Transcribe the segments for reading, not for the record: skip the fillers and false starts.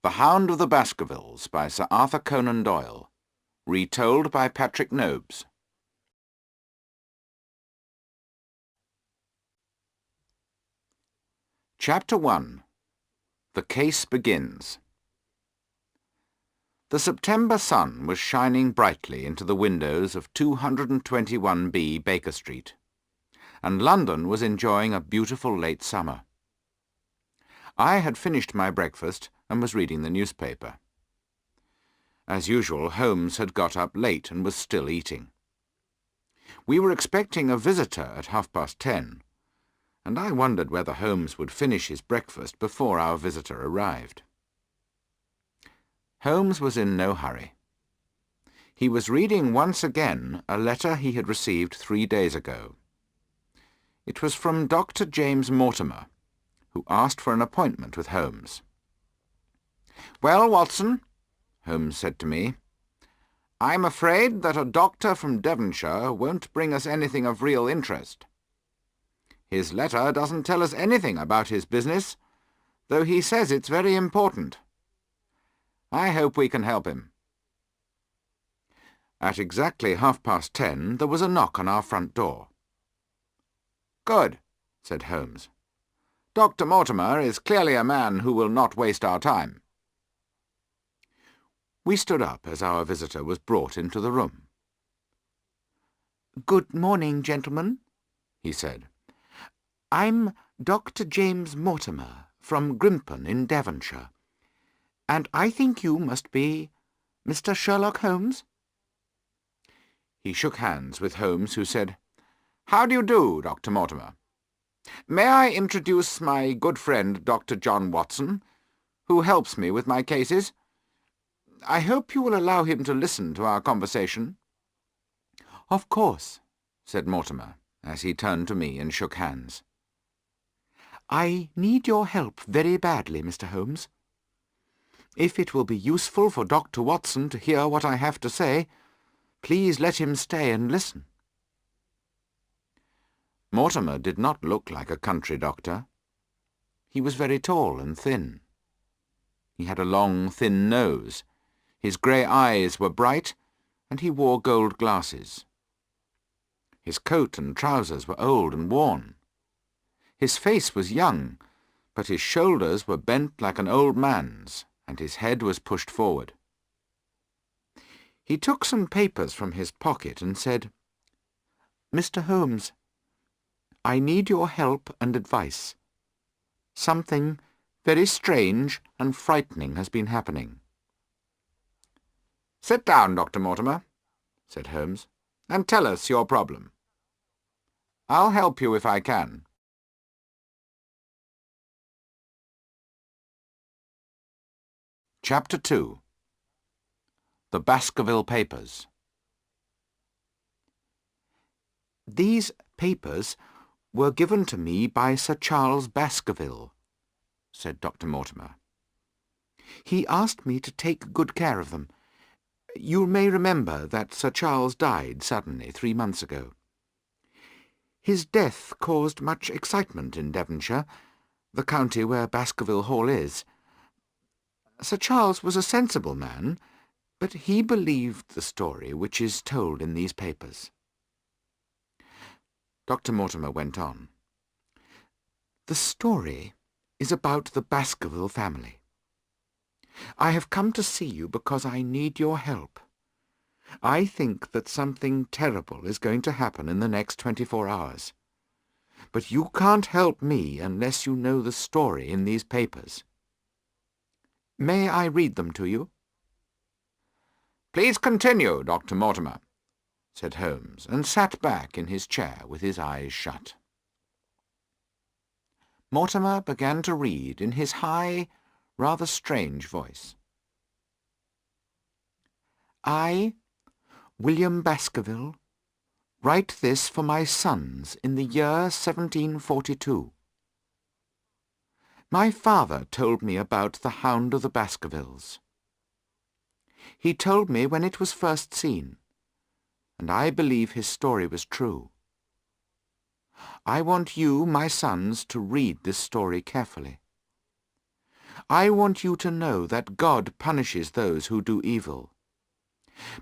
The Hound of the Baskervilles by Sir Arthur Conan Doyle. Retold by Patrick Nobes. Chapter 1. The Case Begins. The September sun was shining brightly into the windows of 221B Baker Street, and London was enjoying a beautiful late summer. I had finished my breakfast and was reading the newspaper. As usual, Holmes had got up late and was still eating. We were expecting a visitor at 10:30, and I wondered whether Holmes would finish his breakfast before our visitor arrived. Holmes was in no hurry. He was reading once again a letter he had received 3 days ago. It was from Dr. James Mortimer, who asked for an appointment with Holmes. "Well, Watson," Holmes said to me, "I'm afraid that a doctor from Devonshire won't bring us anything of real interest. His letter doesn't tell us anything about his business, though he says it's very important. I hope we can help him." At exactly 10:30 there was a knock on our front door. "Good," said Holmes. "Dr. Mortimer is clearly a man who will not waste our time." We stood up as our visitor was brought into the room. "Good morning, gentlemen," he said. "I'm Dr. James Mortimer from Grimpen in Devonshire, and I think you must be Mr. Sherlock Holmes?" He shook hands with Holmes, who said, "How do you do, Dr. Mortimer? May I introduce my good friend Dr. John Watson, who helps me with my cases? I hope you will allow him to listen to our conversation." "Of course," said Mortimer, as he turned to me and shook hands. "I need your help very badly, Mr. Holmes. If it will be useful for Dr. Watson to hear what I have to say, please let him stay and listen." Mortimer did not look like a country doctor. He was very tall and thin. He had a long, thin nose. His grey eyes were bright, and he wore gold glasses. His coat and trousers were old and worn. His face was young, but his shoulders were bent like an old man's, and his head was pushed forward. He took some papers from his pocket and said, "Mr. Holmes, I need your help and advice. Something very strange and frightening has been happening." "Sit down, Dr. Mortimer," said Holmes, "and tell us your problem. I'll help you if I can." Chapter 2. The Baskerville Papers. "These papers were given to me by Sir Charles Baskerville," said Dr. Mortimer. "He asked me to take good care of them. You may remember that Sir Charles died suddenly 3 months ago. His death caused much excitement in Devonshire, the county where Baskerville Hall is. Sir Charles was a sensible man, but he believed the story which is told in these papers." Dr. Mortimer went on. "The story is about the Baskerville family. I have come to see you because I need your help. I think that something terrible is going to happen in the next 24 hours. But you can't help me unless you know the story in these papers. May I read them to you?" "Please continue, Dr. Mortimer," said Holmes, and sat back in his chair with his eyes shut. Mortimer began to read in his high, rather strange voice. "I, William Baskerville, write this for my sons in the year 1742. My father told me about the Hound of the Baskervilles. He told me when it was first seen, and I believe his story was true. I want you, my sons, to read this story carefully. I want you to know that God punishes those who do evil.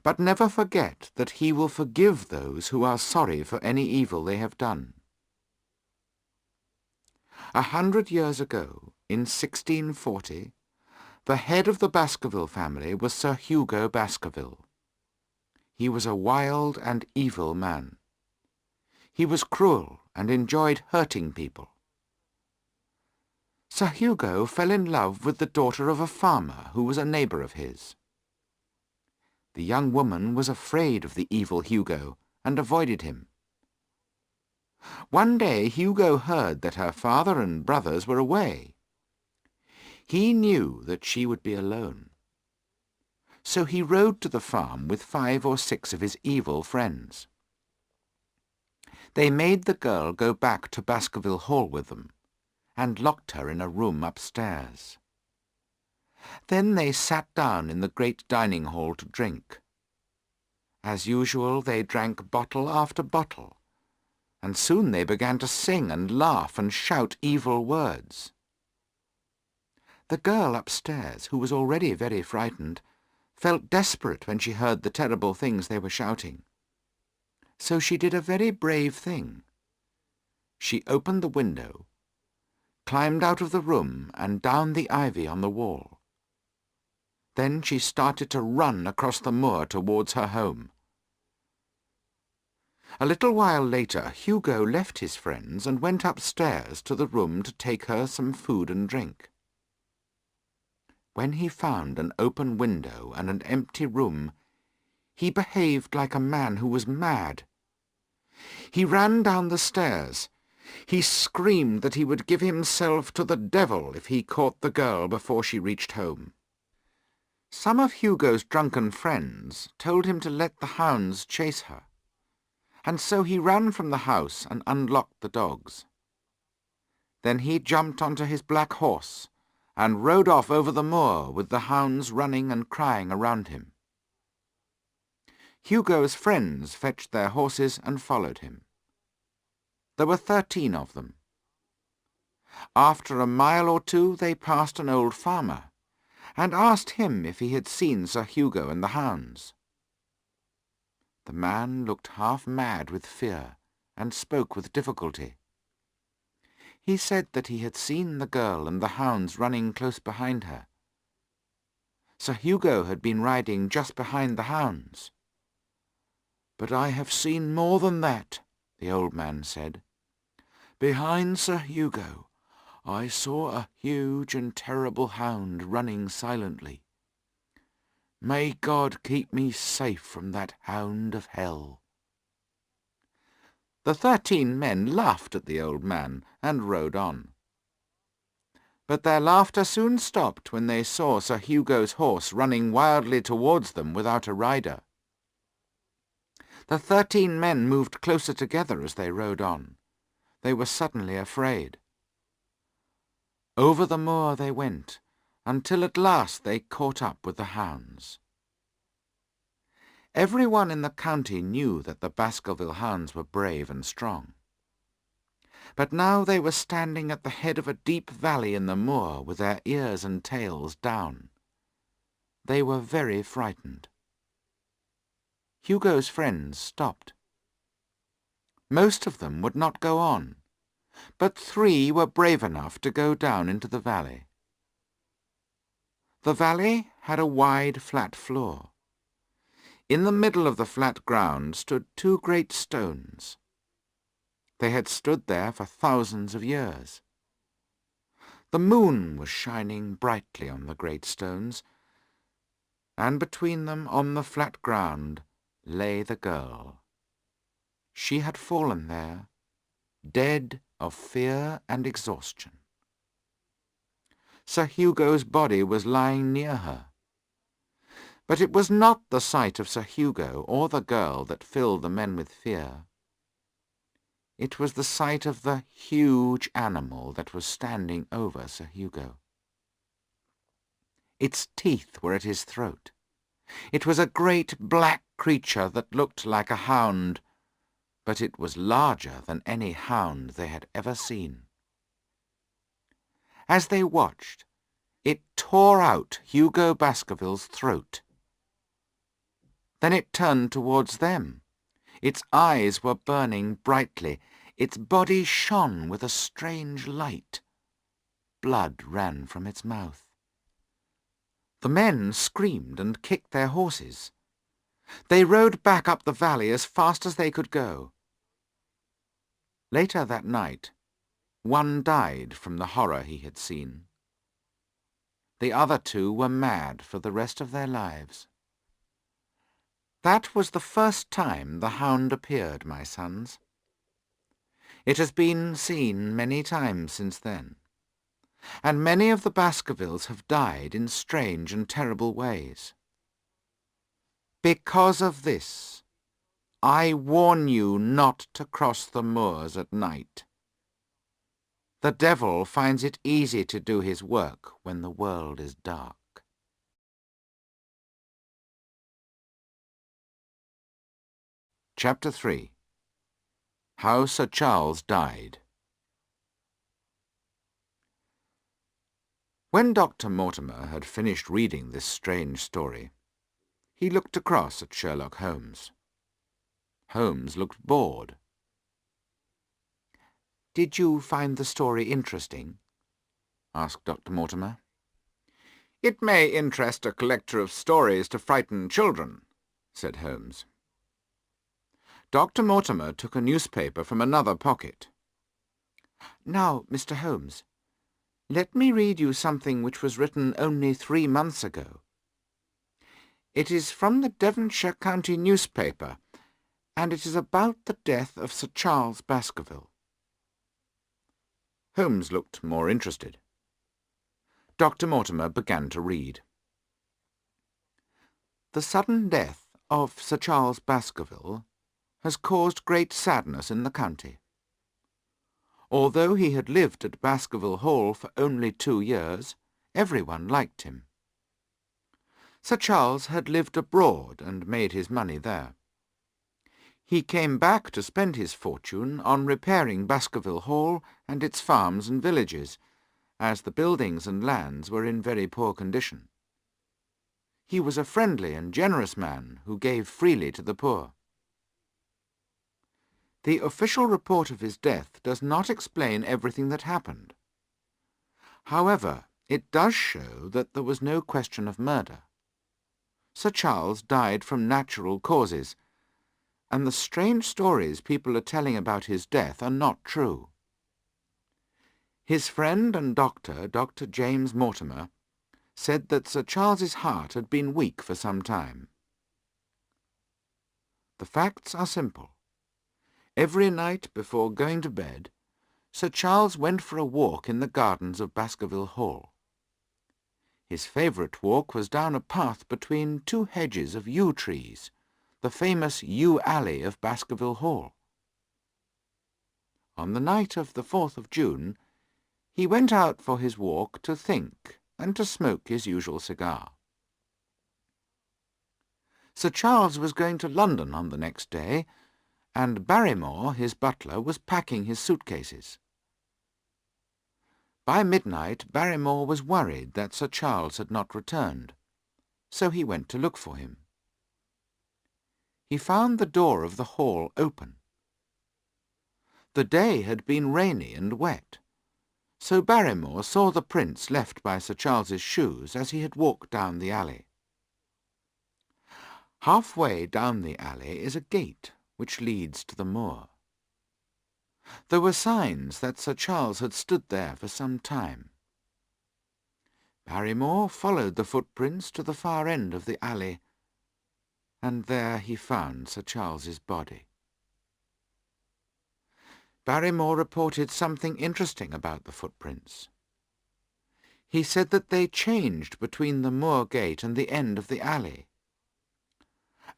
But never forget that he will forgive those who are sorry for any evil they have done. 100 years ago, in 1640, the head of the Baskerville family was Sir Hugo Baskerville. He was a wild and evil man. He was cruel and enjoyed hurting people. Sir Hugo fell in love with the daughter of a farmer who was a neighbour of his. The young woman was afraid of the evil Hugo and avoided him. One day Hugo heard that her father and brothers were away. He knew that she would be alone. So he rode to the farm with 5 or 6 of his evil friends. They made the girl go back to Baskerville Hall with them and locked her in a room upstairs. Then they sat down in the great dining hall to drink. As usual, they drank bottle after bottle, and soon they began to sing and laugh and shout evil words. The girl upstairs, who was already very frightened, felt desperate when she heard the terrible things they were shouting. So she did a very brave thing. She opened the window, climbed out of the room and down the ivy on the wall. Then she started to run across the moor towards her home. A little while later, Hugo left his friends and went upstairs to the room to take her some food and drink. When he found an open window and an empty room, he behaved like a man who was mad. He ran down the stairs. He screamed that he would give himself to the devil if he caught the girl before she reached home. Some of Hugo's drunken friends told him to let the hounds chase her, and so he ran from the house and unlocked the dogs. Then he jumped onto his black horse and rode off over the moor with the hounds running and crying around him. Hugo's friends fetched their horses and followed him. There were 13 of them. After a mile or two they passed an old farmer, and asked him if he had seen Sir Hugo and the hounds. The man looked half mad with fear, and spoke with difficulty. He said that he had seen the girl and the hounds running close behind her. Sir Hugo had been riding just behind the hounds. "But I have seen more than that," the old man said. "Behind Sir Hugo, I saw a huge and terrible hound running silently. May God keep me safe from that hound of hell." The 13 men laughed at the old man and rode on. But their laughter soon stopped when they saw Sir Hugo's horse running wildly towards them without a rider. The 13 men moved closer together as they rode on. They were suddenly afraid. Over the moor they went, until at last they caught up with the hounds. Everyone in the county knew that the Baskerville hounds were brave and strong. But now they were standing at the head of a deep valley in the moor with their ears and tails down. They were very frightened. Hugo's friends stopped. Most of them would not go on, but 3 were brave enough to go down into the valley. The valley had a wide, flat floor. In the middle of the flat ground stood 2 great stones. They had stood there for thousands of years. The moon was shining brightly on the great stones, and between them on the flat ground lay the girl. She had fallen there, dead of fear and exhaustion. Sir Hugo's body was lying near her. But it was not the sight of Sir Hugo or the girl that filled the men with fear. It was the sight of the huge animal that was standing over Sir Hugo. Its teeth were at his throat. It was a great black creature that looked like a hound, but it was larger than any hound they had ever seen. As they watched, It tore out Hugo Baskerville's throat. Then it turned towards them. Its eyes were burning brightly. Its body shone with a strange light. Blood ran from its mouth. The men screamed and kicked their horses. They rode back up the valley as fast as they could go. Later that night, one died from the horror he had seen. The other two were mad for the rest of their lives. That was the first time the Hound appeared, my sons. It has been seen many times since then, and many of the Baskervilles have died in strange and terrible ways. Because of this, I warn you not to cross the moors at night. The devil finds it easy to do his work when the world is dark. Chapter 3. How Sir Charles Died. When Dr. Mortimer had finished reading this strange story, he looked across at Sherlock Holmes. Holmes looked bored. "Did you find the story interesting?" asked Dr. Mortimer. "It may interest a collector of stories to frighten children," said Holmes. Dr. Mortimer took a newspaper from another pocket. "Now, Mr. Holmes, let me read you something which was written only 3 months ago. It is from the Devonshire County newspaper, and it is about the death of Sir Charles Baskerville." Holmes looked more interested. Dr. Mortimer began to read. "The sudden death of Sir Charles Baskerville has caused great sadness in the county. Although he had lived at Baskerville Hall for only 2 years, everyone liked him. Sir Charles had lived abroad and made his money there. He came back to spend his fortune on repairing Baskerville Hall and its farms and villages, as the buildings and lands were in very poor condition. He was a friendly and generous man who gave freely to the poor. The official report of his death does not explain everything that happened. However, it does show that there was no question of murder. Sir Charles died from natural causes, and the strange stories people are telling about his death are not true. His friend and doctor, Dr. James Mortimer, said that Sir Charles's heart had been weak for some time. The facts are simple. Every night before going to bed, Sir Charles went for a walk in the gardens of Baskerville Hall. His favourite walk was down a path between 2 hedges of yew trees, the famous yew alley of Baskerville Hall. On the night of the 4th of June, he went out for his walk to think and to smoke his usual cigar. Sir Charles was going to London on the next day, and Barrymore, his butler, was packing his suitcases. By midnight, Barrymore was worried that Sir Charles had not returned, so he went to look for him. He found the door of the hall open. The day had been rainy and wet, so Barrymore saw the prints left by Sir Charles's shoes as he had walked down the alley. Halfway down the alley is a gate which leads to the moor. There were signs that Sir Charles had stood there for some time. Barrymore followed the footprints to the far end of the alley, and there he found Sir Charles's body. Barrymore reported something interesting about the footprints. He said that they changed between the moor gate and the end of the alley.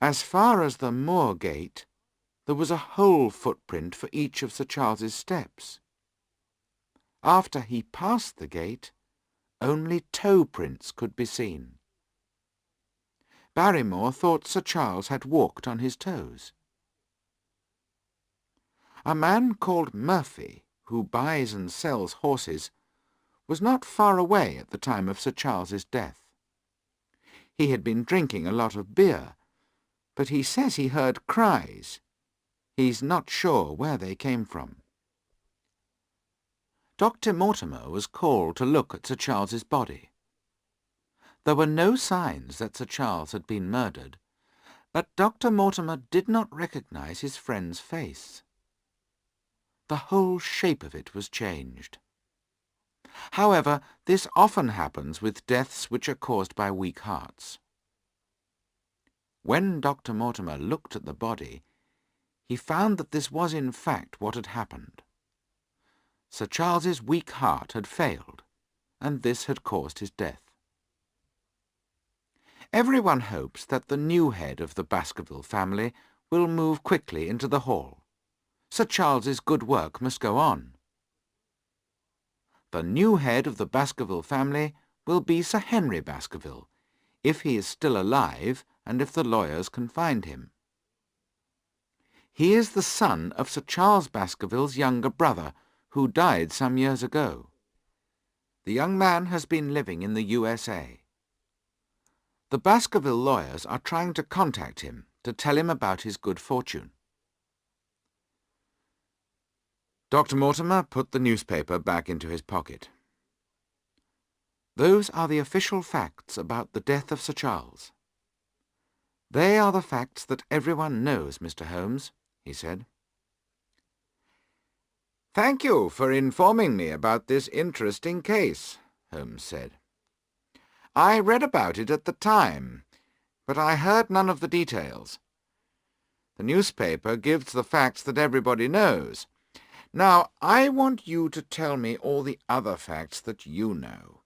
As far as the moor gate, there was a whole footprint for each of Sir Charles's steps. After he passed the gate, only toe prints could be seen. Barrymore thought Sir Charles had walked on his toes. A man called Murphy, who buys and sells horses, was not far away at the time of Sir Charles's death. He had been drinking a lot of beer, but he says he heard cries. He's not sure where they came from. Dr. Mortimer was called to look at Sir Charles's body. There were no signs that Sir Charles had been murdered, but Dr. Mortimer did not recognize his friend's face. The whole shape of it was changed. However, this often happens with deaths which are caused by weak hearts. When Dr. Mortimer looked at the body, he found that this was in fact what had happened. Sir Charles's weak heart had failed, and this had caused his death. Everyone hopes that the new head of the Baskerville family will move quickly into the hall. Sir Charles's good work must go on. The new head of the Baskerville family will be Sir Henry Baskerville, if he is still alive and if the lawyers can find him. He is the son of Sir Charles Baskerville's younger brother, who died some years ago. The young man has been living in the USA. The Baskerville lawyers are trying to contact him to tell him about his good fortune. Dr. Mortimer put the newspaper back into his pocket. Those are the official facts about the death of Sir Charles. They are the facts that everyone knows, Mr. Holmes, he said. Thank you for informing me about this interesting case, Holmes said. I read about it at the time, but I heard none of the details. The newspaper gives the facts that everybody knows. Now, I want you to tell me all the other facts that you know.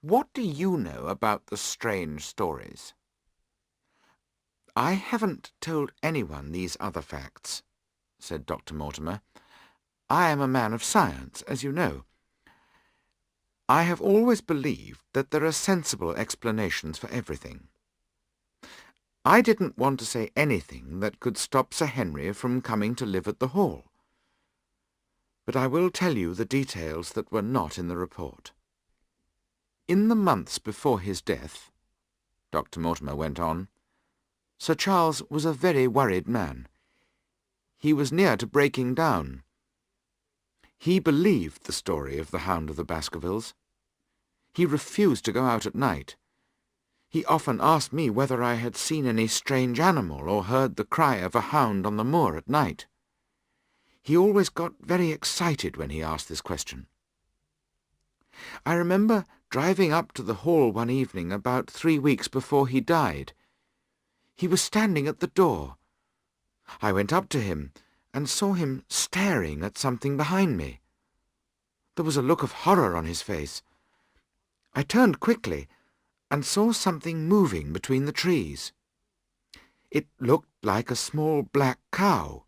What do you know about the strange stories? I haven't told anyone these other facts, said Dr. Mortimer. I am a man of science, as you know. I have always believed that there are sensible explanations for everything. I didn't want to say anything that could stop Sir Henry from coming to live at the Hall. But I will tell you the details that were not in the report. In the months before his death, Dr. Mortimer went on, Sir Charles was a very worried man. He was near to breaking down. He believed the story of the Hound of the Baskervilles. He refused to go out at night. He often asked me whether I had seen any strange animal or heard the cry of a hound on the moor at night. He always got very excited when he asked this question. I remember driving up to the Hall one evening about 3 weeks before he died. He was standing at the door. I went up to him and saw him staring at something behind me. There was a look of horror on his face. I turned quickly and saw something moving between the trees. It looked like a small black cow.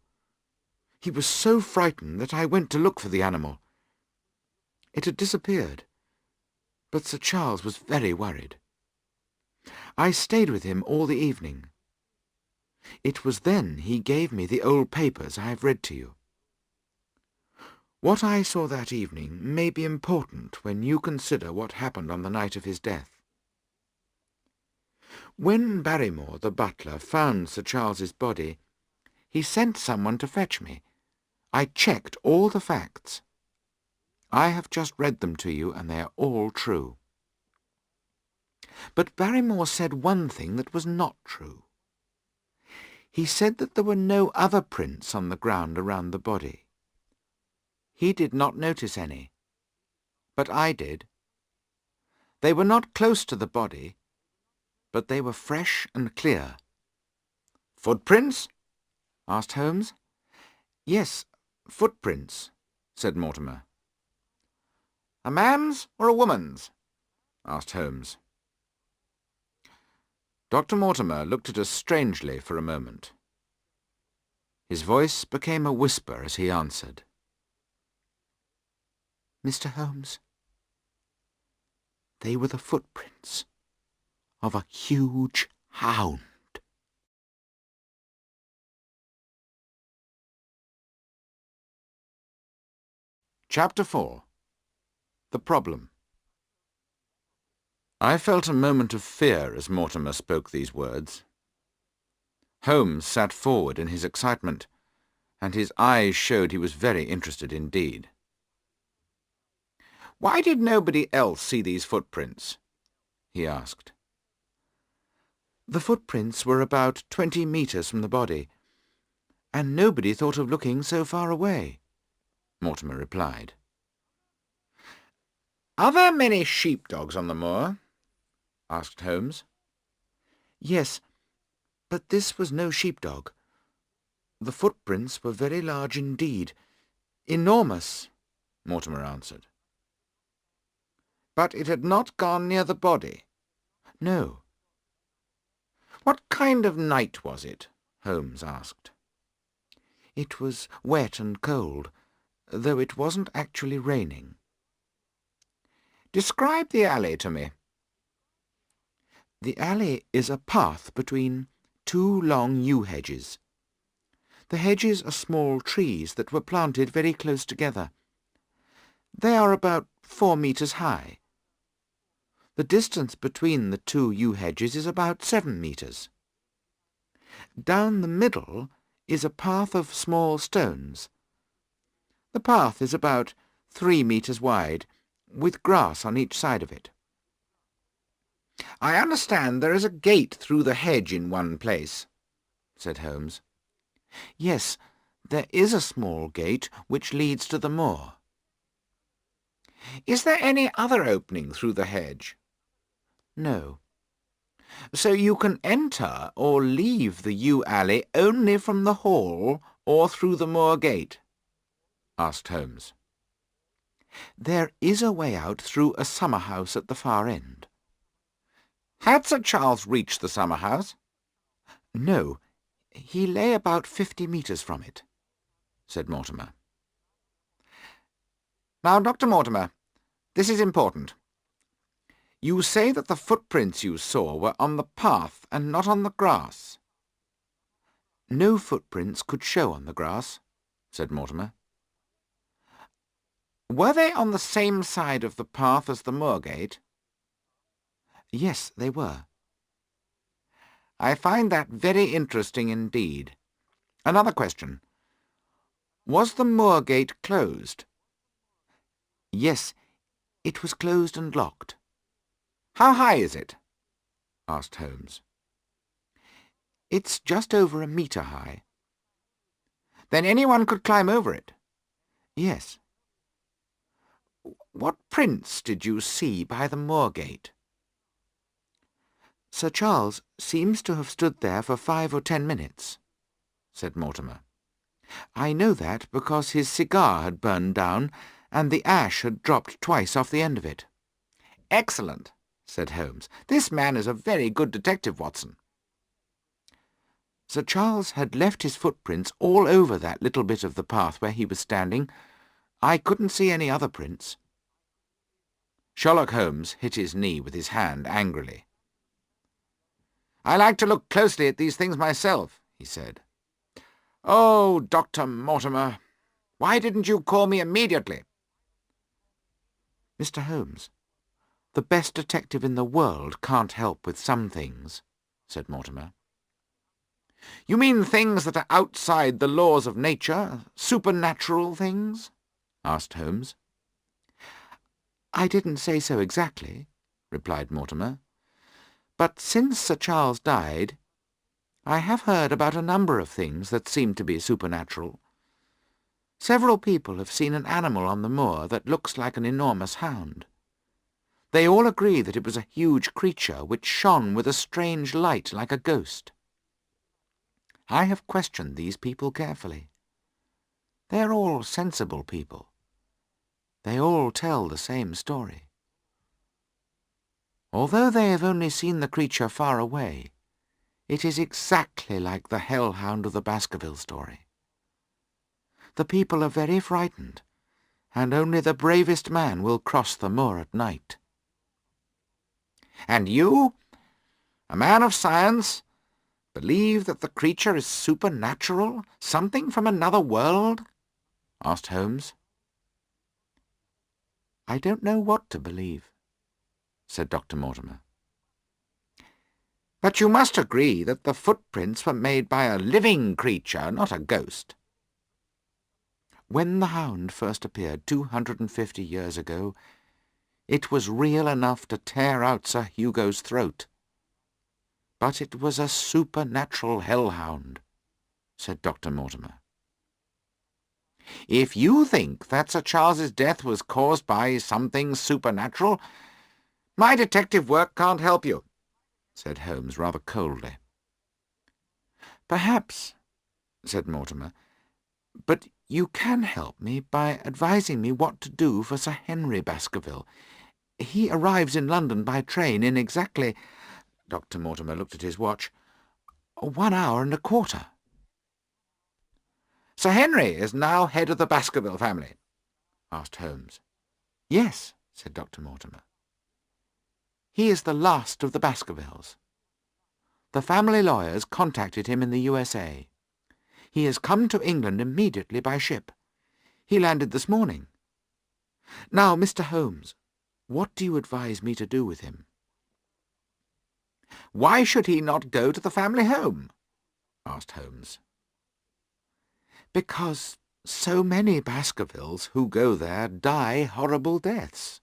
He was so frightened that I went to look for the animal. It had disappeared, but Sir Charles was very worried. I stayed with him all the evening. It was then he gave me the old papers I have read to you. What I saw that evening may be important when you consider what happened on the night of his death. When Barrymore, the butler, found Sir Charles's body, he sent someone to fetch me. I checked all the facts. I have just read them to you, and they are all true. But Barrymore said one thing that was not true. He said that there were no other prints on the ground around the body. He did not notice any, but I did. They were not close to the body, but they were fresh and clear. "Footprints?" asked Holmes. "Yes, footprints," said Mortimer. "A man's or a woman's?" asked Holmes. Dr. Mortimer looked at us strangely for a moment. His voice became a whisper as he answered. "Mr. Holmes, they were the footprints of a huge hound." Chapter 4. the problem. I felt a moment of fear as Mortimer spoke these words. Holmes sat forward in his excitement, and his eyes showed he was very interested indeed. "Why did nobody else see these footprints?" he asked. "The footprints were about 20 metres from the body, and nobody thought of looking so far away," Mortimer replied. "Are there many sheepdogs on the moor?" asked Holmes. "Yes, but this was no sheepdog. The footprints were very large indeed. Enormous," Mortimer answered. "But it had not gone near the body?" "No." "What kind of night was it?" Holmes asked. "It was wet and cold, though it wasn't actually raining." "Describe the alley to me." "The alley is a path between two long yew hedges. The hedges are small trees that were planted very close together. They are about 4 metres high. The distance between the two yew hedges is about 7 metres. Down the middle is a path of small stones. The path is about 3 metres wide, with grass on each side of it." "I understand there is a gate through the hedge in one place," said Holmes. "Yes, there is a small gate which leads to the moor." "Is there any other opening through the hedge?" "No." "So you can enter or leave the yew alley only from the hall or through the moor gate?" asked Holmes. "There is a way out through a summer-house at the far end." "Had Sir Charles reached the summer-house?" "No, he lay about 50 metres from it," said Mortimer. "Now, Dr. Mortimer, this is important. You say that the footprints you saw were on the path and not on the grass." "No footprints could show on the grass," said Mortimer. "Were they on the same side of the path as the moor gate?" "Yes, they were." "I find that very interesting indeed. Another question. Was the moor gate closed?" "Yes, it was closed and locked." "How high is it?" asked Holmes. "It's just over 1 metre high." "Then anyone could climb over it?" "Yes." "What prints did you see by the moor gate?" "Sir Charles seems to have stood there for 5 or 10 minutes, said Mortimer. "I know that because his cigar had burned down and the ash had dropped twice off the end of it." "Excellent," said Holmes. "This man is a very good detective, Watson." "Sir Charles had left his footprints all over that little bit of the path where he was standing. I couldn't see any other prints." Sherlock Holmes hit his knee with his hand angrily. "I like to look closely at these things myself," he said. "Oh, Dr. Mortimer, why didn't you call me immediately?" "Mr. Holmes, the best detective in the world can't help with some things," said Mortimer. "You mean things that are outside the laws of nature, supernatural things?" asked Holmes. "I didn't say so exactly," replied Mortimer. "But since Sir Charles died, I have heard about a number of things that seem to be supernatural. Several people have seen an animal on the moor that looks like an enormous hound. They all agree that it was a huge creature which shone with a strange light like a ghost. I have questioned these people carefully. They are all sensible people. They all tell the same story. Although they have only seen the creature far away, it is exactly like the hellhound of the Baskervilles story. The people are very frightened, and only the bravest man will cross the moor at night." "And you, a man of science, believe that the creature is supernatural, something from another world?" asked Holmes. "I don't know what to believe," said Dr. Mortimer. "But you must agree that the footprints were made by a living creature, not a ghost." "When the Hound first appeared 250 years ago, it was real enough to tear out Sir Hugo's throat. But it was a supernatural hellhound," said Dr. Mortimer. "If you think that Sir Charles's death was caused by something supernatural, my detective work can't help you," said Holmes rather coldly. "Perhaps," said Mortimer, "but you can help me by advising me what to do for Sir Henry Baskerville. He arrives in London by train in exactly—" Dr. Mortimer looked at his watch. "1 hour and a quarter." "Sir Henry is now head of the Baskerville family?" asked Holmes. "Yes," said Dr. Mortimer. "He is the last of the Baskervilles. The family lawyers contacted him in the USA. He has come to England immediately by ship. He landed this morning. Now, Mr. Holmes, what do you advise me to do with him?" "Why should he not go to the family home?" asked Holmes. "Because so many Baskervilles who go there die horrible deaths.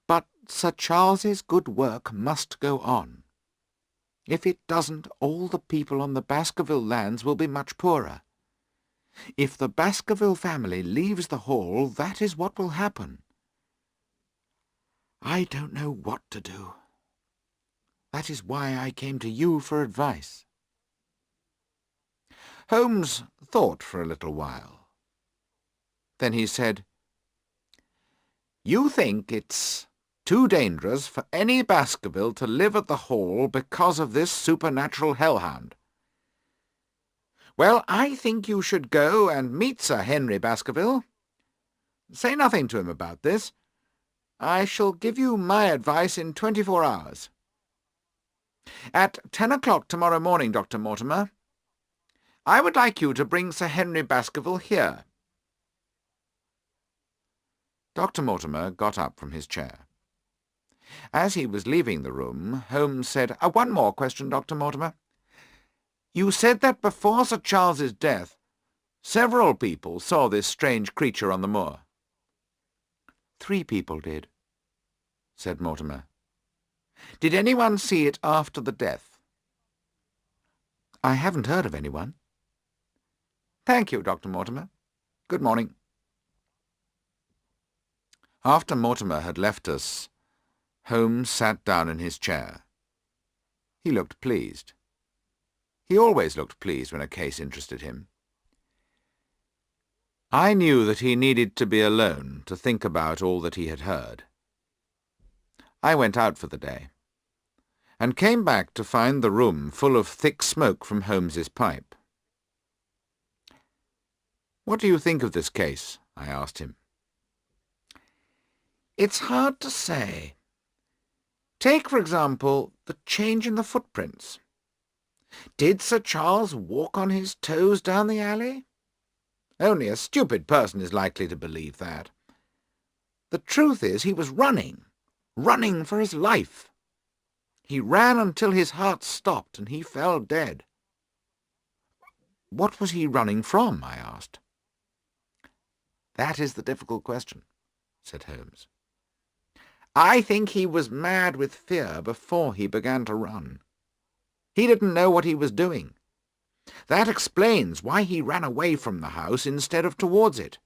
But Sir Charles's good work must go on. If it doesn't, all the people on the Baskerville lands will be much poorer. If the Baskerville family leaves the Hall, that is what will happen. I don't know what to do. That is why I came to you for advice." Holmes thought for a little while. Then he said, "You think it's too dangerous for any Baskerville to live at the Hall because of this supernatural hellhound. Well, I think you should go and meet Sir Henry Baskerville. Say nothing to him about this. I shall give you my advice in 24 hours. At 10 o'clock tomorrow morning, Dr. Mortimer, I would like you to bring Sir Henry Baskerville here." Dr. Mortimer got up from his chair. As he was leaving the room, Holmes said, "One more question, Dr. Mortimer. You said that before Sir Charles's death, several people saw this strange creature on the moor." "3 people did," said Mortimer. "Did anyone see it after the death?" "I haven't heard of anyone." "Thank you, Dr. Mortimer. Good morning." After Mortimer had left us, Holmes sat down in his chair. He looked pleased. He always looked pleased when a case interested him. I knew that he needed to be alone to think about all that he had heard. I went out for the day, and came back to find the room full of thick smoke from Holmes's pipe. "What do you think of this case?" I asked him. "It's hard to say. Take, for example, the change in the footprints. Did Sir Charles walk on his toes down the alley? Only a stupid person is likely to believe that. The truth is he was running for his life. He ran until his heart stopped and he fell dead." "What was he running from?" I asked. "That is the difficult question," said Holmes. "I think he was mad with fear before he began to run. He didn't know what he was doing. That explains why he ran away from the house instead of towards it.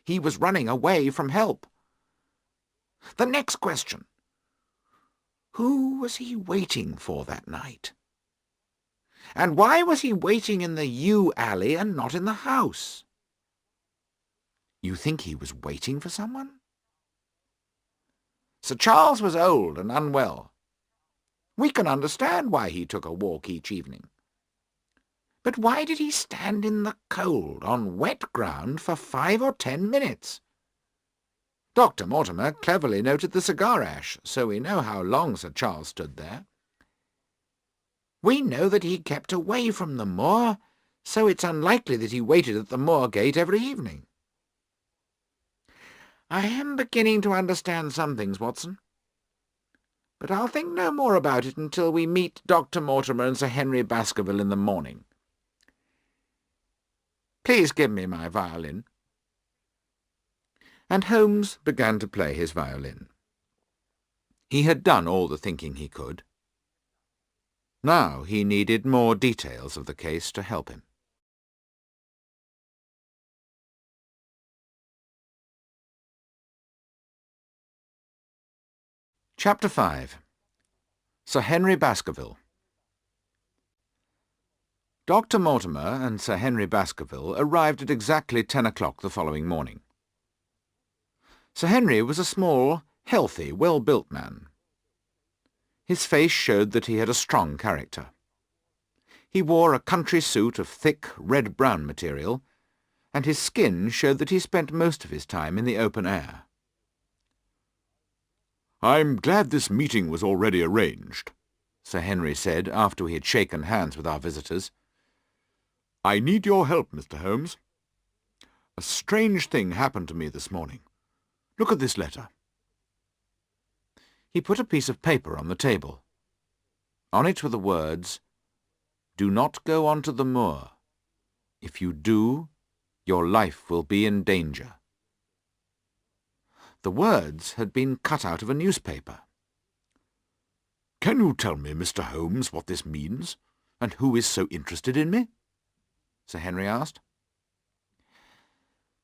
He was running away from help. The next question. Who was he waiting for that night? And why was he waiting in the yew alley and not in the house?" "You think he was waiting for someone?" "Sir Charles was old and unwell. We can understand why he took a walk each evening. But why did he stand in the cold on wet ground for 5 or 10 minutes? Dr. Mortimer cleverly noted the cigar ash, so we know how long Sir Charles stood there. We know that he kept away from the moor, so it's unlikely that he waited at the moor gate every evening. I am beginning to understand some things, Watson. But I'll think no more about it until we meet Dr. Mortimer and Sir Henry Baskerville in the morning. Please give me my violin." And Holmes began to play his violin. He had done all the thinking he could. Now he needed more details of the case to help him. Chapter 5. Sir Henry Baskerville. Dr. Mortimer and Sir Henry Baskerville arrived at exactly 10 o'clock the following morning. Sir Henry was a small, healthy, well-built man. His face showed that he had a strong character. He wore a country suit of thick, red-brown material, and his skin showed that he spent most of his time in the open air. "I'm glad this meeting was already arranged," Sir Henry said after he had shaken hands with our visitors. "I need your help, Mr. Holmes. A strange thing happened to me this morning. Look at this letter." He put a piece of paper on the table. On it were the words, "Do not go on to the moor. If you do, your life will be in danger." The words had been cut out of a newspaper. "Can you tell me, Mr. Holmes, what this means, and who is so interested in me?" Sir Henry asked.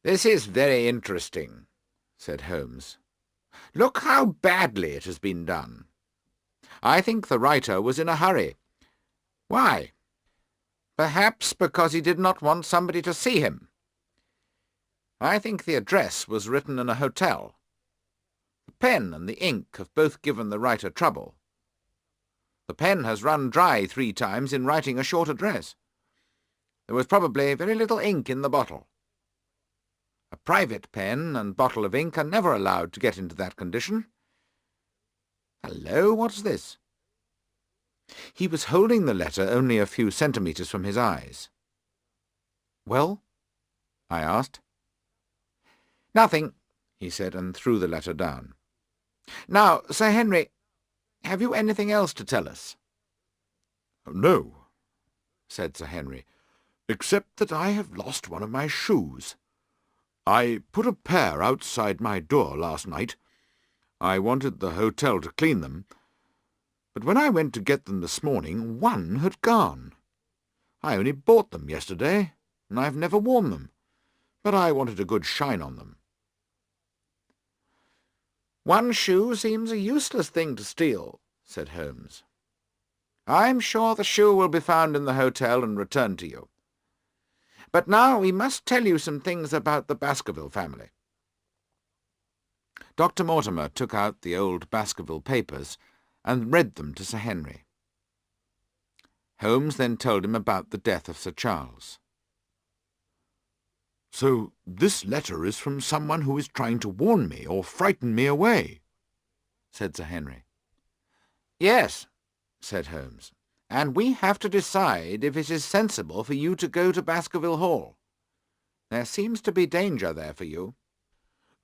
"This is very interesting," said Holmes. "Look how badly it has been done. I think the writer was in a hurry. Why? Perhaps because he did not want somebody to see him. I think the address was written in a hotel. The pen and the ink have both given the writer trouble. The pen has run dry 3 times in writing a short address. There was probably very little ink in the bottle. A private pen and bottle of ink are never allowed to get into that condition. Hello, what's this?" He was holding the letter only a few centimetres from his eyes. "Well?" I asked. "Nothing," he said, and threw the letter down. "Now, Sir Henry, have you anything else to tell us?" "No," said Sir Henry, "except that I have lost one of my shoes. I put a pair outside my door last night. I wanted the hotel to clean them, but when I went to get them this morning, one had gone. I only bought them yesterday, and I've never worn them, but I wanted a good shine on them." "One shoe seems a useless thing to steal," said Holmes. "I'm sure the shoe will be found in the hotel and returned to you. But now we must tell you some things about the Baskerville family." Dr. Mortimer took out the old Baskerville papers and read them to Sir Henry. Holmes then told him about the death of Sir Charles. "So this letter is from someone who is trying to warn me or frighten me away," said Sir Henry. "Yes," said Holmes, "and we have to decide if it is sensible for you to go to Baskerville Hall. There seems to be danger there for you."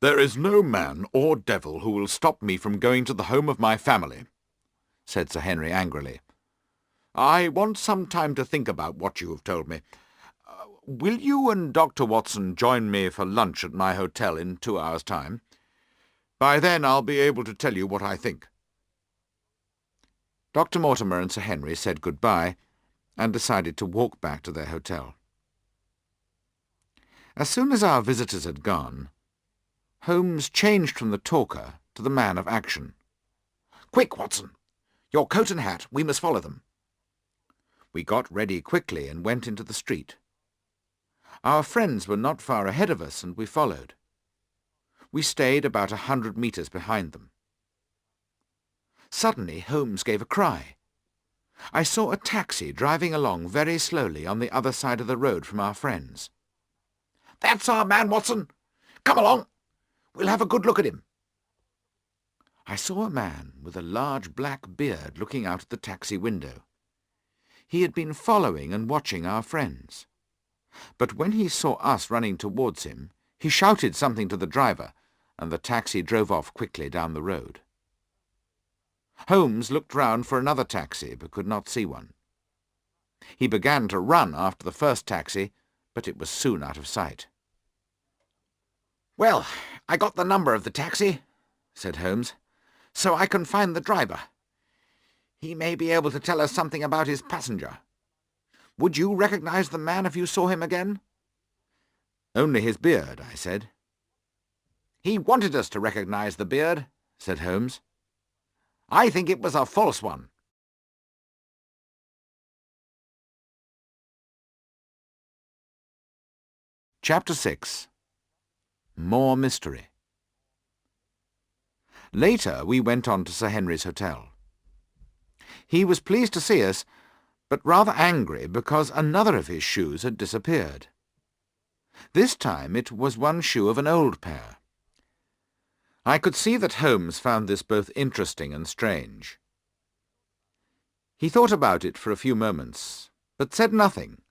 "There is no man or devil who will stop me from going to the home of my family," said Sir Henry angrily. "I want some time to think about what you have told me. Will you and Dr. Watson join me for lunch at my hotel in 2 hours' time? By then I'll be able to tell you what I think." Dr. Mortimer and Sir Henry said good-bye and decided to walk back to their hotel. As soon as our visitors had gone, Holmes changed from the talker to the man of action. "Quick, Watson! Your coat and hat. We must follow them." We got ready quickly and went into the street. Our friends were not far ahead of us, and we followed. We stayed about 100 metres behind them. Suddenly Holmes gave a cry. I saw a taxi driving along very slowly on the other side of the road from our friends. "That's our man, Watson! Come along! We'll have a good look at him." I saw a man with a large black beard looking out at the taxi window. He had been following and watching our friends. But when he saw us running towards him, he shouted something to the driver, and the taxi drove off quickly down the road. Holmes looked round for another taxi, but could not see one. He began to run after the first taxi, but it was soon out of sight. "Well, I got the number of the taxi," said Holmes, "so I can find the driver. He may be able to tell us something about his passenger. Would you recognize the man if you saw him again?" "Only his beard," I said. "He wanted us to recognize the beard," said Holmes. "I think it was a false one." Chapter 6. More Mystery. Later we went on to Sir Henry's hotel. He was pleased to see us, but rather angry because another of his shoes had disappeared. This time it was one shoe of an old pair. I could see that Holmes found this both interesting and strange. He thought about it for a few moments, but said nothing,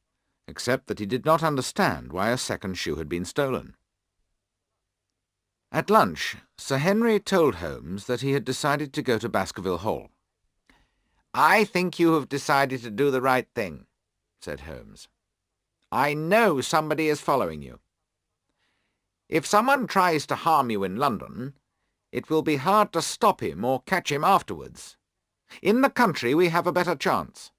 except that he did not understand why a second shoe had been stolen. At lunch, Sir Henry told Holmes that he had decided to go to Baskerville Hall. "I think you have decided to do the right thing," said Holmes. "I know somebody is following you. If someone tries to harm you in London, it will be hard to stop him or catch him afterwards. In the country we have a better chance."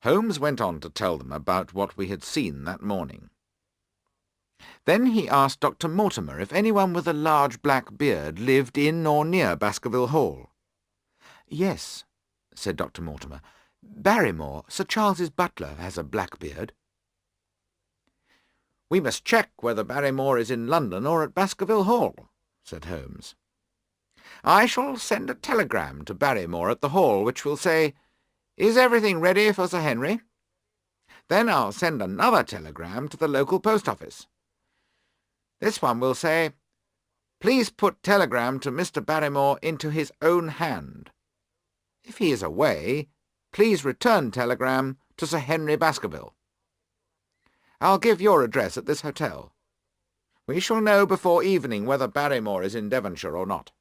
Holmes went on to tell them about what we had seen that morning. Then he asked Dr. Mortimer if anyone with a large black beard lived in or near Baskerville Hall. "Yes," said Dr. Mortimer. "Barrymore, Sir Charles's butler, has a black beard." "We must check whether Barrymore is in London or at Baskerville Hall," said Holmes. "I shall send a telegram to Barrymore at the Hall, which will say, 'Is everything ready for Sir Henry?' Then I'll send another telegram to the local post office. This one will say, 'Please put telegram to Mr. Barrymore into his own hand. If he is away, please return telegram to Sir Henry Baskerville.' I'll give your address at this hotel. We shall know before evening whether Barrymore is in Devonshire or not."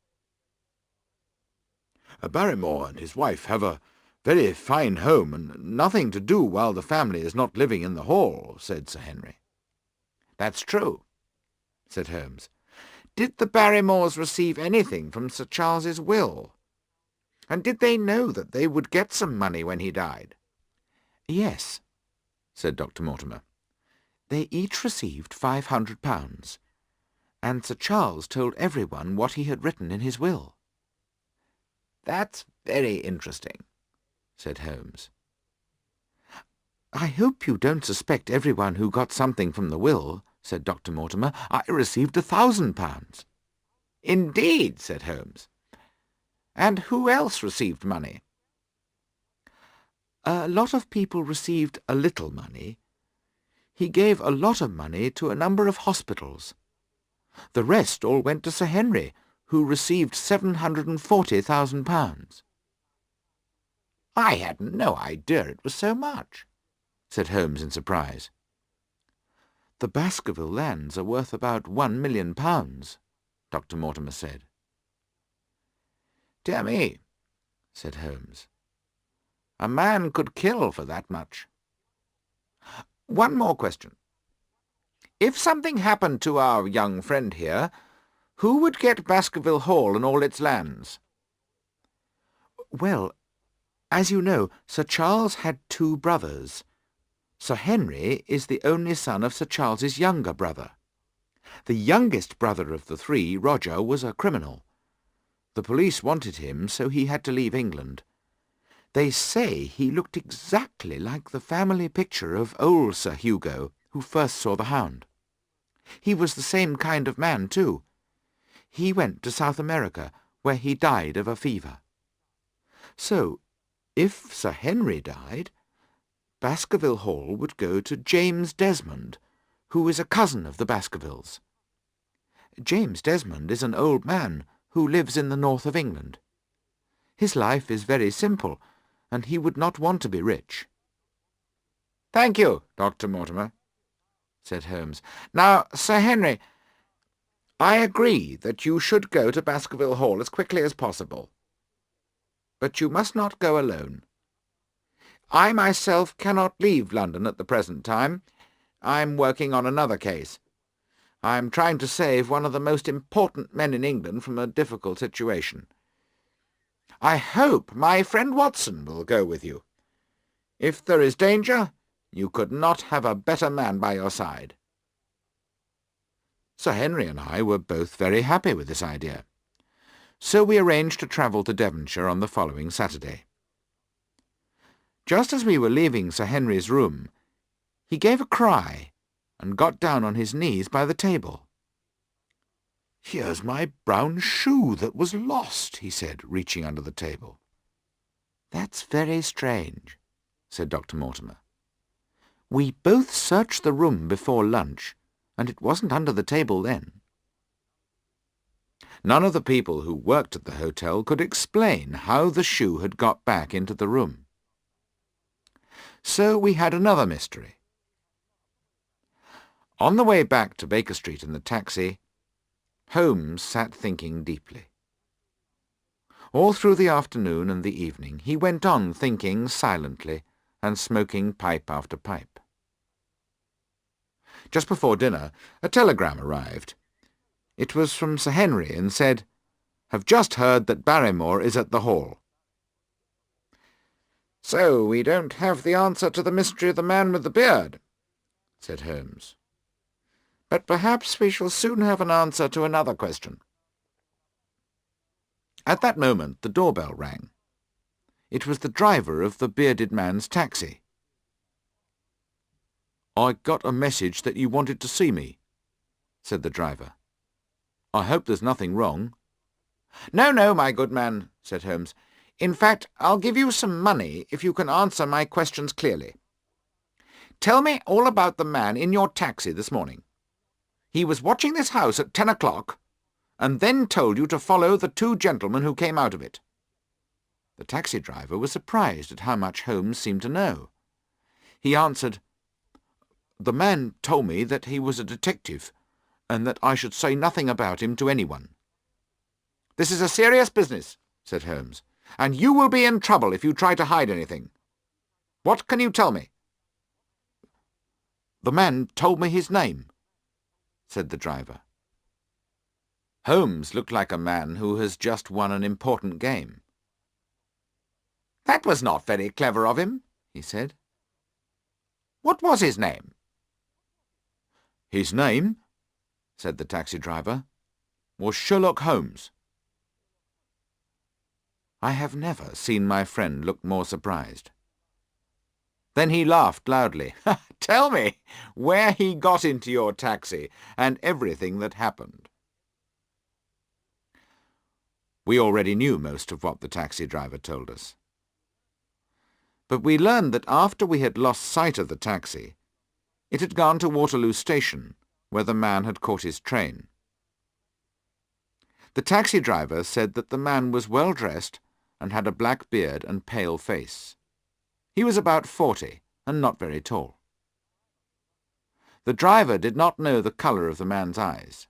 "Barrymore and his wife have a very fine home and nothing to do while the family is not living in the Hall," said Sir Henry. "That's true," said Holmes. "Did the Barrymores receive anything from Sir Charles's will? And did they know that they would get some money when he died?" "Yes," said Dr. Mortimer. "They each received £500, and Sir Charles told everyone what he had written in his will." "That's very interesting," said Holmes. "I hope you don't suspect everyone who got something from the will," said Dr. Mortimer. "I received £1,000. "Indeed," said Holmes. "And who else received money?" "A lot of people received a little money. He gave a lot of money to a number of hospitals. The rest all went to Sir Henry, who received £740,000. "I had no idea it was so much," said Holmes in surprise. "The Baskerville lands are worth about £1,000,000, Dr. Mortimer said. "Dear me," said Holmes. "A man could kill for that much. One more question. If something happened to our young friend here, who would get Baskerville Hall and all its lands?" "Well, as you know, Sir Charles had 2 brothers. Sir Henry is the only son of Sir Charles's younger brother. The youngest brother of the 3, Roger, was a criminal. The police wanted him, so he had to leave England. They say he looked exactly like the family picture of old Sir Hugo, who first saw the Hound. He was the same kind of man, too. He went to South America, where he died of a fever. So, if Sir Henry died, Baskerville Hall would go to James Desmond, who is a cousin of the Baskervilles. James Desmond is an old man who lives in the north of England. His life is very simple, and he would not want to be rich." "Thank you, Dr. Mortimer," said Holmes. "Now, Sir Henry, I agree that you should go to Baskerville Hall as quickly as possible. But you must not go alone. I myself cannot leave London at the present time. I'm working on another case. I'm trying to save one of the most important men in England from a difficult situation. I hope my friend Watson will go with you. If there is danger, you could not have a better man by your side. Sir Henry and I were both very happy with this idea, so we arranged to travel to Devonshire on the following Saturday. Just as we were leaving Sir Henry's room, he gave a cry and got down on his knees by the table. "Here's my brown shoe that was lost," he said, reaching under the table. "That's very strange," said Dr. Mortimer. "We both searched the room before lunch, and it wasn't under the table then." None of the people who worked at the hotel could explain how the shoe had got back into the room. So we had another mystery. On the way back to Baker Street in the taxi, Holmes sat thinking deeply. All through the afternoon and the evening he went on thinking silently and smoking pipe after pipe. Just before dinner, a telegram arrived. It was from Sir Henry and said, "Have just heard that Barrymore is at the Hall." "So we don't have the answer to the mystery of the man with the beard," said Holmes. "But perhaps we shall soon have an answer to another question." At that moment the doorbell rang. It was the driver of the bearded man's taxi. "I got a message that you wanted to see me," said the driver. "I hope there's nothing wrong." "No, no, my good man," said Holmes. "In fact, I'll give you some money if you can answer my questions clearly. Tell me all about the man in your taxi this morning. He was watching this house at 10 o'clock, and then told you to follow the two gentlemen who came out of it." The taxi driver was surprised at how much Holmes seemed to know. He answered, "The man told me that he was a detective, and that I should say nothing about him to anyone." "This is a serious business," said Holmes, "and you will be in trouble if you try to hide anything. What can you tell me?" "The man told me his name," said the driver. Holmes looked like a man who has just won an important game. "That was not very clever of him," he said. "What was his name?" "His name," said the taxi driver, "was Sherlock Holmes." I have never seen my friend look more surprised. Then he laughed loudly. "Tell me where he got into your taxi and everything that happened." We already knew most of what the taxi driver told us. But we learned that after we had lost sight of the taxi, it had gone to Waterloo Station, where the man had caught his train. The taxi driver said that the man was well dressed and had a black beard and pale face. He was about 40 and not very tall. The driver did not know the colour of the man's eyes.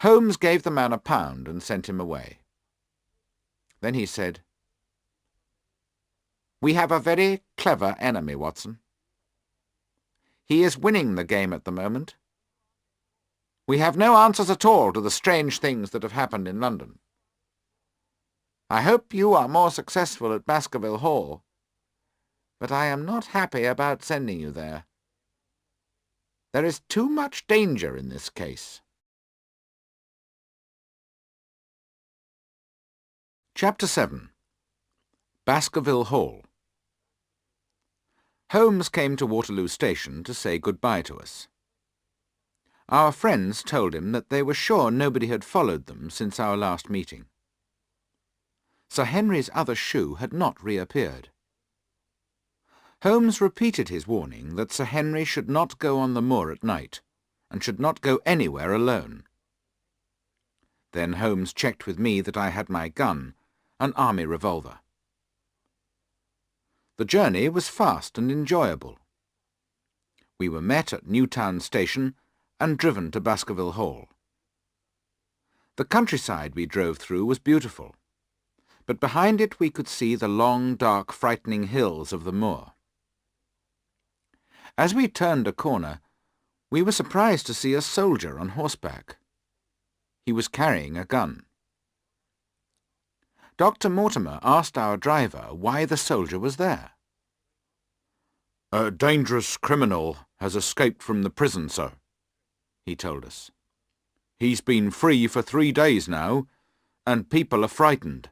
Holmes gave the man £1 and sent him away. Then he said, "We have a very clever enemy, Watson. He is winning the game at the moment. We have no answers at all to the strange things that have happened in London. I hope you are more successful at Baskerville Hall, but I am not happy about sending you there. There is too much danger in this case." Chapter 7. Baskerville Hall. Holmes came to Waterloo Station to say good-bye to us. Our friends told him that they were sure nobody had followed them since our last meeting. Sir Henry's other shoe had not reappeared. Holmes repeated his warning that Sir Henry should not go on the moor at night, and should not go anywhere alone. Then Holmes checked with me that I had my gun, an army revolver. The journey was fast and enjoyable. We were met at Newtown Station and driven to Baskerville Hall. The countryside we drove through was beautiful, but behind it we could see the long, dark, frightening hills of the moor. As we turned a corner, we were surprised to see a soldier on horseback. He was carrying a gun. Dr. Mortimer asked our driver why the soldier was there. "A dangerous criminal has escaped from the prison, sir," he told us. "He's been free for 3 days now, and people are frightened.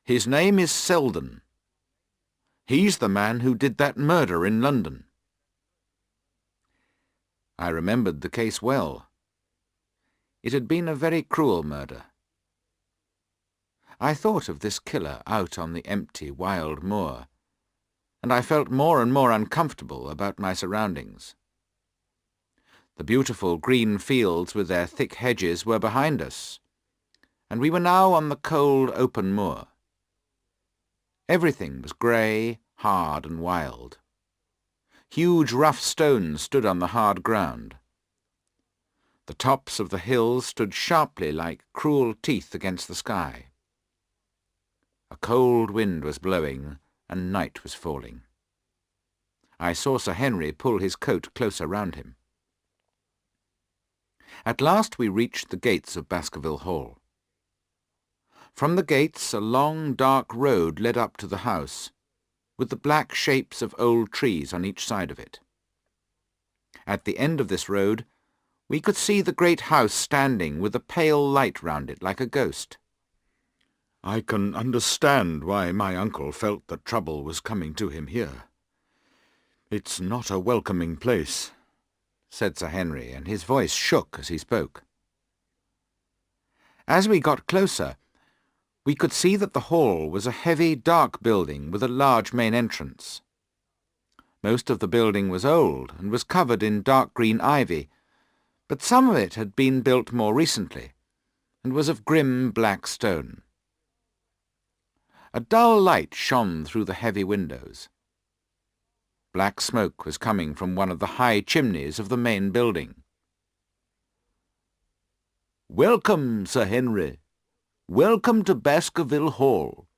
His name is Selden. He's the man who did that murder in London." I remembered the case well. It had been a very cruel murder. I thought of this killer out on the empty, wild moor, and I felt more and more uncomfortable about my surroundings. The beautiful green fields with their thick hedges were behind us, and we were now on the cold, open moor. Everything was grey, hard and wild. Huge rough stones stood on the hard ground. The tops of the hills stood sharply like cruel teeth against the sky. A cold wind was blowing, and night was falling. I saw Sir Henry pull his coat closer round him. At last we reached the gates of Baskerville Hall. From the gates a long, dark road led up to the house, with the black shapes of old trees on each side of it. At the end of this road we could see the great house standing with a pale light round it like a ghost. "I can understand why my uncle felt that trouble was coming to him here. It's not a welcoming place," said Sir Henry, and his voice shook as he spoke. As we got closer, we could see that the hall was a heavy, dark building with a large main entrance. Most of the building was old and was covered in dark green ivy, but some of it had been built more recently and was of grim black stone. A dull light shone through the heavy windows. Black smoke was coming from one of the high chimneys of the main building. "Welcome, Sir Henry. Welcome to Baskerville Hall."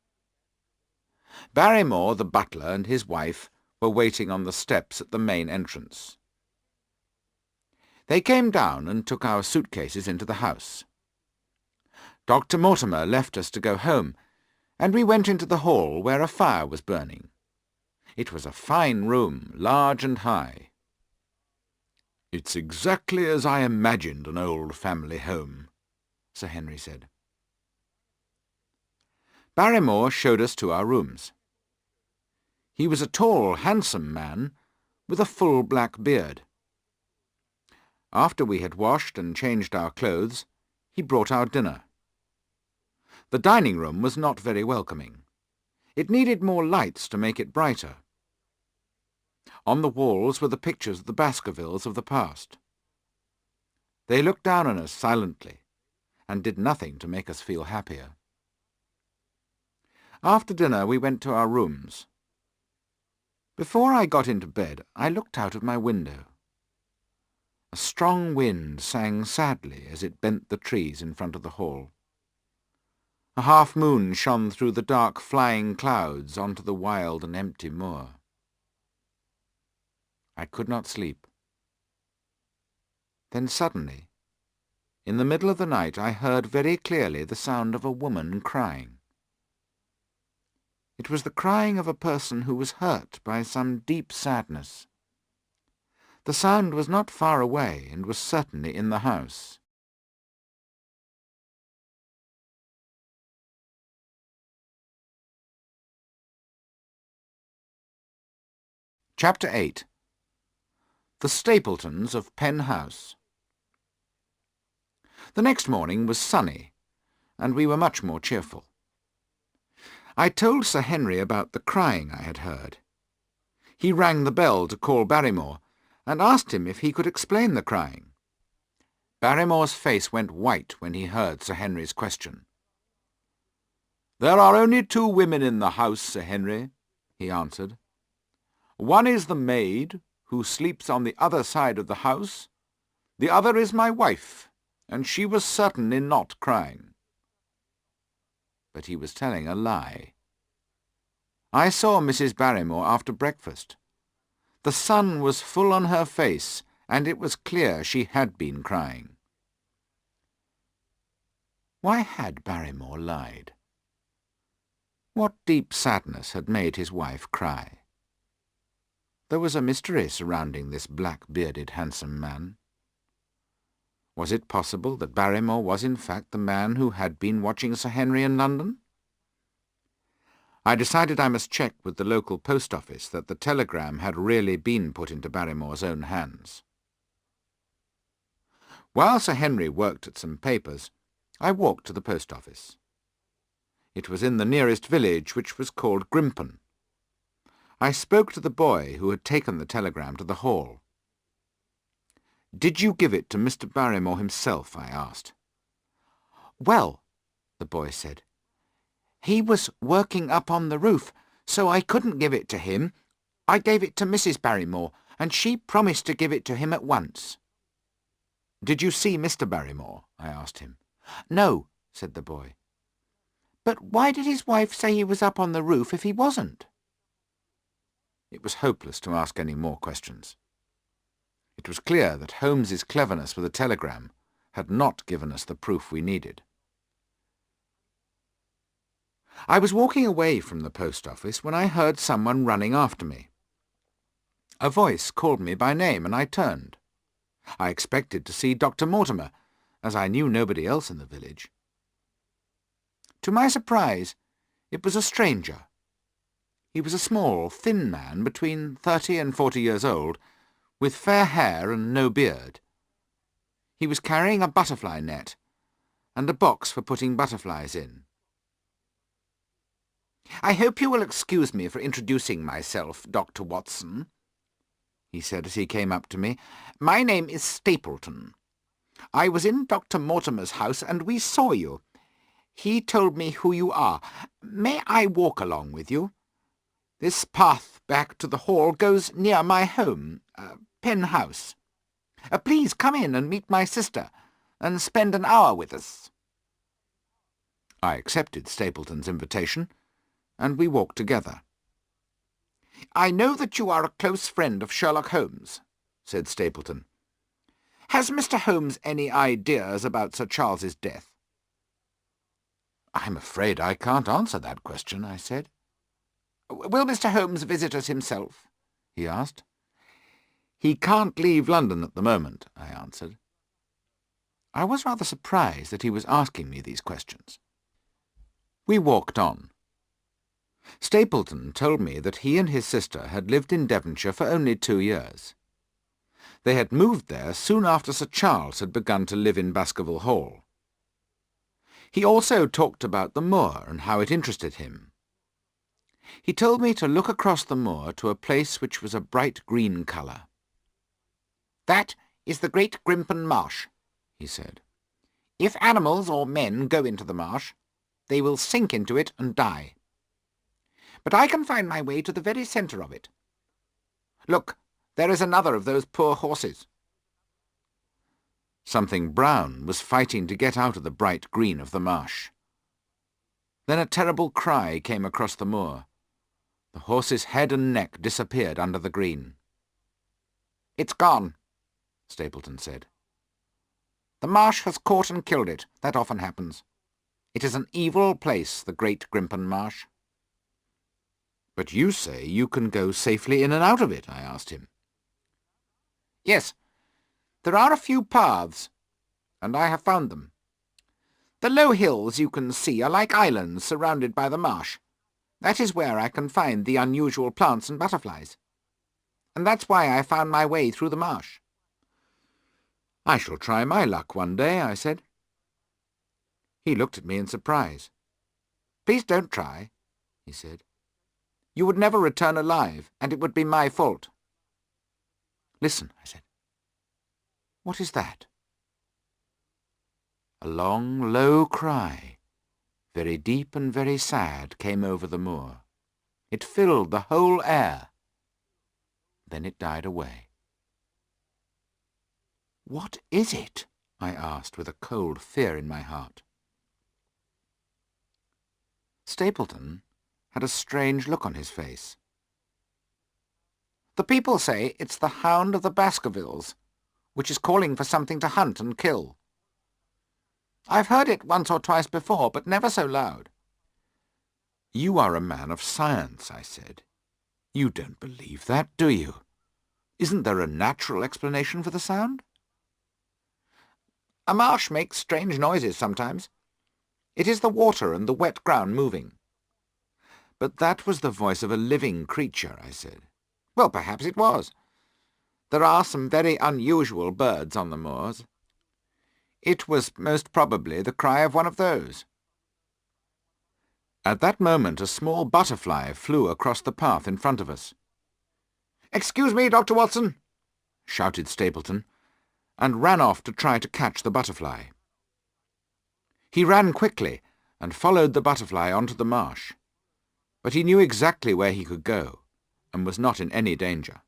Barrymore, the butler, and his wife were waiting on the steps at the main entrance. They came down and took our suitcases into the house. Dr. Mortimer left us to go home, and we went into the hall where a fire was burning. It was a fine room, large and high. "It's exactly as I imagined an old family home," Sir Henry said. Barrymore showed us to our rooms. He was a tall, handsome man with a full black beard. After we had washed and changed our clothes, he brought our dinner. The dining room was not very welcoming. It needed more lights to make it brighter. On the walls were the pictures of the Baskervilles of the past. They looked down on us silently, and did nothing to make us feel happier. After dinner we went to our rooms. Before I got into bed, I looked out of my window. A strong wind sang sadly as it bent the trees in front of the hall. A half-moon shone through the dark flying clouds onto the wild and empty moor. I could not sleep. Then suddenly, in the middle of the night, I heard very clearly the sound of a woman crying. It was the crying of a person who was hurt by some deep sadness. The sound was not far away and was certainly in the house. Chapter 8. The Stapletons of Pen House. The next morning was sunny, and we were much more cheerful. I told Sir Henry about the crying I had heard. He rang the bell to call Barrymore, and asked him if he could explain the crying. Barrymore's face went white when he heard Sir Henry's question. "There are only 2 women in the house, Sir Henry," he answered. "One is the maid, who sleeps on the other side of the house. The other is my wife, and she was certainly not crying. But he was telling a lie. I saw Mrs. Barrymore after breakfast. The sun was full on her face, and it was clear she had been crying. Why had Barrymore lied? What deep sadness had made his wife cry? There was a mystery surrounding this black-bearded, handsome man. Was it possible that Barrymore was in fact the man who had been watching Sir Henry in London? I decided I must check with the local post office that the telegram had really been put into Barrymore's own hands. While Sir Henry worked at some papers, I walked to the post office. It was in the nearest village, which was called Grimpen. I spoke to the boy who had taken the telegram to the hall. "Did you give it to Mr. Barrymore himself?" I asked. "Well," the boy said, "he was working up on the roof, so I couldn't give it to him. I gave it to Mrs. Barrymore, and she promised to give it to him at once." "Did you see Mr. Barrymore?" I asked him. "No," said the boy. "But why did his wife say he was up on the roof if he wasn't?" It was hopeless to ask any more questions. It was clear that Holmes's cleverness with a telegram had not given us the proof we needed. I was walking away from the post office when I heard someone running after me. A voice called me by name, and I turned. I expected to see Dr. Mortimer, as I knew nobody else in the village. To my surprise, it was a stranger. He was a small, thin man between 30 and 40 years old, with fair hair and no beard. He was carrying a butterfly net and a box for putting butterflies in. "I hope you will excuse me for introducing myself, Dr. Watson," he said as he came up to me. "My name is Stapleton. I was in Dr. Mortimer's house and we saw you. He told me who you are. May I walk along with you? This path back to the hall goes near my home, Pen House. Please come in and meet my sister, and spend an hour with us." I accepted Stapleton's invitation, and we walked together. "I know that you are a close friend of Sherlock Holmes," said Stapleton. "Has Mr. Holmes any ideas about Sir Charles's death?" "I'm afraid I can't answer that question," I said. "Will Mr. Holmes visit us himself?" he asked. "He can't leave London at the moment," I answered. I was rather surprised that he was asking me these questions. We walked on. Stapleton told me that he and his sister had lived in Devonshire for only 2 years. They had moved there soon after Sir Charles had begun to live in Baskerville Hall. He also talked about the moor and how it interested him. He told me to look across the moor to a place which was a bright green colour. "That is the Great Grimpen Marsh," he said. "If animals or men go into the marsh, they will sink into it and die. But I can find my way to the very centre of it. Look, there is another of those poor horses." Something brown was fighting to get out of the bright green of the marsh. Then a terrible cry came across the moor. The horse's head and neck disappeared under the green. "It's gone," Stapleton said. "The marsh has caught and killed it. That often happens. It is an evil place, the Great Grimpen Marsh." "But you say you can go safely in and out of it," I asked him. "Yes, there are a few paths, and I have found them. The low hills you can see are like islands surrounded by the marsh. That is where I can find the unusual plants and butterflies. And that's why I found my way through the marsh." "I shall try my luck one day," I said. He looked at me in surprise. "Please don't try," he said. "You would never return alive, and it would be my fault." "Listen," I said. "What is that?" A long, low cry, very deep and very sad, came over the moor. It filled the whole air. Then it died away. "What is it?" I asked, with a cold fear in my heart. Stapleton had a strange look on his face. The people say it's the Hound of the Baskervilles, which is calling for something to hunt and kill. I've heard it once or twice before, but never so loud. You are a man of science, I said. You don't believe that, do you? Isn't there a natural explanation for the sound? A marsh makes strange noises sometimes. It is the water and the wet ground moving. But that was the voice of a living creature, I said. Well, perhaps it was. There are some very unusual birds on the moors. It was most probably the cry of one of those. At that moment a small butterfly flew across the path in front of us. "Excuse me, Dr. Watson," shouted Stapleton, and ran off to try to catch the butterfly. He ran quickly and followed the butterfly onto the marsh, but he knew exactly where he could go, and was not in any danger.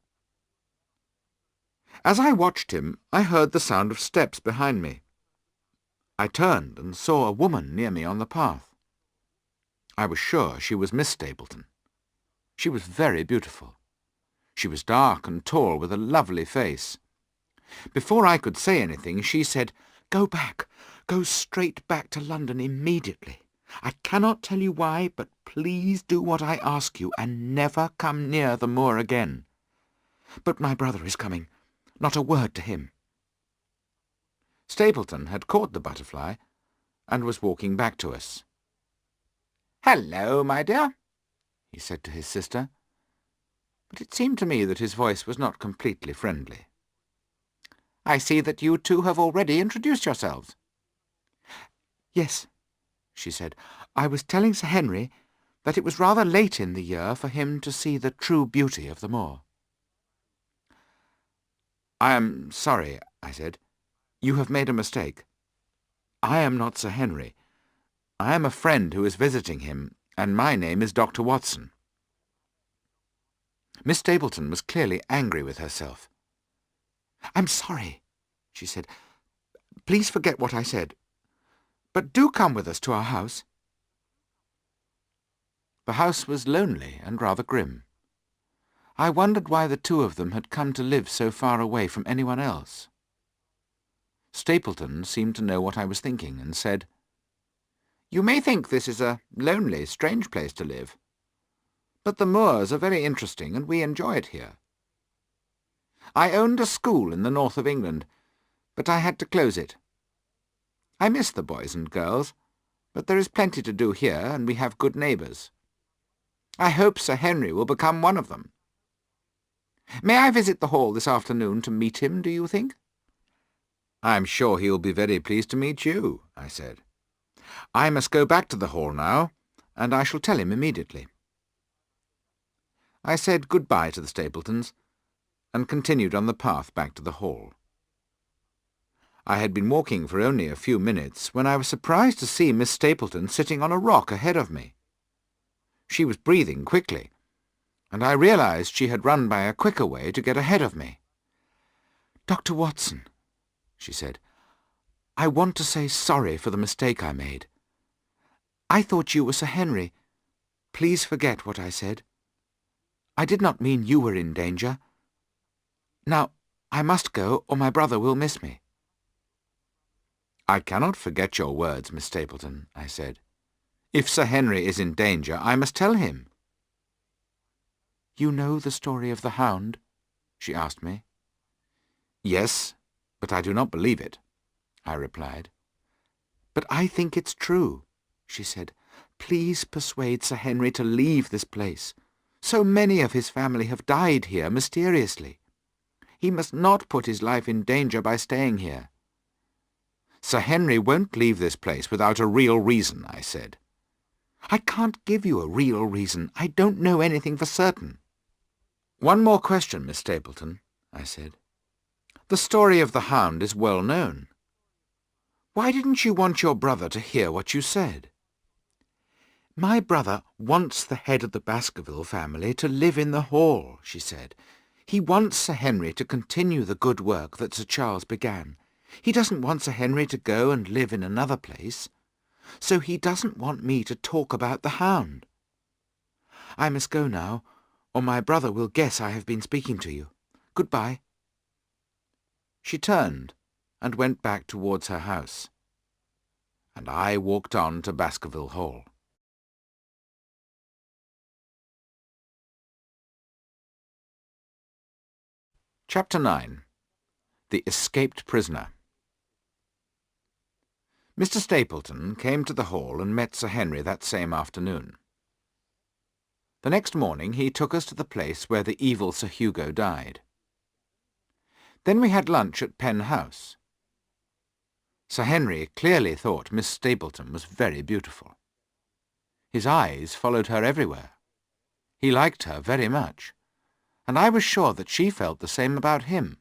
As I watched him, I heard the sound of steps behind me. I turned and saw a woman near me on the path. I was sure she was Miss Stapleton. She was very beautiful. She was dark and tall, with a lovely face. Before I could say anything, she said, "Go back. Go straight back to London immediately. I cannot tell you why, but please do what I ask you, and never come near the moor again. But my brother is coming. Not a word to him." Stapleton had caught the butterfly and was walking back to us. "Hello, my dear," he said to his sister, but it seemed to me that his voice was not completely friendly. "I see that you two have already introduced yourselves." "Yes," she said. "I was telling Sir Henry that it was rather late in the year for him to see the true beauty of the moor." "I am sorry," I said. "You have made a mistake. I am not Sir Henry. I am a friend who is visiting him, and my name is Dr. Watson." Miss Stapleton was clearly angry with herself. "I'm sorry," she said. "Please forget what I said. But do come with us to our house." The house was lonely and rather grim. I wondered why the two of them had come to live so far away from anyone else. Stapleton seemed to know what I was thinking, and said, "You may think this is a lonely, strange place to live, but the moors are very interesting, and we enjoy it here. I owned a school in the north of England, but I had to close it. I miss the boys and girls, but there is plenty to do here, and we have good neighbours. I hope Sir Henry will become one of them. May I visit the hall this afternoon to meet him, do you think?" "I am sure he will be very pleased to meet you," I said. "I must go back to the hall now, and I shall tell him immediately." I said good-bye to the Stapletons, and continued on the path back to the hall. I had been walking for only a few minutes when I was surprised to see Miss Stapleton sitting on a rock ahead of me. She was breathing quickly, and I realized she had run by a quicker way to get ahead of me. "Dr. Watson," she said, "I want to say sorry for the mistake I made. I thought you were Sir Henry. Please forget what I said. I did not mean you were in danger. Now, I must go, or my brother will miss me." "I cannot forget your words, Miss Stapleton," I said. "If Sir Henry is in danger, I must tell him." "You know the story of the Hound?" she asked me. "Yes, but I do not believe it," I replied. "But I think it's true," she said. "Please persuade Sir Henry to leave this place. So many of his family have died here mysteriously. He must not put his life in danger by staying here." "Sir Henry won't leave this place without a real reason," I said. "I can't give you a real reason. I don't know anything for certain." "One more question, Miss Stapleton," I said. "The story of the Hound is well known. Why didn't you want your brother to hear what you said?" "My brother wants the head of the Baskerville family to live in the hall," she said. "He wants Sir Henry to continue the good work that Sir Charles began. He doesn't want Sir Henry to go and live in another place, so he doesn't want me to talk about the Hound. I must go now, or my brother will guess I have been speaking to you. Goodbye." She turned and went back towards her house, and I walked on to Baskerville Hall. Chapter 9. The Escaped Prisoner. Mr. Stapleton came to the hall and met Sir Henry that same afternoon. The next morning he took us to the place where the evil Sir Hugo died. Then we had lunch at Penn House. Sir Henry clearly thought Miss Stapleton was very beautiful. His eyes followed her everywhere. He liked her very much, and I was sure that she felt the same about him.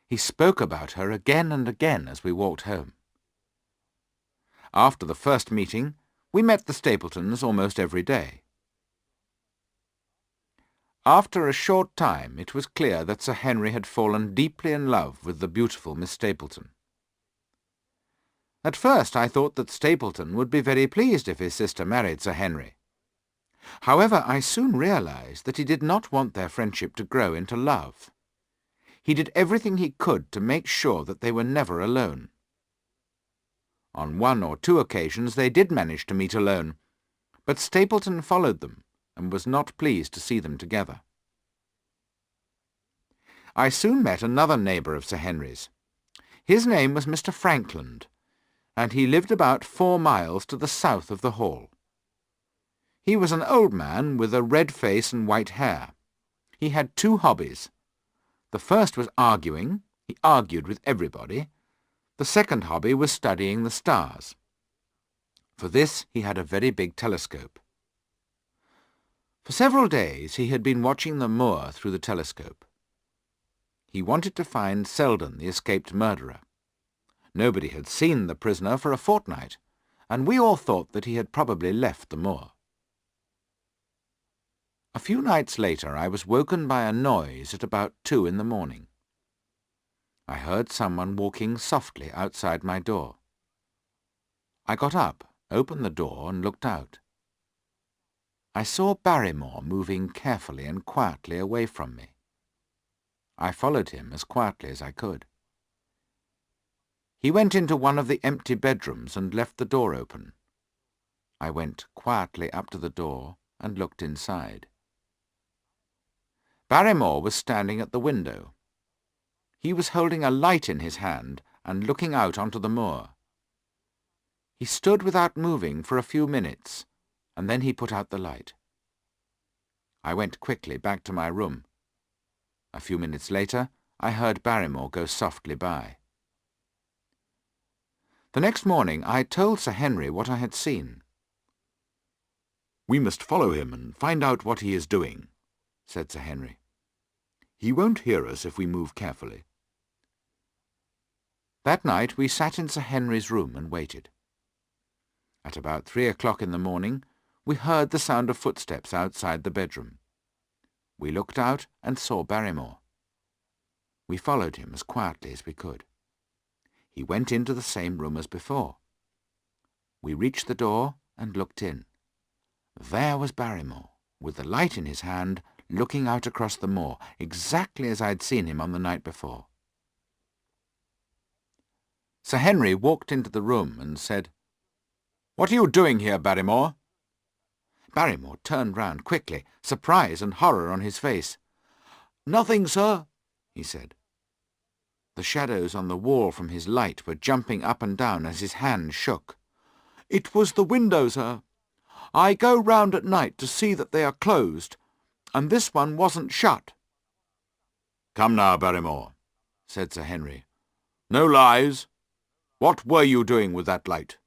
He spoke about her again and again as we walked home. After the first meeting, we met the Stapletons almost every day. After a short time, it was clear that Sir Henry had fallen deeply in love with the beautiful Miss Stapleton. At first I thought that Stapleton would be very pleased if his sister married Sir Henry. However, I soon realized that he did not want their friendship to grow into love. He did everything he could to make sure that they were never alone. On 1 or 2 occasions they did manage to meet alone, but Stapleton followed them and was not pleased to see them together. I soon met another neighbour of Sir Henry's. His name was Mr. Frankland, and he lived about 4 miles to the south of the hall. He was an old man with a red face and white hair. He had 2 hobbies. The first was arguing. He argued with everybody. The second hobby was studying the stars. For this he had a very big telescope. For several days he had been watching the moor through the telescope. He wanted to find Selden, the escaped murderer. Nobody had seen the prisoner for a fortnight, and we all thought that he had probably left the moor. A few nights later I was woken by a noise at about 2 in the morning. I heard someone walking softly outside my door. I got up, opened the door, and looked out. I saw Barrymore moving carefully and quietly away from me. I followed him as quietly as I could. He went into one of the empty bedrooms and left the door open. I went quietly up to the door and looked inside. Barrymore was standing at the window. He was holding a light in his hand and looking out onto the moor. He stood without moving for a few minutes, and then he put out the light. I went quickly back to my room. A few minutes later, I heard Barrymore go softly by. The next morning I told Sir Henry what I had seen. "We must follow him and find out what he is doing," said Sir Henry. "He won't hear us if we move carefully." That night we sat in Sir Henry's room and waited. At about 3 o'clock in the morning we heard the sound of footsteps outside the bedroom. We looked out and saw Barrymore. We followed him as quietly as we could. He went into the same room as before. We reached the door and looked in. There was Barrymore, with the light in his hand, looking out across the moor, exactly as I'd seen him on the night before. Sir Henry walked into the room and said, "What are you doing here, Barrymore?" Barrymore turned round quickly, surprise and horror on his face. "Nothing, sir," he said. The shadows on the wall from his light were jumping up and down as his hand shook. "It was the window, sir. I go round at night to see that they are closed, and this one wasn't shut." "Come now, Barrymore," said Sir Henry. "No lies. What were you doing with that light?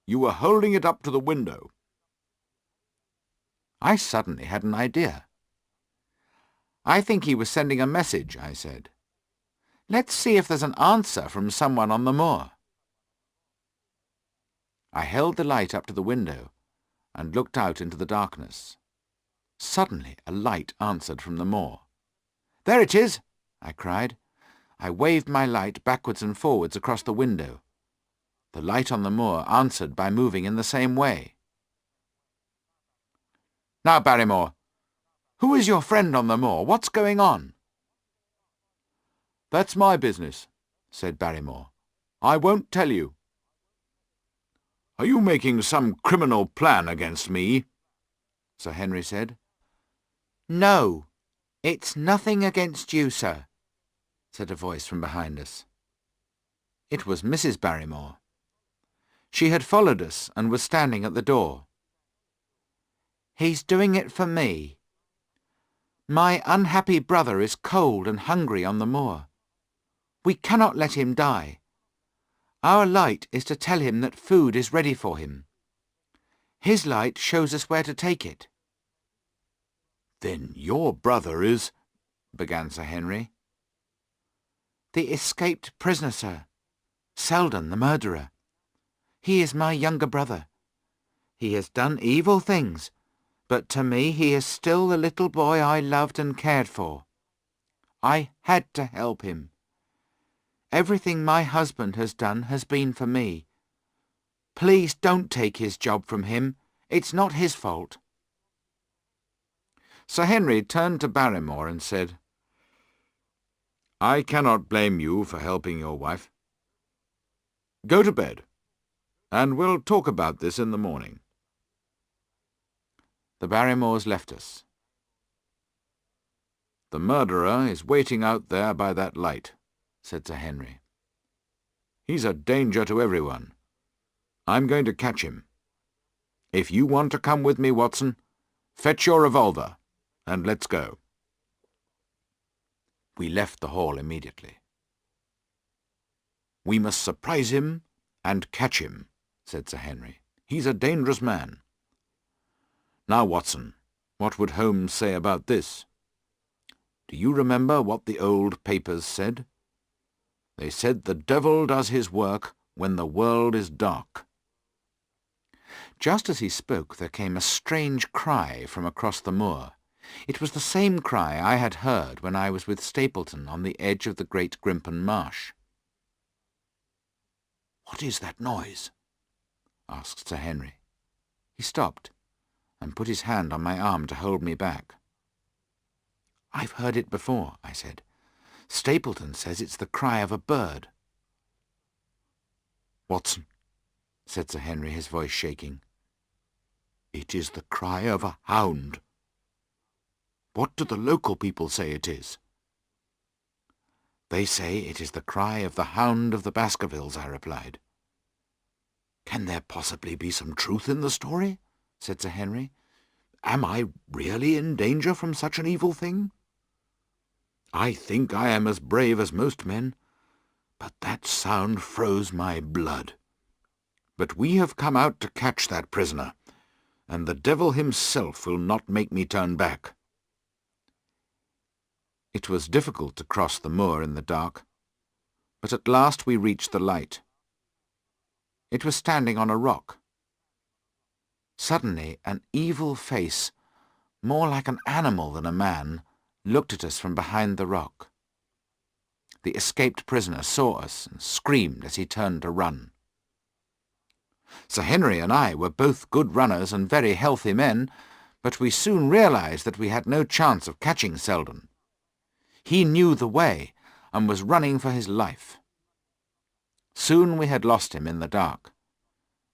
You were holding it up to the window." I suddenly had an idea. "I think he was sending a message," I said. "Let's see if there's an answer from someone on the moor." I held the light up to the window and looked out into the darkness. Suddenly a light answered from the moor. "There it is!" I cried. I waved my light backwards and forwards across the window. The light on the moor answered by moving in the same way. "Now, Barrymore, who is your friend on the moor? What's going on?" "That's my business," said Barrymore. "I won't tell you." "Are you making some criminal plan against me?" Sir Henry said. "No, it's nothing against you, sir," said a voice from behind us. It was Mrs. Barrymore. She had followed us and was standing at the door. "He's doing it for me. My unhappy brother is cold and hungry on the moor. We cannot let him die. Our light is to tell him that food is ready for him. His light shows us where to take it." "Then your brother is—" began Sir Henry. "The escaped prisoner, sir. Selden, the murderer. He is my younger brother. He has done evil things, but to me he is still the little boy I loved and cared for. I had to help him. Everything my husband has done has been for me. Please don't take his job from him. It's not his fault." Sir Henry turned to Barrymore and said, "I cannot blame you for helping your wife. Go to bed, and we'll talk about this in the morning." The Barrymores left us. "The murderer is waiting out there by that light," said Sir Henry. "He's a danger to everyone. I'm going to catch him. If you want to come with me, Watson, fetch your revolver, and let's go." We left the hall immediately. "We must surprise him and catch him," said Sir Henry. "He's a dangerous man. Now, Watson, what would Holmes say about this? Do you remember what the old papers said? They said the devil does his work when the world is dark." Just as he spoke there came a strange cry from across the moor. It was the same cry I had heard when I was with Stapleton on the edge of the great Grimpen Marsh. "What is that noise?" asked Sir Henry. He stopped and put his hand on my arm to hold me back. "I've heard it before," I said. "Stapleton says it's the cry of a bird." "Watson," said Sir Henry, his voice shaking, "it is the cry of a hound. What do the local people say it is?" "They say it is the cry of the Hound of the Baskervilles," I replied. "Can there possibly be some truth in the story?" said Sir Henry. "Am I really in danger from such an evil thing? I think I am as brave as most men, but that sound froze my blood. But we have come out to catch that prisoner, and the devil himself will not make me turn back." It was difficult to cross the moor in the dark, but at last we reached the light. It was standing on a rock. Suddenly an evil face, more like an animal than a man, looked at us from behind the rock. The escaped prisoner saw us and screamed as he turned to run. Sir Henry and I were both good runners and very healthy men, but we soon realized that we had no chance of catching Selden. He knew the way and was running for his life. Soon we had lost him in the dark,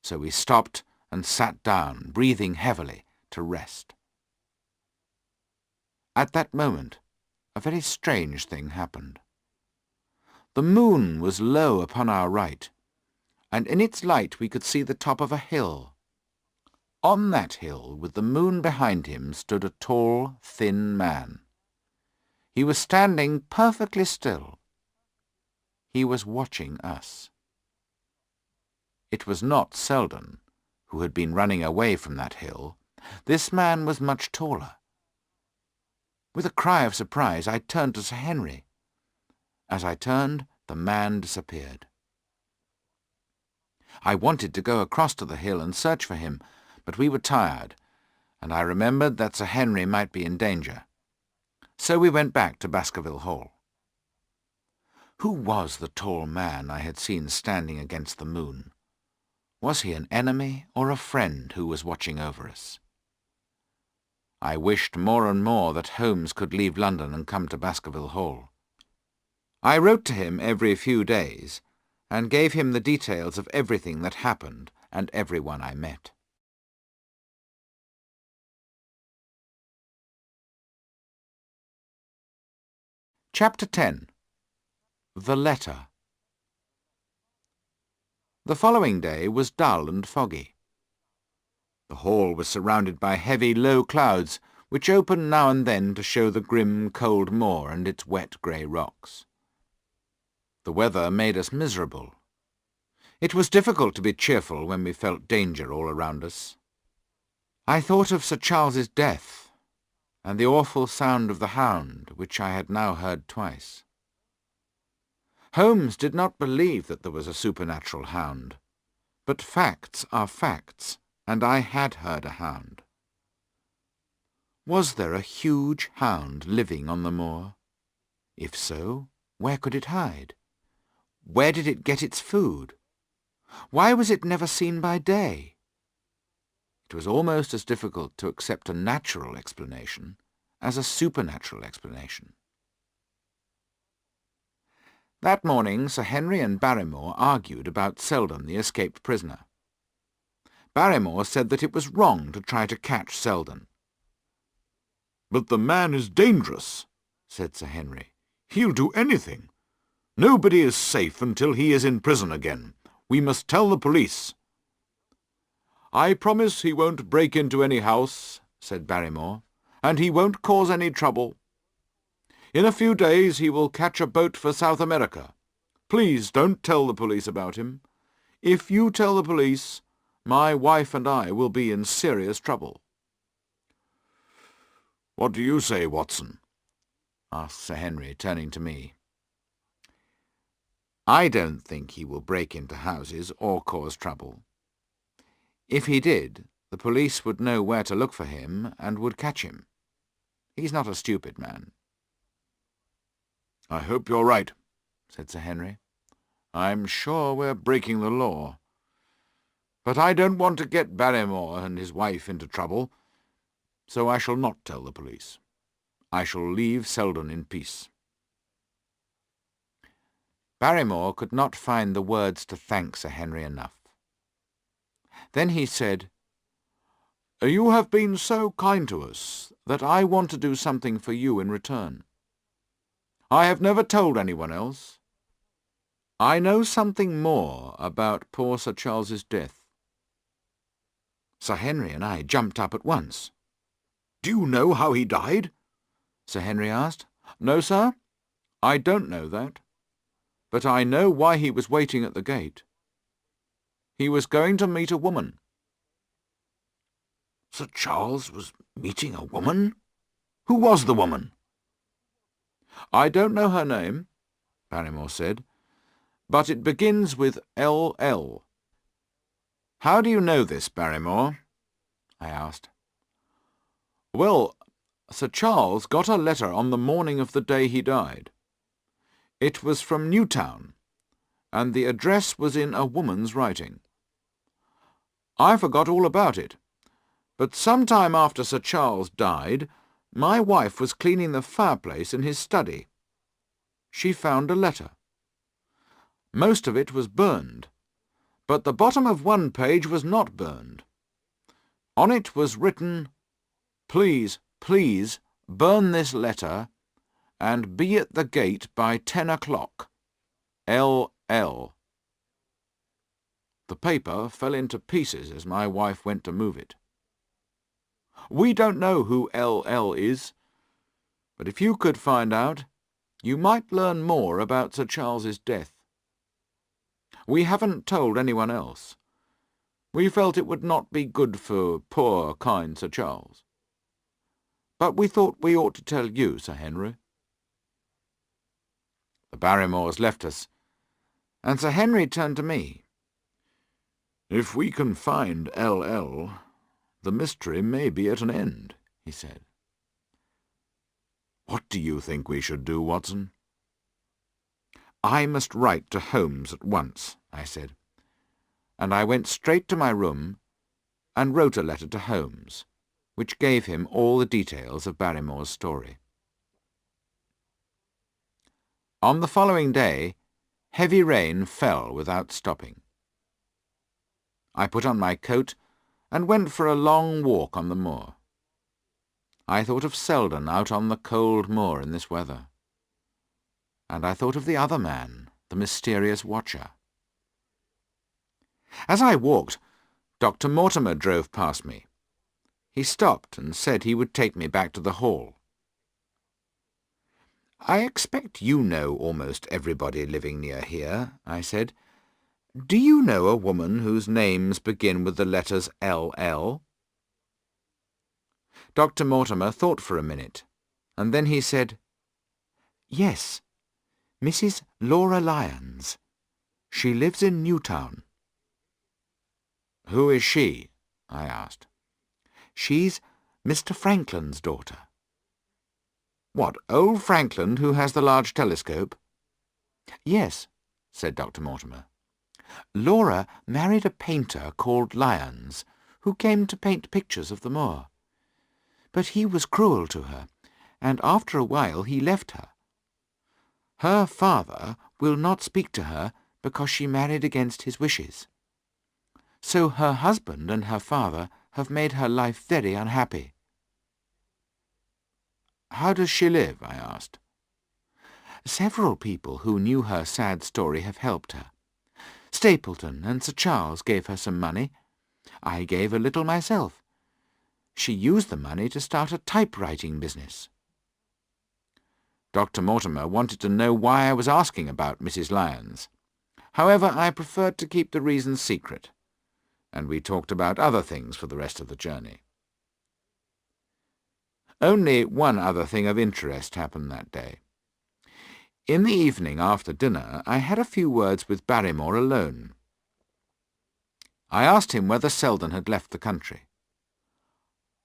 so we stopped and sat down, breathing heavily, to rest. At that moment, a very strange thing happened. The moon was low upon our right, and in its light we could see the top of a hill. On that hill, with the moon behind him, stood a tall, thin man. He was standing perfectly still. He was watching us. It was not Selden, who had been running away from that hill. This man was much taller. With a cry of surprise, I turned to Sir Henry. As I turned, the man disappeared. I wanted to go across to the hill and search for him, but we were tired, and I remembered that Sir Henry might be in danger. So we went back to Baskerville Hall. Who was the tall man I had seen standing against the moon? Was he an enemy or a friend who was watching over us? I wished more and more that Holmes could leave London and come to Baskerville Hall. I wrote to him every few days and gave him the details of everything that happened and everyone I met. Chapter 10. The Letter. The following day was dull and foggy. The hall was surrounded by heavy, low clouds, which opened now and then to show the grim, cold moor and its wet grey rocks. The weather made us miserable. It was difficult to be cheerful when we felt danger all around us. I thought of Sir Charles's death, and the awful sound of the Hound, which I had now heard twice. Holmes did not believe that there was a supernatural hound, but facts are facts, and I had heard a hound. Was there a huge hound living on the moor? If so, where could it hide? Where did it get its food? Why was it never seen by day? It was almost as difficult to accept a natural explanation as a supernatural explanation. That morning Sir Henry and Barrymore argued about Selden, the escaped prisoner. Barrymore said that it was wrong to try to catch Selden. "But the man is dangerous," said Sir Henry. "He'll do anything. Nobody is safe until he is in prison again. We must tell the police." "I promise he won't break into any house," said Barrymore, "and he won't cause any trouble. In a few days he will catch a boat for South America. Please don't tell the police about him. If you tell the police, my wife and I will be in serious trouble." "What do you say, Watson?" asked Sir Henry, turning to me. "I don't think he will break into houses or cause trouble. If he did, the police would know where to look for him and would catch him. He's not a stupid man." "I hope you're right," said Sir Henry. "I'm sure we're breaking the law. But I don't want to get Barrymore and his wife into trouble, so I shall not tell the police. I shall leave Selden in peace." Barrymore could not find the words to thank Sir Henry enough. Then he said, "You have been so kind to us that I want to do something for you in return. I have never told anyone else. I know something more about poor Sir Charles's death." Sir Henry and I jumped up at once. "Do you know how he died?" Sir Henry asked. "No, sir, I don't know that. But I know why he was waiting at the gate. He was going to meet a woman." Sir Charles was meeting a woman? Who was the woman? "I don't know her name," Barrymore said, "but it begins with L.L. "How do you know this, Barrymore?" I asked. "Well, Sir Charles got a letter on the morning of the day he died. It was from Newtown, and the address was in a woman's writing. I forgot all about it, but some time after Sir Charles died, my wife was cleaning the fireplace in his study. She found a letter. Most of it was burned, but the bottom of one page was not burned. On it was written, 'Please, please, burn this letter, and be at the gate by 10 o'clock. L.L.' The paper fell into pieces as my wife went to move it. We don't know who L.L. is, but if you could find out, you might learn more about Sir Charles's death. We haven't told anyone else. We felt it would not be good for poor, kind Sir Charles. But we thought we ought to tell you, Sir Henry." The Barrymores left us, and Sir Henry turned to me. "If we can find L.L., the mystery may be at an end," he said. "What do you think we should do, Watson?" I must write to Holmes at once, I said, and I went straight to my room and wrote a letter to Holmes, which gave him all the details of Barrymore's story. On the following day, heavy rain fell without stopping. I put on my coat and went for a long walk on the moor. I thought of Selden out on the cold moor in this weather. And I thought of the other man, the mysterious watcher. As I walked, Dr. Mortimer drove past me. He stopped and said he would take me back to the hall. "I expect you know almost everybody living near here," I said. "Do you know a woman whose names begin with the letters L.L.?" Dr. Mortimer thought for a minute, and then he said, "Yes, Mrs. Laura Lyons. She lives in Newtown." "Who is she?" I asked. "She's Mr. Franklin's daughter." "What, old Franklin who has the large telescope?" "Yes," said Dr. Mortimer. "Laura married a painter called Lyons, who came to paint pictures of the moor. But he was cruel to her, and after a while he left her. Her father will not speak to her because she married against his wishes. So her husband and her father have made her life very unhappy." "How does she live?" I asked. "Several people who knew her sad story have helped her. Stapleton and Sir Charles gave her some money. I gave a little myself. She used the money to start a typewriting business." Dr. Mortimer wanted to know why I was asking about Mrs. Lyons. However, I preferred to keep the reason secret, and we talked about other things for the rest of the journey. Only one other thing of interest happened that day. In the evening after dinner, I had a few words with Barrymore alone. I asked him whether Selden had left the country.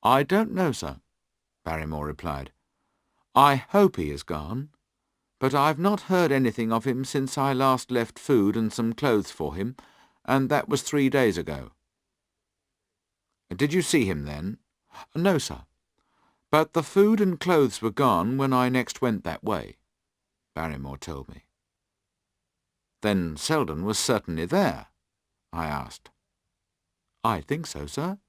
"I don't know, sir," Barrymore replied. "I hope he is gone, but I've not heard anything of him since I last left food and some clothes for him, and that was 3 days ago." "Did you see him then?" "No, sir, but the food and clothes were gone when I next went that way," Barrymore told me. "Then Selden was certainly there?" I asked. "I think so, sir."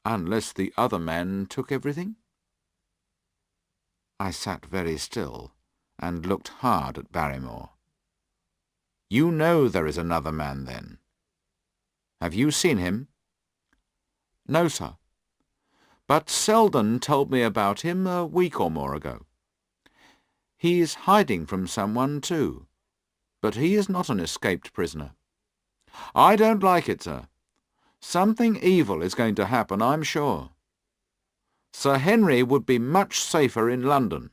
"Unless the other man took everything?" I sat very still and looked hard at Barrymore. "You know there is another man, then? Have you seen him?" "No, sir. But Selden told me about him a week or more ago. He's hiding from someone, too, but he is not an escaped prisoner. I don't like it, sir. Something evil is going to happen, I'm sure. Sir Henry would be much safer in London."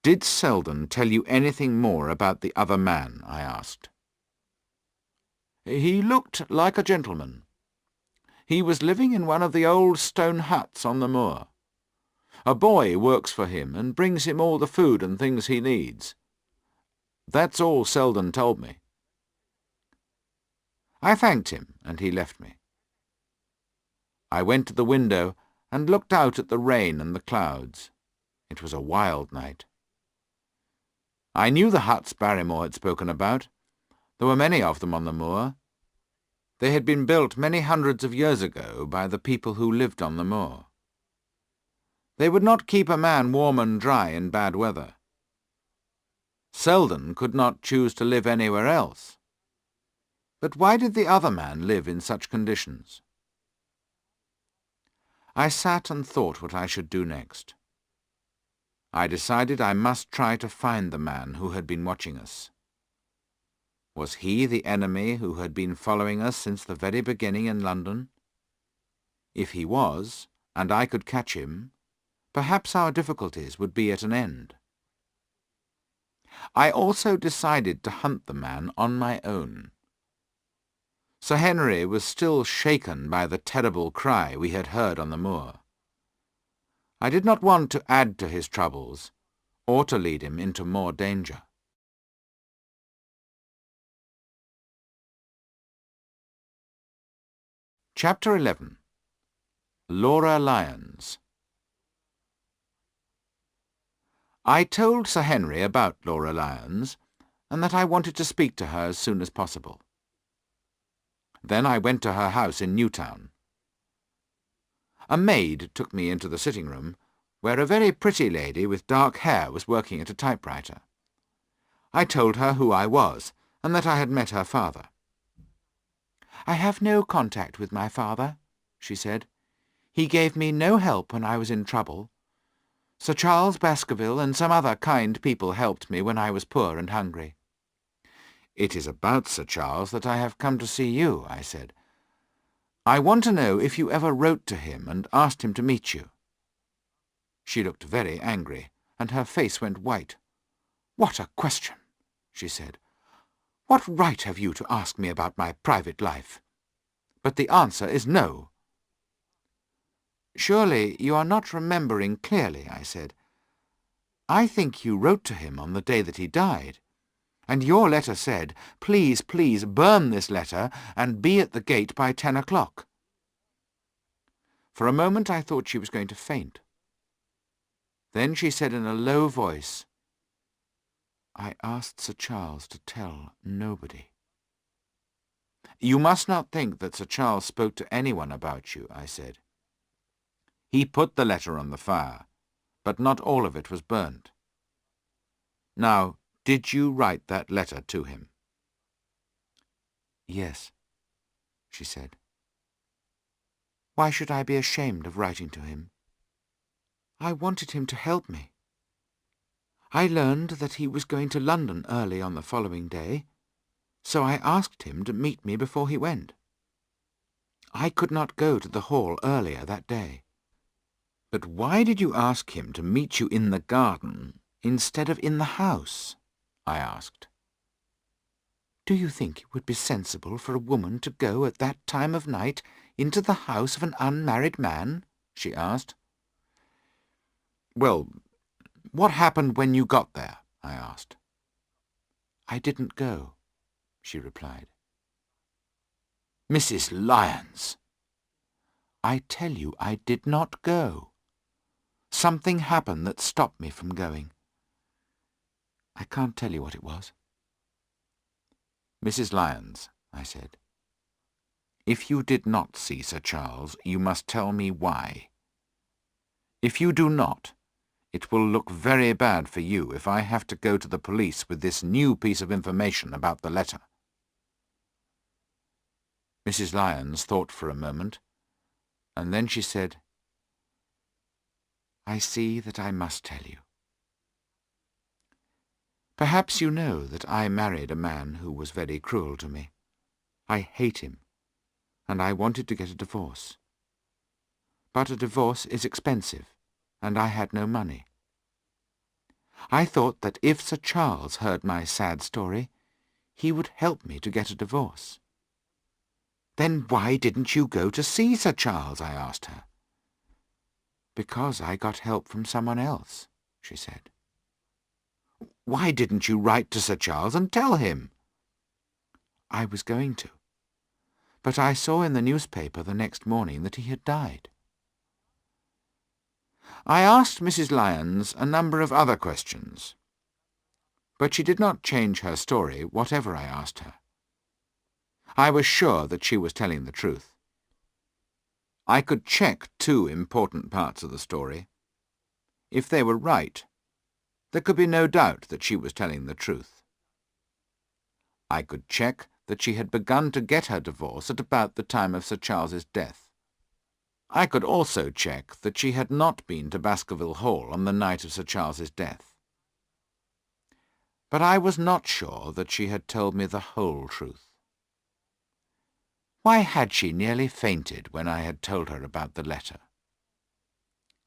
"Did Selden tell you anything more about the other man?" I asked. "He looked like a gentleman. He was living in one of the old stone huts on the moor. A boy works for him and brings him all the food and things he needs. That's all Selden told me." I thanked him, and he left me. I went to the window and looked out at the rain and the clouds. It was a wild night. I knew the huts Barrymore had spoken about. There were many of them on the moor. They had been built many hundreds of years ago by the people who lived on the moor. They would not keep a man warm and dry in bad weather. Selden could not choose to live anywhere else. But why did the other man live in such conditions? I sat and thought what I should do next. I decided I must try to find the man who had been watching us. Was he the enemy who had been following us since the very beginning in London? If he was, and I could catch him, perhaps our difficulties would be at an end. I also decided to hunt the man on my own. Sir Henry was still shaken by the terrible cry we had heard on the moor. I did not want to add to his troubles, or to lead him into more danger. Chapter 11. Laura Lyons. I told Sir Henry about Laura Lyons, and that I wanted to speak to her as soon as possible. Then I went to her house in Newtown. A maid took me into the sitting-room, where a very pretty lady with dark hair was working at a typewriter. I told her who I was, and that I had met her father. "I have no contact with my father," she said. "He gave me no help when I was in trouble. Sir Charles Baskerville and some other kind people helped me when I was poor and hungry." "It is about Sir Charles that I have come to see you," I said. "I want to know if you ever wrote to him and asked him to meet you." She looked very angry, and her face went white. "What a question!" she said. "What right have you to ask me about my private life? But the answer is no." "Surely you are not remembering clearly," I said. "I think you wrote to him on the day that he died, and your letter said, 'Please, please, burn this letter and be at the gate by 10 o'clock. For a moment I thought she was going to faint. Then she said in a low voice, "I asked Sir Charles to tell nobody." "You must not think that Sir Charles spoke to anyone about you," I said. "He put the letter on the fire, but not all of it was burnt. Now, did you write that letter to him?" "Yes," she said. "Why should I be ashamed of writing to him? I wanted him to help me. I learned that he was going to London early on the following day, so I asked him to meet me before he went. I could not go to the hall earlier that day." "But why did you ask him to meet you in the garden instead of in the house?" I asked. "Do you think it would be sensible for a woman to go at that time of night into the house of an unmarried man?" she asked. "Well, what happened when you got there?" I asked. "I didn't go," she replied. "Mrs. Lyons!" "I tell you I did not go. Something happened that stopped me from going. I can't tell you what it was." "Mrs. Lyons," I said, "if you did not see Sir Charles, you must tell me why. If you do not, it will look very bad for you if I have to go to the police with this new piece of information about the letter." Mrs. Lyons thought for a moment, and then she said, "I see that I must tell you. Perhaps you know that I married a man who was very cruel to me. I hate him, and I wanted to get a divorce. But a divorce is expensive, and I had no money. I thought that if Sir Charles heard my sad story, he would help me to get a divorce." "Then why didn't you go to see Sir Charles?" I asked her. "Because I got help from someone else," she said. "Why didn't you write to Sir Charles and tell him?" "I was going to, but I saw in the newspaper the next morning that he had died." I asked Mrs. Lyons a number of other questions, but she did not change her story, whatever I asked her. I was sure that she was telling the truth. I could check two important parts of the story. If they were right, there could be no doubt that she was telling the truth. I could check that she had begun to get her divorce at about the time of Sir Charles's death. I could also check that she had not been to Baskerville Hall on the night of Sir Charles's death. But I was not sure that she had told me the whole truth. Why had she nearly fainted when I had told her about the letter?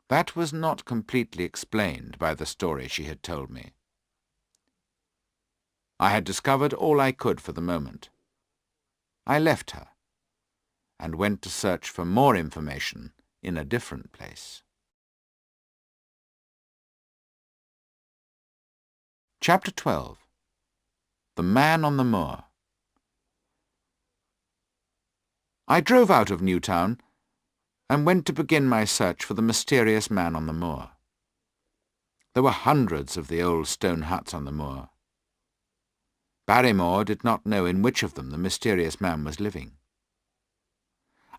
That was not completely explained by the story she had told me. I had discovered all I could for the moment. I left her, and went to search for more information in a different place. Chapter 12. The Man on the Moor. I drove out of Newtown and went to begin my search for the mysterious man on the moor. There were hundreds of the old stone huts on the moor. Barrymore did not know in which of them the mysterious man was living.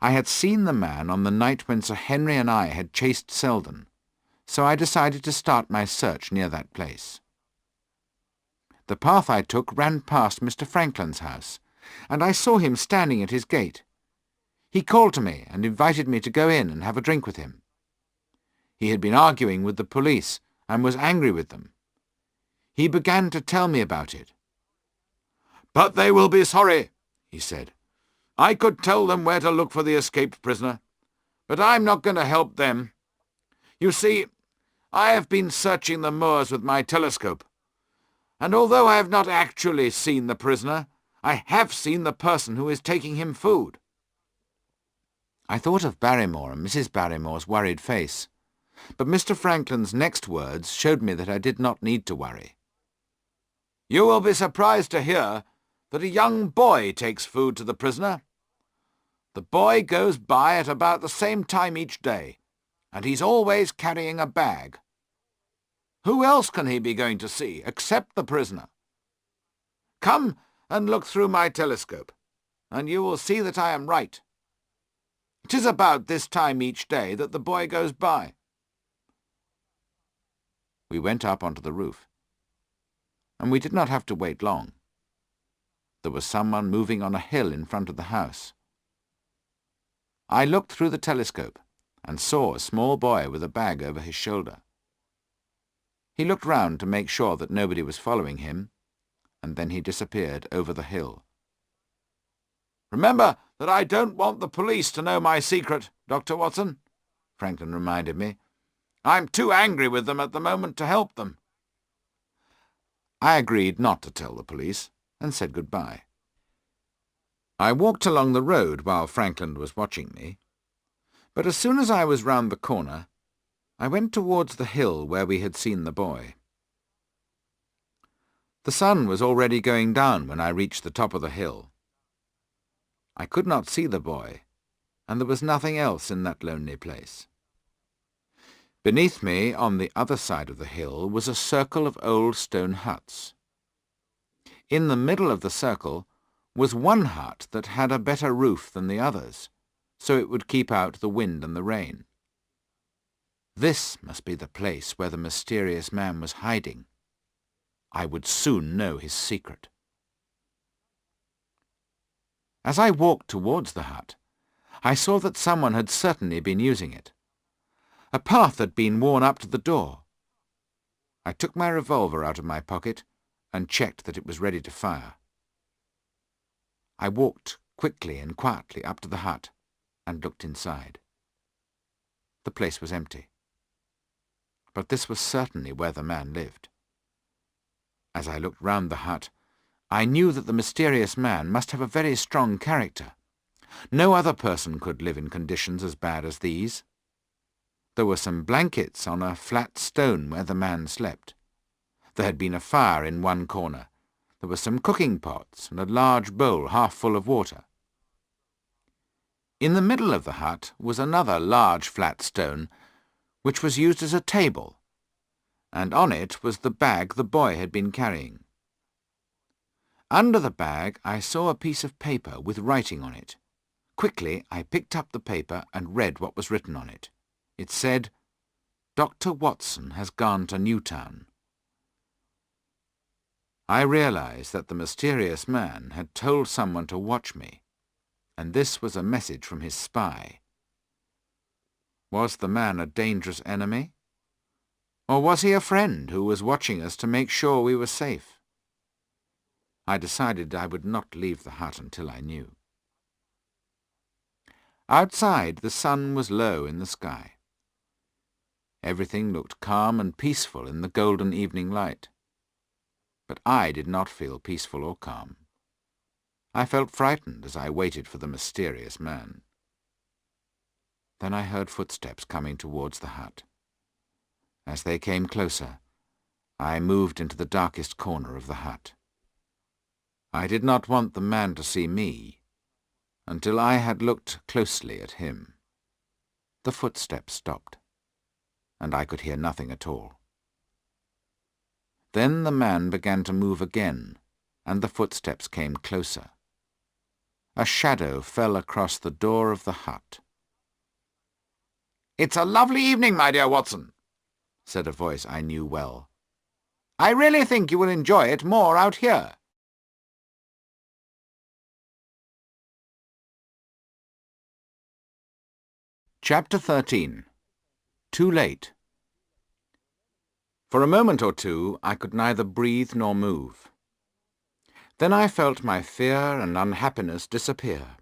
I had seen the man on the night when Sir Henry and I had chased Selden, so I decided to start my search near that place. The path I took ran past Mr. Franklin's house, and I saw him standing at his gate. He called to me and invited me to go in and have a drink with him. He had been arguing with the police and was angry with them. He began to tell me about it. "But they will be sorry," he said. "I could tell them where to look for the escaped prisoner, but I'm not going to help them. You see, I have been searching the moors with my telescope, and although I have not actually seen the prisoner, I have seen the person who is taking him food." I thought of Barrymore and Mrs. Barrymore's worried face, but Mr. Franklin's next words showed me that I did not need to worry. "You will be surprised to hear that a young boy takes food to the prisoner. The boy goes by at about the same time each day, and he's always carrying a bag. Who else can he be going to see except the prisoner? Come and look through my telescope, and you will see that I am right. It is about this time each day that the boy goes by." We went up onto the roof, and we did not have to wait long. There was someone moving on a hill in front of the house. I looked through the telescope and saw a small boy with a bag over his shoulder. He looked round to make sure that nobody was following him, and then he disappeared over the hill. "Remember that I don't want the police to know my secret, Dr. Watson," Franklin reminded me. "I'm too angry with them at the moment to help them." I agreed not to tell the police and said goodbye. I walked along the road while Franklin was watching me, but as soon as I was round the corner, I went towards the hill where we had seen the boy. The sun was already going down when I reached the top of the hill. I could not see the boy, and there was nothing else in that lonely place. Beneath me, on the other side of the hill, was a circle of old stone huts. In the middle of the circle was one hut that had a better roof than the others, so it would keep out the wind and the rain. This must be the place where the mysterious man was hiding. I would soon know his secret. As I walked towards the hut, I saw that someone had certainly been using it. A path had been worn up to the door. I took my revolver out of my pocket and checked that it was ready to fire. I walked quickly and quietly up to the hut and looked inside. The place was empty. But this was certainly where the man lived. As I looked round the hut, I knew that the mysterious man must have a very strong character. No other person could live in conditions as bad as these. There were some blankets on a flat stone where the man slept. There had been a fire in one corner. There were some cooking pots and a large bowl half full of water. In the middle of the hut was another large flat stone, which was used as a table, and on it was the bag the boy had been carrying. Under the bag I saw a piece of paper with writing on it. Quickly I picked up the paper and read what was written on it. It said, "Dr. Watson has gone to Newtown." I realized that the mysterious man had told someone to watch me, and this was a message from his spy. Was the man a dangerous enemy? Or was he a friend who was watching us to make sure we were safe? I decided I would not leave the hut until I knew. Outside, the sun was low in the sky. Everything looked calm and peaceful in the golden evening light. But I did not feel peaceful or calm. I felt frightened as I waited for the mysterious man. Then I heard footsteps coming towards the hut. As they came closer, I moved into the darkest corner of the hut. I did not want the man to see me until I had looked closely at him. The footsteps stopped, and I could hear nothing at all. Then the man began to move again, and the footsteps came closer. A shadow fell across the door of the hut. "It's a lovely evening, my dear Watson," said a voice I knew well. "I really think you will enjoy it more out here." Chapter 13. Too Late. For a moment or two I could neither breathe nor move. Then I felt my fear and unhappiness disappear,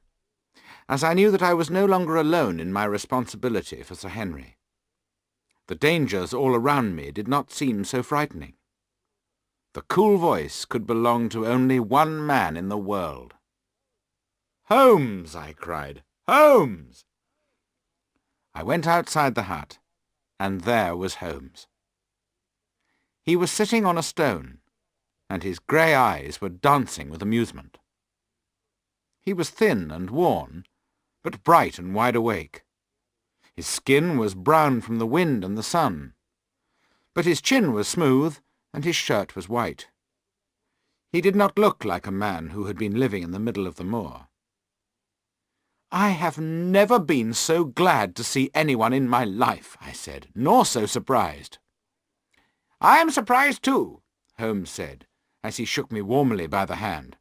as I knew that I was no longer alone in my responsibility for Sir Henry. The dangers all around me did not seem so frightening. The cool voice could belong to only one man in the world. "Holmes!" I cried. "Holmes!" I went outside the hut, and there was Holmes. He was sitting on a stone, and his grey eyes were dancing with amusement. He was thin and worn, but bright and wide awake. His skin was brown from the wind and the sun, but his chin was smooth, and his shirt was white. He did not look like a man who had been living in the middle of the moor. "I have never been so glad to see anyone in my life," I said, "nor so surprised." "I am surprised too," Holmes said, as he shook me warmly by the hand.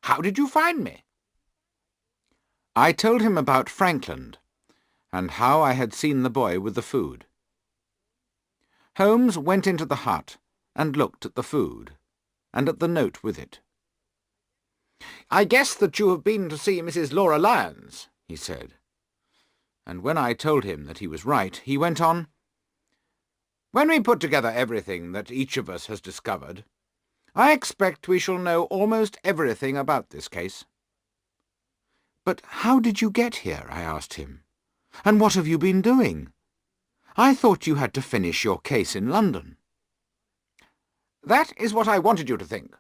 "How did you find me?" I told him about Frankland, and how I had seen the boy with the food. Holmes went into the hut and looked at the food, and at the note with it. "I guess that you have been to see Mrs. Laura Lyons," he said. And when I told him that he was right, he went on, "When we put together everything that each of us has discovered, I expect we shall know almost everything about this case." "But how did you get here?" I asked him. "And what have you been doing? I thought you had to finish your case in London." "That is what I wanted you to think,"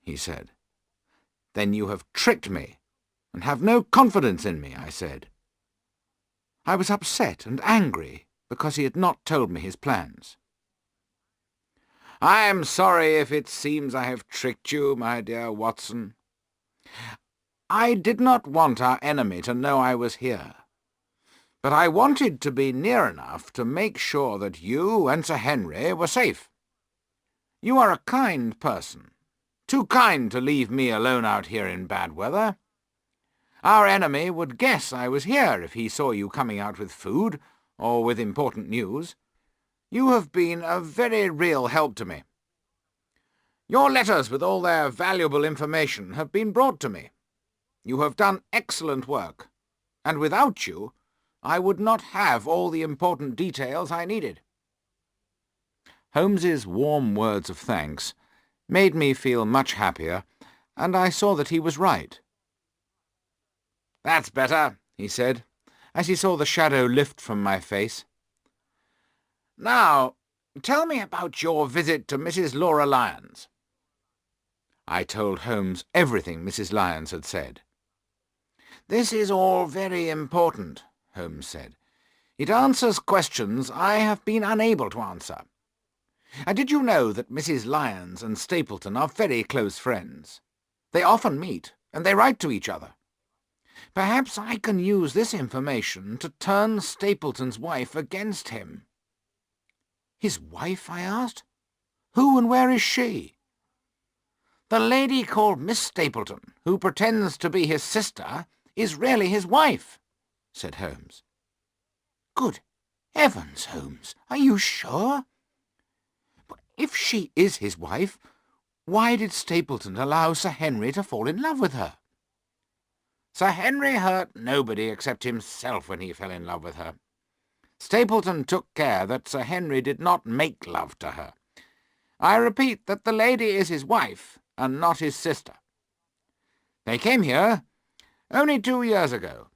he said. "Then you have tricked me, and have no confidence in me," I said. I was upset and angry because he had not told me his plans. "I am sorry if it seems I have tricked you, my dear Watson. I did not want our enemy to know I was here, but I wanted to be near enough to make sure that you and Sir Henry were safe. You are a kind person, too kind to leave me alone out here in bad weather. Our enemy would guess I was here if he saw you coming out with food or with important news. You have been a very real help to me. Your letters with all their valuable information have been brought to me. You have done excellent work, and without you I would not have all the important details I needed." Holmes's warm words of thanks made me feel much happier, and I saw that he was right. "That's better," he said, as he saw the shadow lift from my face. "Now, tell me about your visit to Mrs. Laura Lyons." I told Holmes everything Mrs. Lyons had said. "This is all very important," Holmes said. "It answers questions I have been unable to answer. And did you know that Mrs. Lyons and Stapleton are very close friends? They often meet, and they write to each other. Perhaps I can use this information to turn Stapleton's wife against him." "His wife?" I asked. "Who and where is she?" "The lady called Miss Stapleton, who pretends to be his sister, is really his wife," said Holmes. "Good heavens, Holmes, are you sure? But if she is his wife, why did Stapleton allow Sir Henry to fall in love with her?" "Sir Henry hurt nobody except himself when he fell in love with her. Stapleton took care that Sir Henry did not make love to her. I repeat that the lady is his wife, and not his sister. They came here only 2 years ago,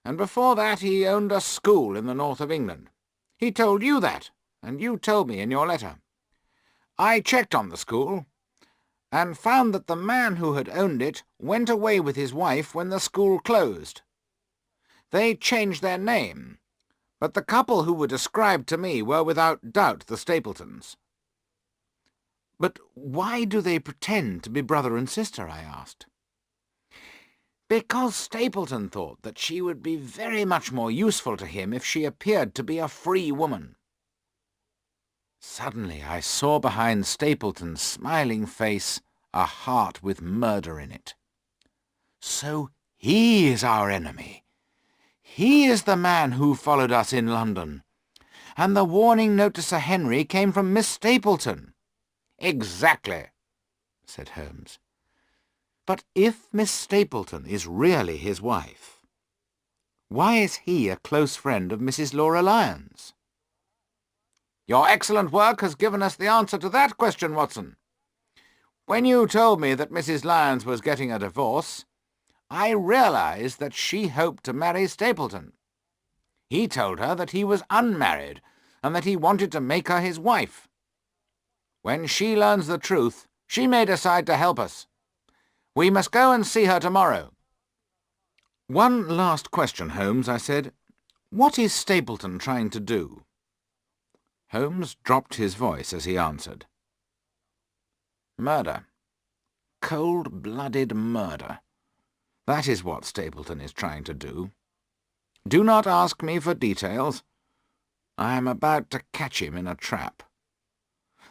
and before that he owned a school in the north of England. He told you that, and you told me in your letter. I checked on the school, and found that the man who had owned it went away with his wife when the school closed. They changed their name, but the couple who were described to me were without doubt the Stapletons. But why do they pretend to be brother and sister? I asked. Because Stapleton thought that she would be very much more useful to him if she appeared to be a free woman. Suddenly I saw behind Stapleton's smiling face a heart with murder in it. So he is our enemy. He is the man who followed us in London. And the warning note to Sir Henry came from Miss Stapleton. Exactly, said Holmes. But if Miss Stapleton is really his wife, why is he a close friend of Mrs. Laura Lyons? Your excellent work has given us the answer to that question, Watson. When you told me that Mrs. Lyons was getting a divorce, I realized that she hoped to marry Stapleton. He told her that he was unmarried and that he wanted to make her his wife. When she learns the truth, she may decide to help us. We must go and see her tomorrow. One last question, Holmes, I said. What is Stapleton trying to do? Holmes dropped his voice as he answered. Murder. Cold-blooded murder. That is what Stapleton is trying to do. Do not ask me for details. I am about to catch him in a trap.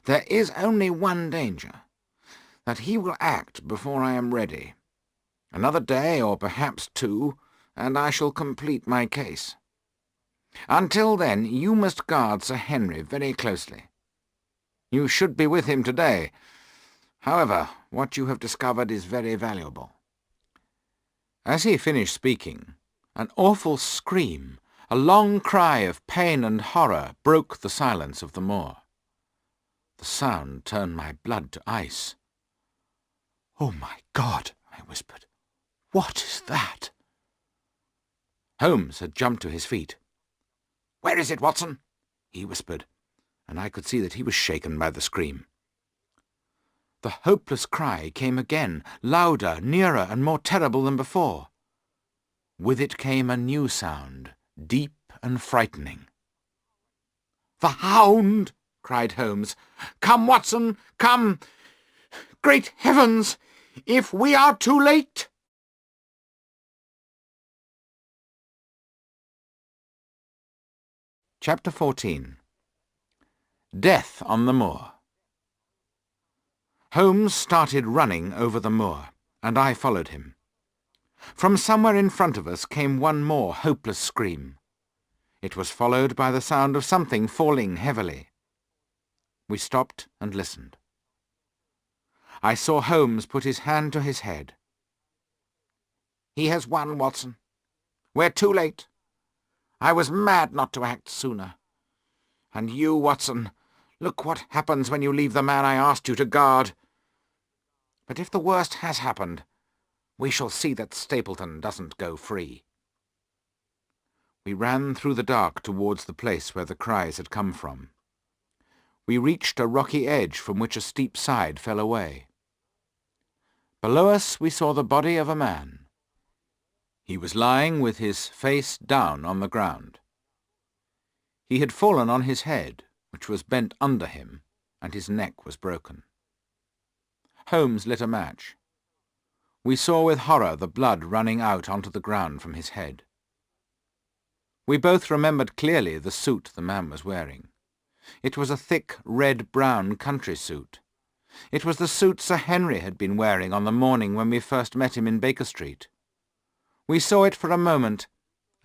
There is only one danger, that he will act before I am ready. Another day, or perhaps 2, and I shall complete my case. Until then, you must guard Sir Henry very closely. You should be with him today. However, what you have discovered is very valuable. As he finished speaking, an awful scream, a long cry of pain and horror, broke the silence of the moor. The sound turned my blood to ice. "Oh, my God," I whispered. "What is that?" Holmes had jumped to his feet. "Where is it, Watson?" he whispered, and I could see that he was shaken by the scream. The hopeless cry came again, louder, nearer, and more terrible than before. With it came a new sound, deep and frightening. "The Hound!" cried Holmes. "Come, Watson, come! Great heavens! If we are too late—" Chapter 14. Death on the Moor. Holmes started running over the moor, and I followed him. From somewhere in front of us came one more hopeless scream. It was followed by the sound of something falling heavily. We stopped and listened. I saw Holmes put his hand to his head. "He has won, Watson. We're too late. I was mad not to act sooner. And you, Watson, look what happens when you leave the man I asked you to guard. But if the worst has happened, we shall see that Stapleton doesn't go free." We ran through the dark towards the place where the cries had come from. We reached a rocky edge from which a steep side fell away. Below us we saw the body of a man. He was lying with his face down on the ground. He had fallen on his head, which was bent under him, and his neck was broken. Holmes lit a match. We saw with horror the blood running out onto the ground from his head. We both remembered clearly the suit the man was wearing. It was a thick red-brown country suit. It was the suit Sir Henry had been wearing on the morning when we first met him in Baker Street. We saw it for a moment,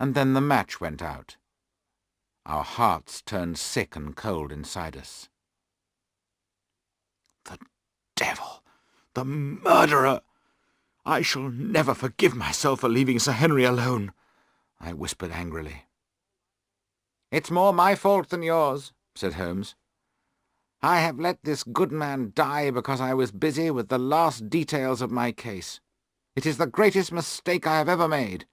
and then the match went out. Our hearts turned sick and cold inside us. "The devil! The murderer! I shall never forgive myself for leaving Sir Henry alone," I whispered angrily. "It's more my fault than yours," said Holmes. "I have let this good man die because I was busy with the last details of my case. It is the greatest mistake I have ever made.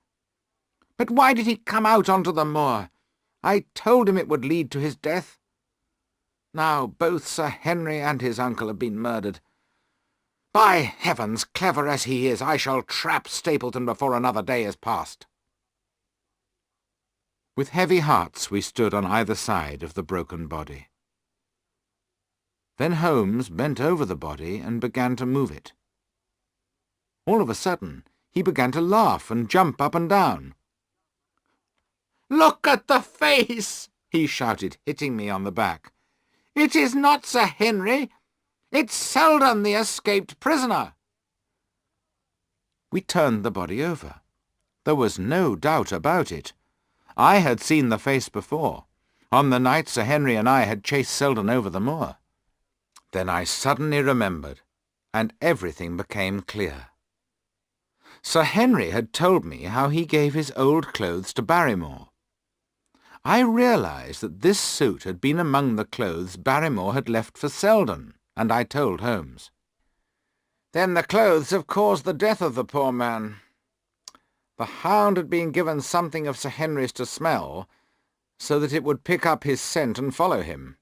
But why did he come out onto the moor? I told him it would lead to his death." Now both Sir Henry and his uncle have been murdered. By heavens, clever as he is, I shall trap Stapleton before another day is past." With heavy hearts we stood on either side of the broken body. Then Holmes bent over the body and began to move it. All of a sudden, he began to laugh and jump up and down. "Look at the face!" he shouted, hitting me on the back. "It is not Sir Henry. It's Selden, the escaped prisoner." We turned the body over. There was no doubt about it. I had seen the face before, on the night Sir Henry and I had chased Selden over the moor. Then I suddenly remembered, and everything became clear. Sir Henry had told me how he gave his old clothes to Barrymore. I realised that this suit had been among the clothes Barrymore had left for Selden, and I told Holmes. "Then the clothes have caused the death of the poor man. The Hound had been given something of Sir Henry's to smell, so that it would pick up his scent and follow him.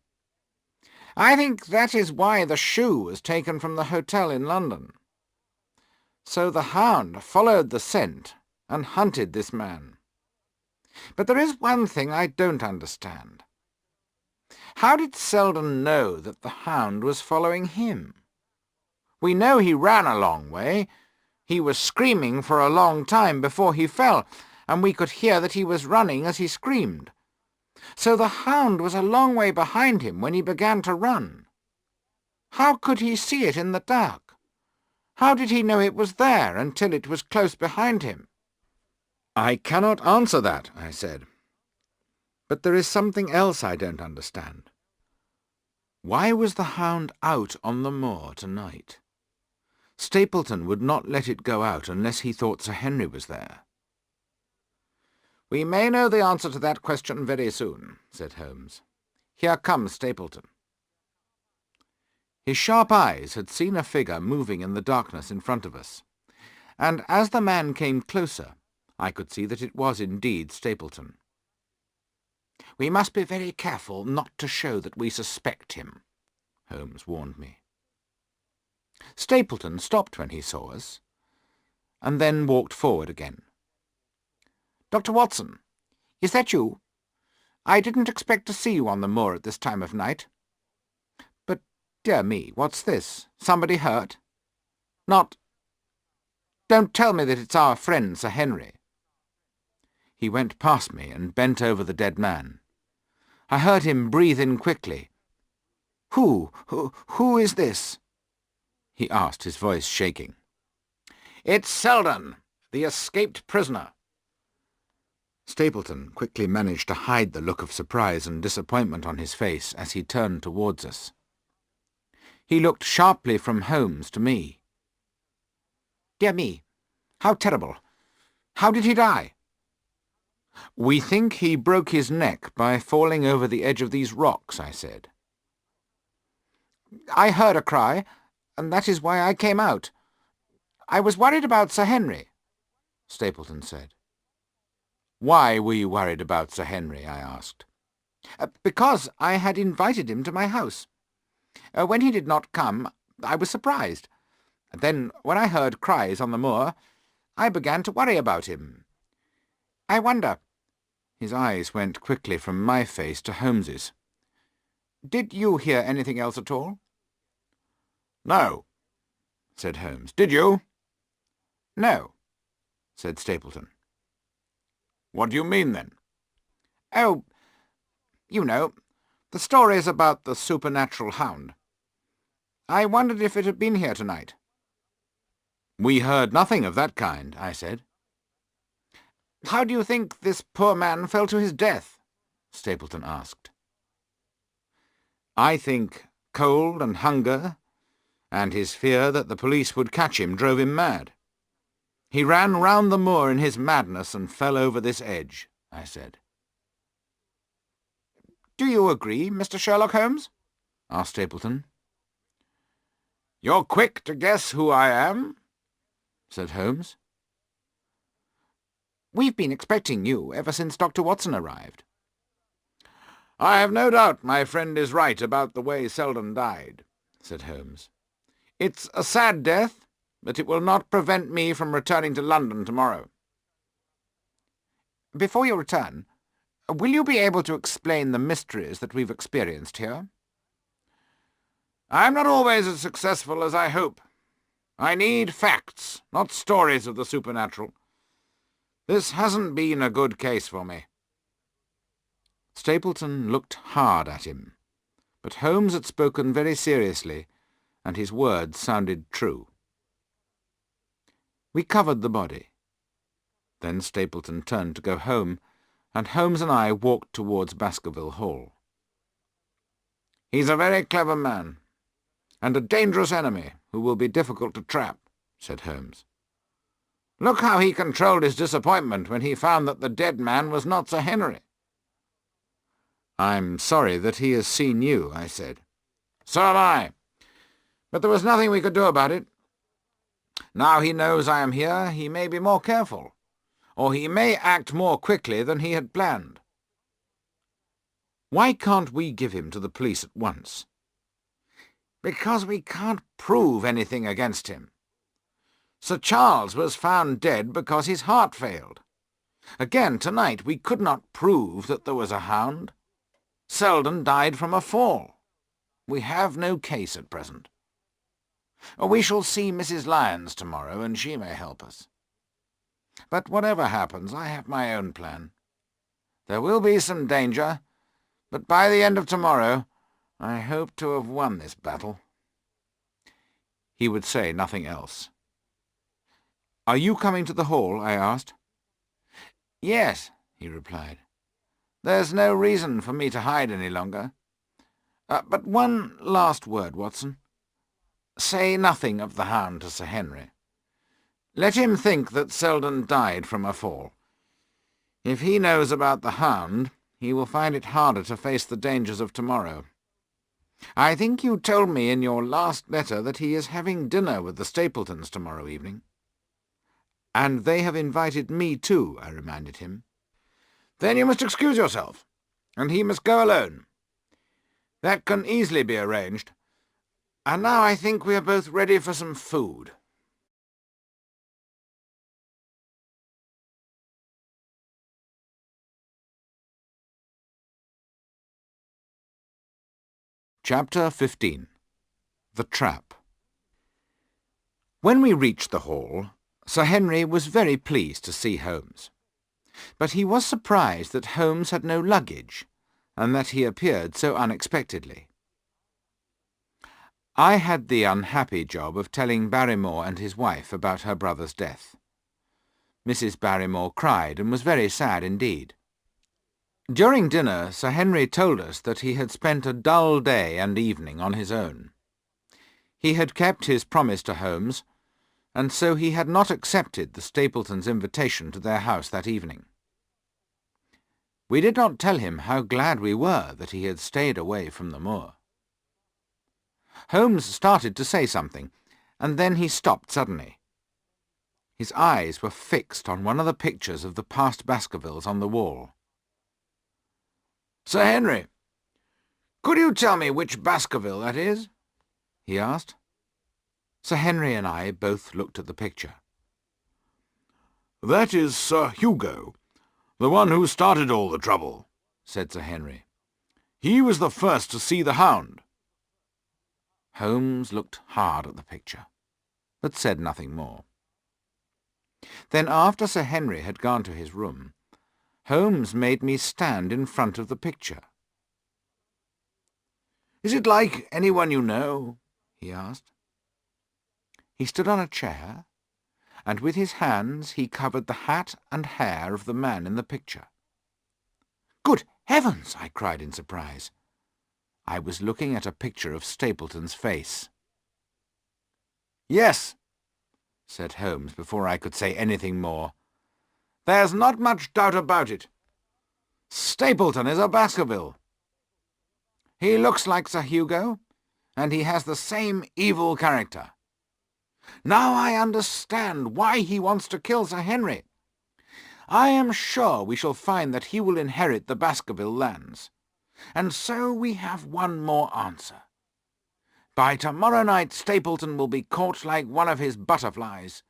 I think that is why the shoe was taken from the hotel in London. So the Hound followed the scent and hunted this man. But there is one thing I don't understand. How did Selden know that the Hound was following him? We know he ran a long way. He was screaming for a long time before he fell, and we could hear that he was running as he screamed. So the Hound was a long way behind him when he began to run. How could he see it in the dark? How did he know it was there until it was close behind him?" "I cannot answer that," I said. "But there is something else I don't understand. Why was the Hound out on the moor tonight? Stapleton would not let it go out unless he thought Sir Henry was there." "We may know the answer to that question very soon," said Holmes. "Here comes Stapleton." His sharp eyes had seen a figure moving in the darkness in front of us, and as the man came closer, I could see that it was indeed Stapleton. "We must be very careful not to show that we suspect him," Holmes warned me. Stapleton stopped when he saw us, and then walked forward again. "Dr. Watson, is that you? I didn't expect to see you on the moor at this time of night. But, dear me, what's this? Somebody hurt? Not... Don't tell me that it's our friend Sir Henry." He went past me and bent over the dead man. I heard him breathe in quickly. Who is this?" he asked, his voice shaking. "It's Selden, the escaped prisoner." Stapleton quickly managed to hide the look of surprise and disappointment on his face as he turned towards us. He looked sharply from Holmes to me. "Dear me, how terrible! How did he die?" "We think he broke his neck by falling over the edge of these rocks," I said. "I heard a cry, and that is why I came out. I was worried about Sir Henry," Stapleton said. "Why were you worried about Sir Henry?" I asked. "Because I had invited him to my house. When he did not come, I was surprised. Then, when I heard cries on the moor, I began to worry about him. I wonder—" His eyes went quickly from my face to Holmes's. "Did you hear anything else at all?" "No," said Holmes. "Did you?" "No," said Stapleton. "What do you mean, then?" "Oh, you know, the stories about the supernatural hound. I wondered if it had been here tonight." "We heard nothing of that kind," I said. "How do you think this poor man fell to his death?" Stapleton asked. "I think cold and hunger, and his fear that the police would catch him, drove him mad. He ran round the moor in his madness and fell over this edge," I said. "Do you agree, Mr. Sherlock Holmes?" asked Stapleton. "You're quick to guess who I am," said Holmes. "We've been expecting you ever since Dr. Watson arrived." "I have no doubt my friend is right about the way Selden died," said Holmes. "It's a sad death, but it will not prevent me from returning to London tomorrow." Before you return, will you be able to explain the mysteries that we've experienced here? "I'm not always as successful as I hope. I need facts, not stories of the supernatural. This hasn't been a good case for me." Stapleton looked hard at him, but Holmes had spoken very seriously, and his words sounded true. We covered the body. Then Stapleton turned to go home, and Holmes and I walked towards Baskerville Hall. "He's a very clever man, and a dangerous enemy who will be difficult to trap," said Holmes. "Look how he controlled his disappointment when he found that the dead man was not Sir Henry." "I'm sorry that he has seen you," I said. "So am I. But there was nothing we could do about it. Now he knows I am here, he may be more careful, or he may act more quickly than he had planned." "Why can't we give him to the police at once?" "Because we can't prove anything against him. Sir Charles was found dead because his heart failed. Again, tonight we could not prove that there was a hound. Selden died from a fall. We have no case at present. We shall see Mrs. Lyons tomorrow, and she may help us. But whatever happens, I have my own plan. There will be some danger, but by the end of tomorrow I hope to have won this battle." He would say nothing else. "Are you coming to the Hall?" I asked. "Yes," he replied. "There's no reason for me to hide any longer. But one last word, Watson. Say nothing of the hound to Sir Henry. Let him think that Selden died from a fall. If he knows about the hound, he will find it harder to face the dangers of tomorrow. I think you told me in your last letter that he is having dinner with the Stapletons tomorrow evening." "And they have invited me too," I reminded him. "Then you must excuse yourself, and he must go alone. That can easily be arranged. And now I think we are both ready for some food." Chapter 15. The Trap. When we reached the Hall, Sir Henry was very pleased to see Holmes. But he was surprised that Holmes had no luggage, and that he appeared so unexpectedly. I had the unhappy job of telling Barrymore and his wife about her brother's death. Mrs. Barrymore cried and was very sad indeed. During dinner, Sir Henry told us that he had spent a dull day and evening on his own. He had kept his promise to Holmes, and so he had not accepted the Stapletons' invitation to their house that evening. We did not tell him how glad we were that he had stayed away from the moor. Holmes started to say something, and then he stopped suddenly. His eyes were fixed on one of the pictures of the past Baskervilles on the wall. "Sir Henry, could you tell me which Baskerville that is?" he asked. Sir Henry and I both looked at the picture. "That is Sir Hugo, the one who started all the trouble," said Sir Henry. "He was the first to see the hound." Holmes looked hard at the picture, but said nothing more. Then, after Sir Henry had gone to his room, Holmes made me stand in front of the picture. "Is it like anyone you know?" he asked. He stood on a chair, and with his hands he covered the hat and hair of the man in the picture. "Good heavens!" I cried in surprise. I was looking at a picture of Stapleton's face. "Yes," said Holmes before I could say anything more. "There's not much doubt about it. Stapleton is a Baskerville. He looks like Sir Hugo, and he has the same evil character. Now I understand why he wants to kill Sir Henry. I am sure we shall find that he will inherit the Baskerville lands. And so we have one more answer. By tomorrow night Stapleton will be caught like one of his butterflies,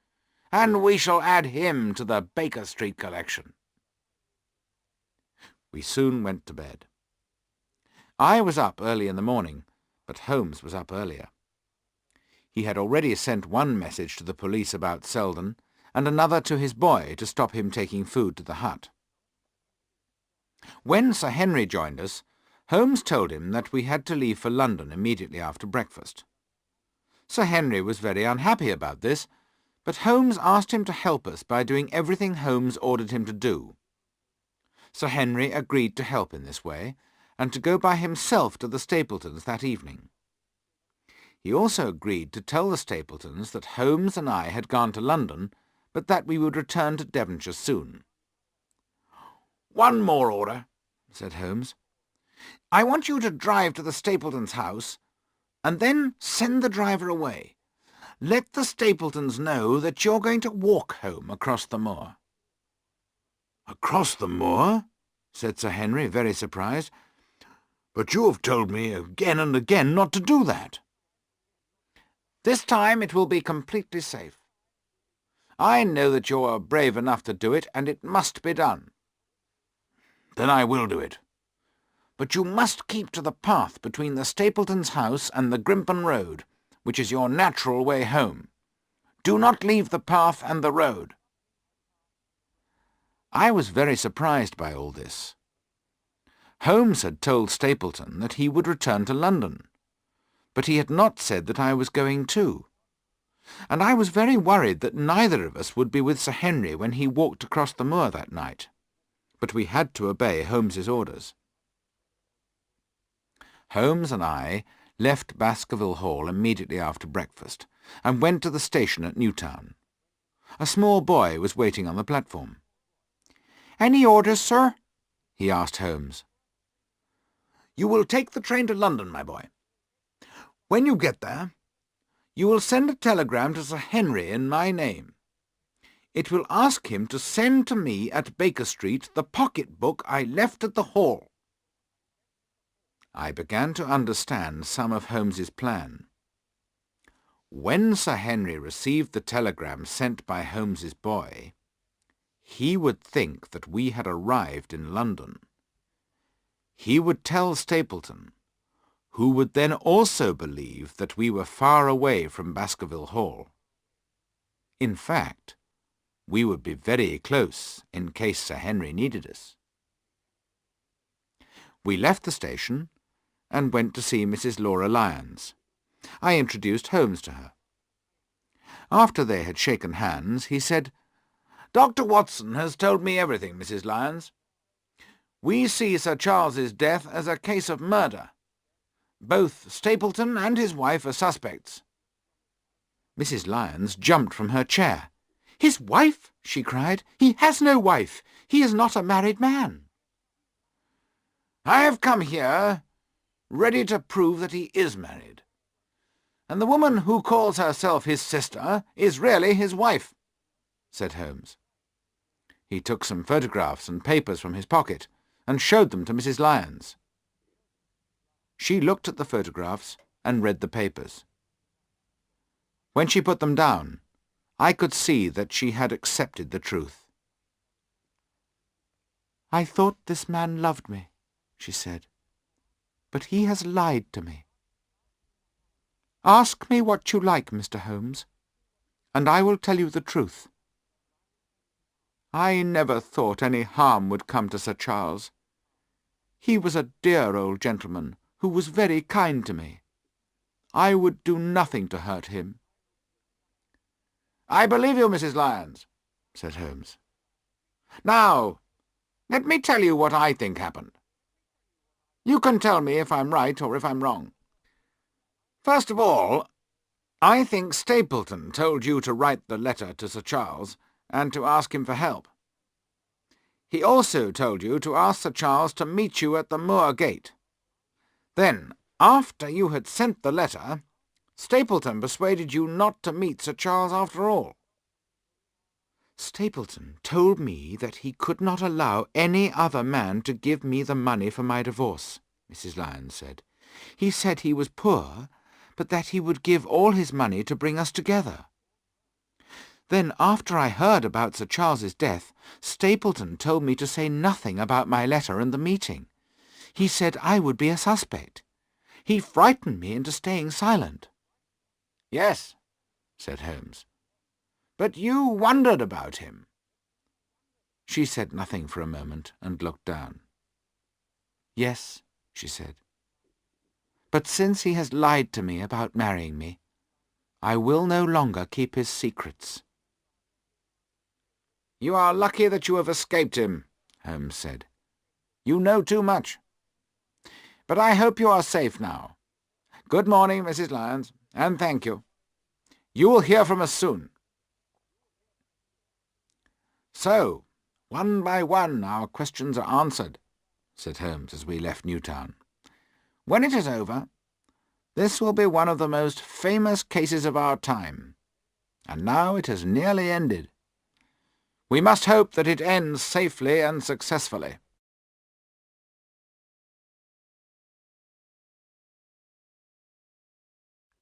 and we shall add him to the Baker Street collection. We soon went to bed. I was up early in the morning, but Holmes was up earlier. He had already sent one message to the police about Selden, and another to his boy to stop him taking food to the hut. When Sir Henry joined us, Holmes told him that we had to leave for London immediately after breakfast. Sir Henry was very unhappy about this, but Holmes asked him to help us by doing everything Holmes ordered him to do. Sir Henry agreed to help in this way, and to go by himself to the Stapletons that evening. He also agreed to tell the Stapletons that Holmes and I had gone to London, but that we would return to Devonshire soon. "One more order," said Holmes. "I want you to drive to the Stapletons' house, and then send the driver away. Let the Stapletons know that you're going to walk home across the moor." "Across the moor?" said Sir Henry, very surprised. "But you have told me again and again not to do that." "This time it will be completely safe. I know that you are brave enough to do it, and it must be done." "Then I will do it. But you must keep to the path between the Stapletons' house and the Grimpen Road, which is your natural way home. Do not leave the path and the road." I was very surprised by all this. Holmes had told Stapleton that he would return to London, but he had not said that I was going too, and I was very worried that neither of us would be with Sir Henry when he walked across the moor that night, but we had to obey Holmes's orders. Holmes and I left Baskerville Hall immediately after breakfast, and went to the station at Newtown. A small boy was waiting on the platform. "Any orders, sir?" he asked Holmes. "You will take the train to London, my boy. When you get there, you will send a telegram to Sir Henry in my name. It will ask him to send to me at Baker Street the pocket-book I left at the Hall." I began to understand some of Holmes's plan. When Sir Henry received the telegram sent by Holmes's boy, he would think that we had arrived in London. He would tell Stapleton, who would then also believe that we were far away from Baskerville Hall. In fact, we would be very close in case Sir Henry needed us. We left the station and went to see Mrs. Laura Lyons. I introduced Holmes to her. After they had shaken hands, he said, "Dr. Watson has told me everything, Mrs. Lyons. We see Sir Charles's death as a case of murder. Both Stapleton and his wife are suspects." Mrs. Lyons jumped from her chair. "His wife?" she cried. "He has no wife. He is not a married man." "I have come here ready to prove that he is married, and the woman who calls herself his sister is really his wife," said Holmes. He took some photographs and papers from his pocket and showed them to Mrs. Lyons. She looked at the photographs and read the papers. When she put them down, I could see that she had accepted the truth. "I thought this man loved me," she said, "but he has lied to me. Ask me what you like, Mr. Holmes, and I will tell you the truth. I never thought any harm would come to Sir Charles. He was a dear old gentleman who was very kind to me. I would do nothing to hurt him." "I believe you, Mrs. Lyons," said Holmes. "Now, let me tell you what I think happened. You can tell me if I'm right or if I'm wrong. First of all, I think Stapleton told you to write the letter to Sir Charles and to ask him for help. He also told you to ask Sir Charles to meet you at the moor gate. Then, after you had sent the letter, Stapleton persuaded you not to meet Sir Charles after all." "Stapleton told me that he could not allow any other man to give me the money for my divorce," Mrs. Lyons said. "He said he was poor, but that he would give all his money to bring us together. Then, after I heard about Sir Charles's death, Stapleton told me to say nothing about my letter and the meeting. He said I would be a suspect. He frightened me into staying silent." "Yes," said Holmes. "But you wondered about him." She said nothing for a moment and looked down. "Yes," she said. "But since he has lied to me about marrying me, I will no longer keep his secrets." "You are lucky that you have escaped him," Holmes said. "You know too much. But I hope you are safe now. Good morning, Mrs. Lyons, and thank you. You will hear from us soon." "So, one by one our questions are answered," said Holmes as we left Newtown. "When it is over, this will be one of the most famous cases of our time. And now it has nearly ended. We must hope that it ends safely and successfully."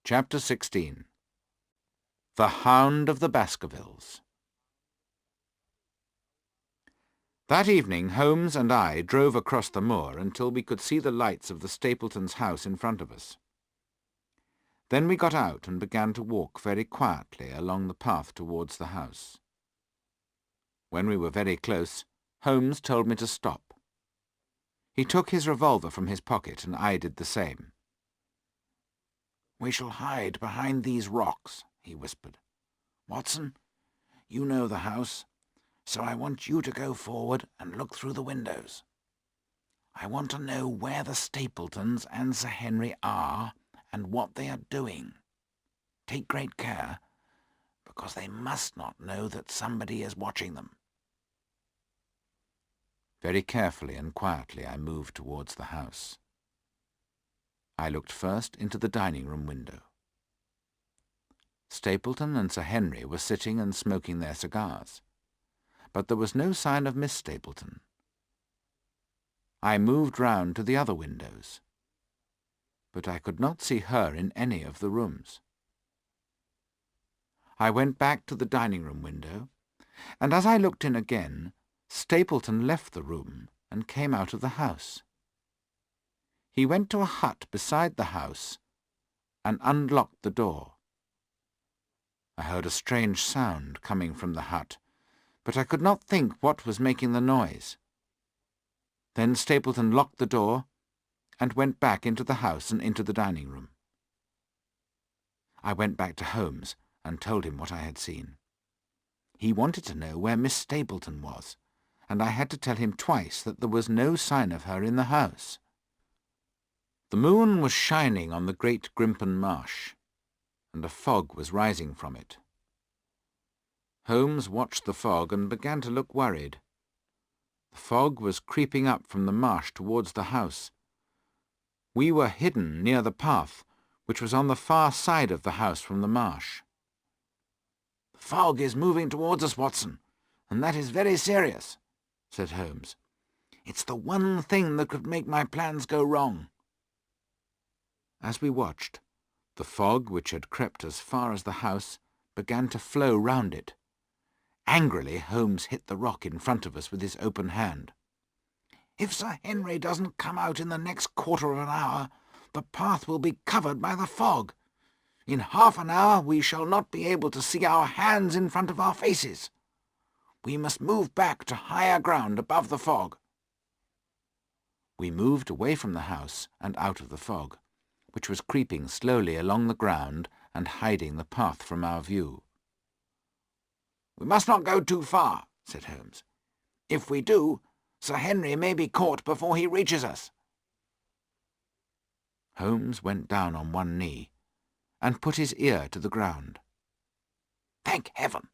Chapter 16. The Hound of the Baskervilles. That evening Holmes and I drove across the moor until we could see the lights of the Stapletons' house in front of us. Then we got out and began to walk very quietly along the path towards the house. When we were very close, Holmes told me to stop. He took his revolver from his pocket, and I did the same. "We shall hide behind these rocks," he whispered. "Watson, you know the house, so I want you to go forward and look through the windows. I want to know where the Stapletons and Sir Henry are and what they are doing. Take great care, because they must not know that somebody is watching them." Very carefully and quietly I moved towards the house. I looked first into the dining-room window. Stapleton and Sir Henry were sitting and smoking their cigars, but there was no sign of Miss Stapleton. I moved round to the other windows, but I could not see her in any of the rooms. I went back to the dining-room window, and as I looked in again, Stapleton left the room and came out of the house. He went to a hut beside the house and unlocked the door. I heard a strange sound coming from the hut, but I could not think what was making the noise. Then Stapleton locked the door and went back into the house and into the dining-room. I went back to Holmes and told him what I had seen. He wanted to know where Miss Stapleton was, and I had to tell him twice that there was no sign of her in the house. The moon was shining on the great Grimpen Marsh, and a fog was rising from it. Holmes watched the fog and began to look worried. The fog was creeping up from the marsh towards the house. We were hidden near the path, which was on the far side of the house from the marsh. "The fog is moving towards us, Watson, and that is very serious," said Holmes. "It's the one thing that could make my plans go wrong." As we watched, the fog, which had crept as far as the house, began to flow round it. Angrily, Holmes hit the rock in front of us with his open hand. "If Sir Henry doesn't come out in the next quarter of an hour, the path will be covered by the fog. In half an hour we shall not be able to see our hands in front of our faces. We must move back to higher ground above the fog." We moved away from the house and out of the fog, which was creeping slowly along the ground and hiding the path from our view. "We must not go too far," said Holmes. "If we do, Sir Henry may be caught before he reaches us." Holmes went down on one knee and put his ear to the ground. "Thank heaven!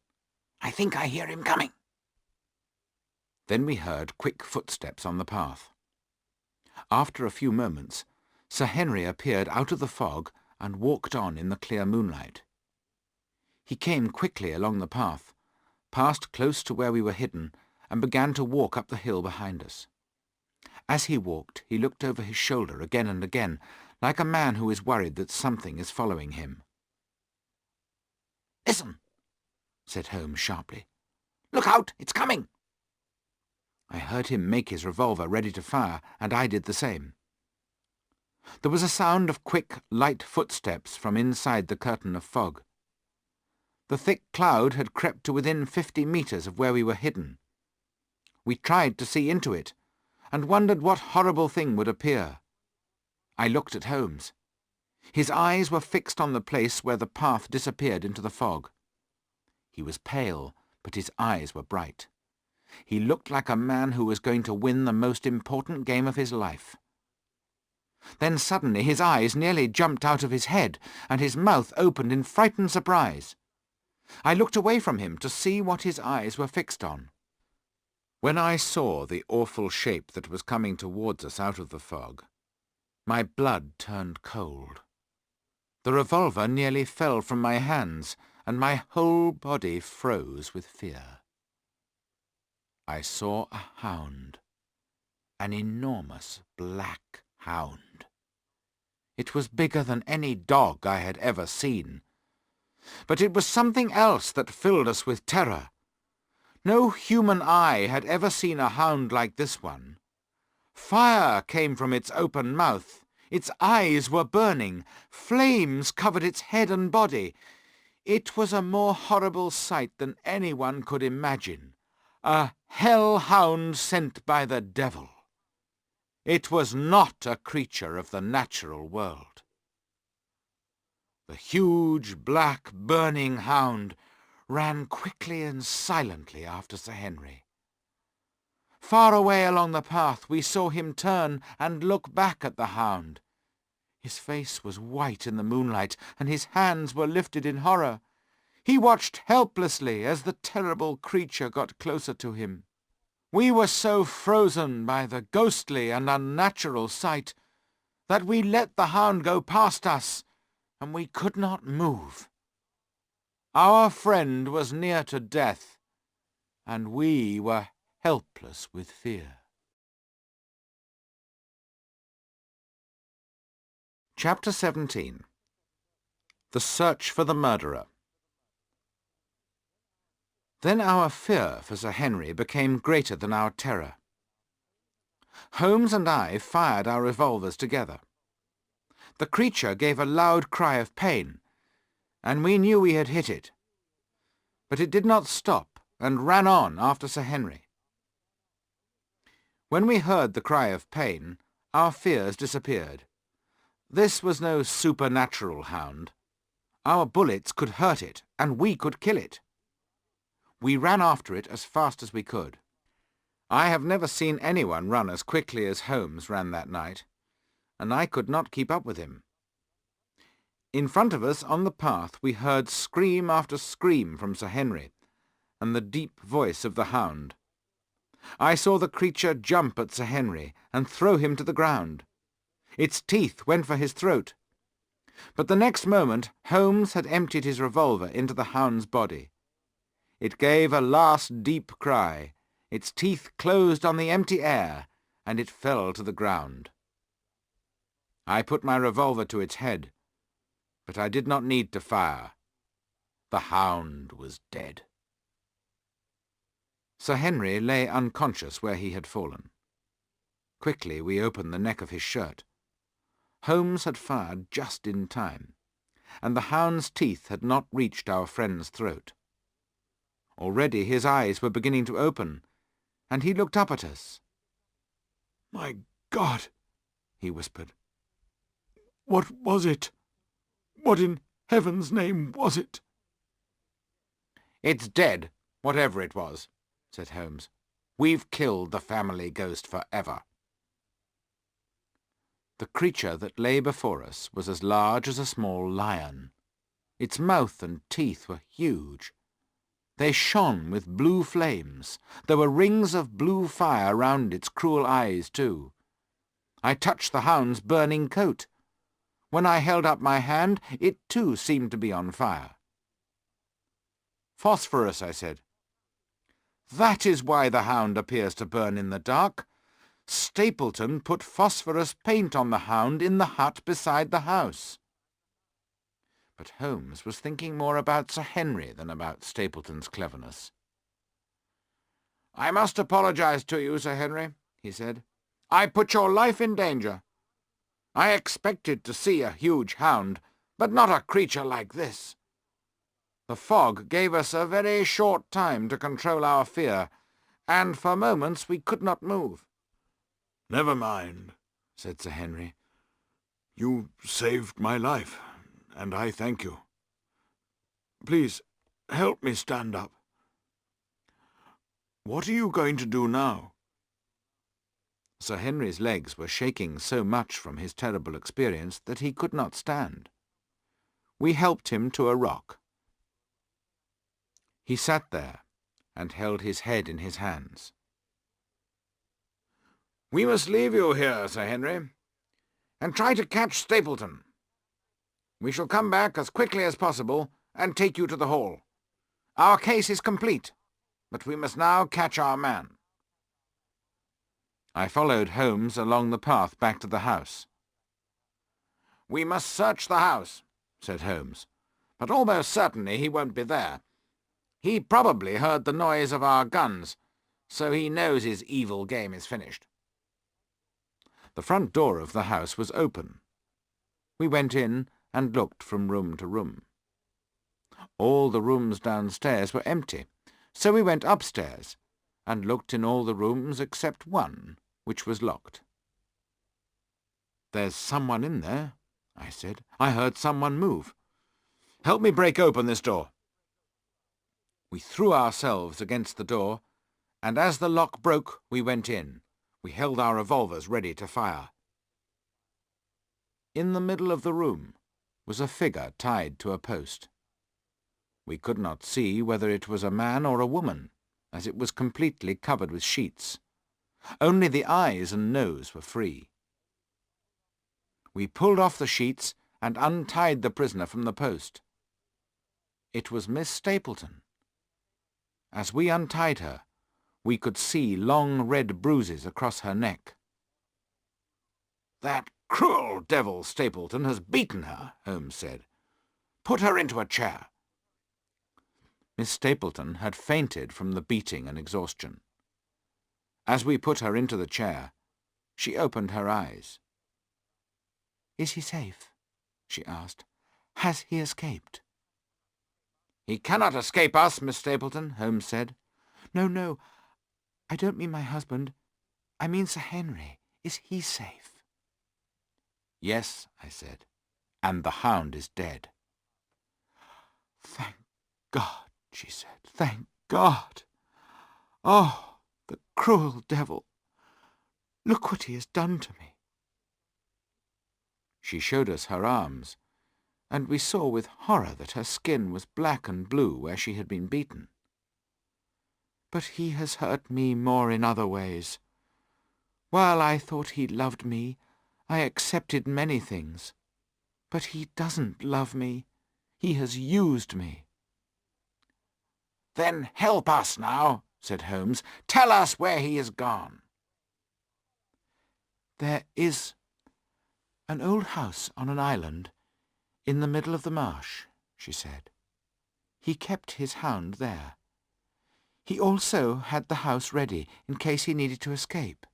I think I hear him coming." Then we heard quick footsteps on the path. After a few moments, Sir Henry appeared out of the fog and walked on in the clear moonlight. He came quickly along the path, passed close to where we were hidden, and began to walk up the hill behind us. As he walked, he looked over his shoulder again and again, like a man who is worried that something is following him. "Listen," said Holmes sharply. "Look out! It's coming!" I heard him make his revolver ready to fire, and I did the same. There was a sound of quick, light footsteps from inside the curtain of fog. The thick cloud had crept to within 50 metres of where we were hidden. We tried to see into it, and wondered what horrible thing would appear. I looked at Holmes. His eyes were fixed on the place where the path disappeared into the fog. He was pale, but his eyes were bright. He looked like a man who was going to win the most important game of his life. Then suddenly his eyes nearly jumped out of his head, and his mouth opened in frightened surprise. I looked away from him to see what his eyes were fixed on. When I saw the awful shape that was coming towards us out of the fog, my blood turned cold. The revolver nearly fell from my hands, and my whole body froze with fear. I saw a hound, an enormous black hound. It was bigger than any dog I had ever seen. But it was something else that filled us with terror. No human eye had ever seen a hound like this one. Fire came from its open mouth. Its eyes were burning. Flames covered its head and body. It was a more horrible sight than anyone could imagine. A hell-hound sent by the devil. It was not a creature of the natural world. The huge, black, burning hound ran quickly and silently after Sir Henry. Far away along the path we saw him turn and look back at the hound. His face was white in the moonlight, and his hands were lifted in horror. He watched helplessly as the terrible creature got closer to him. We were so frozen by the ghostly and unnatural sight that we let the hound go past us, and we could not move. Our friend was near to death, and we were helpless with fear. Chapter 17. The Search for the Murderer. Then our fear for Sir Henry became greater than our terror. Holmes and I fired our revolvers together. The creature gave a loud cry of pain, and we knew we had hit it. But it did not stop, and ran on after Sir Henry. When we heard the cry of pain, our fears disappeared. This was no supernatural hound. Our bullets could hurt it, and we could kill it. We ran after it as fast as we could. I have never seen anyone run as quickly as Holmes ran that night, and I could not keep up with him. In front of us on the path we heard scream after scream from Sir Henry, and the deep voice of the hound. I saw the creature jump at Sir Henry and throw him to the ground. Its teeth went for his throat. But the next moment Holmes had emptied his revolver into the hound's body. It gave a last deep cry. Its teeth closed on the empty air, and it fell to the ground. I put my revolver to its head, but I did not need to fire. The hound was dead. Sir Henry lay unconscious where he had fallen. Quickly we opened the neck of his shirt. Holmes had fired just in time, and the hound's teeth had not reached our friend's throat. Already his eyes were beginning to open, and he looked up at us. "My God," he whispered. "What was it? What in heaven's name was it?" "It's dead, whatever it was," said Holmes. "We've killed the family ghost forever." The creature that lay before us was as large as a small lion. Its mouth and teeth were huge. They shone with blue flames. There were rings of blue fire round its cruel eyes, too. I touched the hound's burning coat. When I held up my hand, it too seemed to be on fire. "Phosphorus," I said. "That is why the hound appears to burn in the dark. Stapleton put phosphorus paint on the Hound in the hut beside the house. But Holmes was thinking more about Sir Henry than about Stapleton's cleverness. "I must apologize to you, Sir Henry," he said. "I put your life in danger. I expected to see a huge hound, but not a creature like this. The fog gave us a very short time to control our fear, and for moments we could not move." "Never mind," said Sir Henry. "You saved my life, and I thank you. Please, help me stand up. What are you going to do now?" Sir Henry's legs were shaking so much from his terrible experience that he could not stand. We helped him to a rock. He sat there and held his head in his hands. "We must leave you here, Sir Henry, and try to catch Stapleton. We shall come back as quickly as possible and take you to the Hall. Our case is complete, but we must now catch our man." I followed Holmes along the path back to the house. "We must search the house," said Holmes, "but almost certainly he won't be there. He probably heard the noise of our guns, so he knows his evil game is finished." The front door of the house was open. We went in and looked from room to room. All the rooms downstairs were empty, so we went upstairs and looked in all the rooms except one, which was locked. "There's someone in there," I said. "I heard someone move. Help me break open this door." We threw ourselves against the door, and as the lock broke, we went in. We held our revolvers ready to fire. In the middle of the room was a figure tied to a post. We could not see whether it was a man or a woman, as it was completely covered with sheets. Only the eyes and nose were free. We pulled off the sheets and untied the prisoner from the post. It was Miss Stapleton. As we untied her, we could see long red bruises across her neck. "That cruel devil Stapleton has beaten her," Holmes said. "Put her into a chair." Miss Stapleton had fainted from the beating and exhaustion. As we put her into the chair, she opened her eyes. "Is he safe?" she asked. "Has he escaped?" "He cannot escape us, Miss Stapleton," Holmes said. No, I don't mean my husband. I mean Sir Henry. Is he safe?" "Yes," I said, "and the Hound is dead." "Thank God," she said. "Thank God. Oh, the cruel devil! Look what he has done to me." She showed us her arms, and we saw with horror that her skin was black and blue where she had been beaten. "But he has hurt me more in other ways. While I thought he loved me, I accepted many things. But he doesn't love me. He has used me." "Then help us now," said Holmes. "Tell us where he is gone." "There is an old house on an island in the middle of the marsh," she said. "He kept his Hound there. He also had the house ready in case he needed to escape.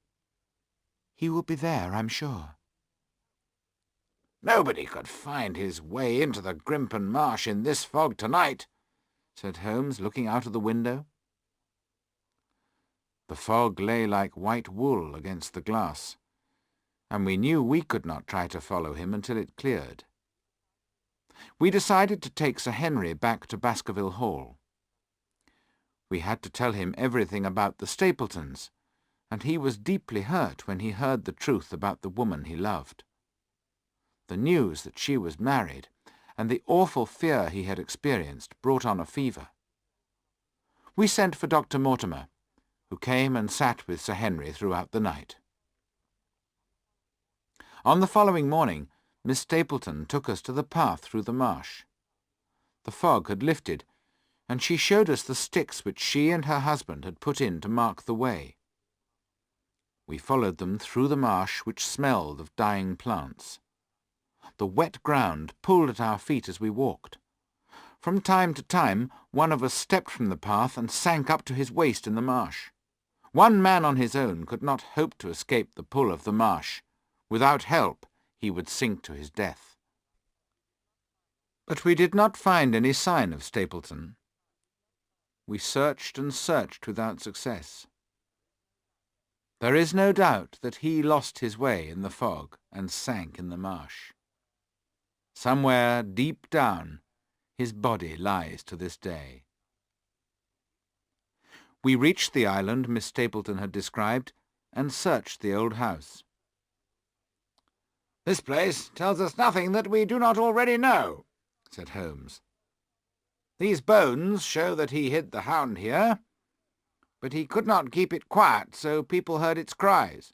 He will be there, I'm sure." "Nobody could find his way into the Grimpen Marsh in this fog tonight," said Holmes, looking out of the window. The fog lay like white wool against the glass, and we knew we could not try to follow him until it cleared. We decided to take Sir Henry back to Baskerville Hall. We had to tell him everything about the Stapletons, and he was deeply hurt when he heard the truth about the woman he loved. The news that she was married and the awful fear he had experienced brought on a fever. We sent for Dr. Mortimer, who came and sat with Sir Henry throughout the night. On the following morning, Miss Stapleton took us to the path through the marsh. The fog had lifted, and she showed us the sticks which she and her husband had put in to mark the way. We followed them through the marsh which smelled of dying plants. The wet ground pulled at our feet as we walked. From time to time one of us stepped from the path and sank up to his waist in the marsh. One man on his own could not hope to escape the pull of the marsh. Without help he would sink to his death. But we did not find any sign of Stapleton. We searched and searched without success. There is no doubt that he lost his way in the fog and sank in the marsh. Somewhere deep down, his body lies to this day. We reached the island Miss Stapleton had described and searched the old house. "This place tells us nothing that we do not already know," said Holmes. "These bones show that he hid the hound here, but he could not keep it quiet, so people heard its cries.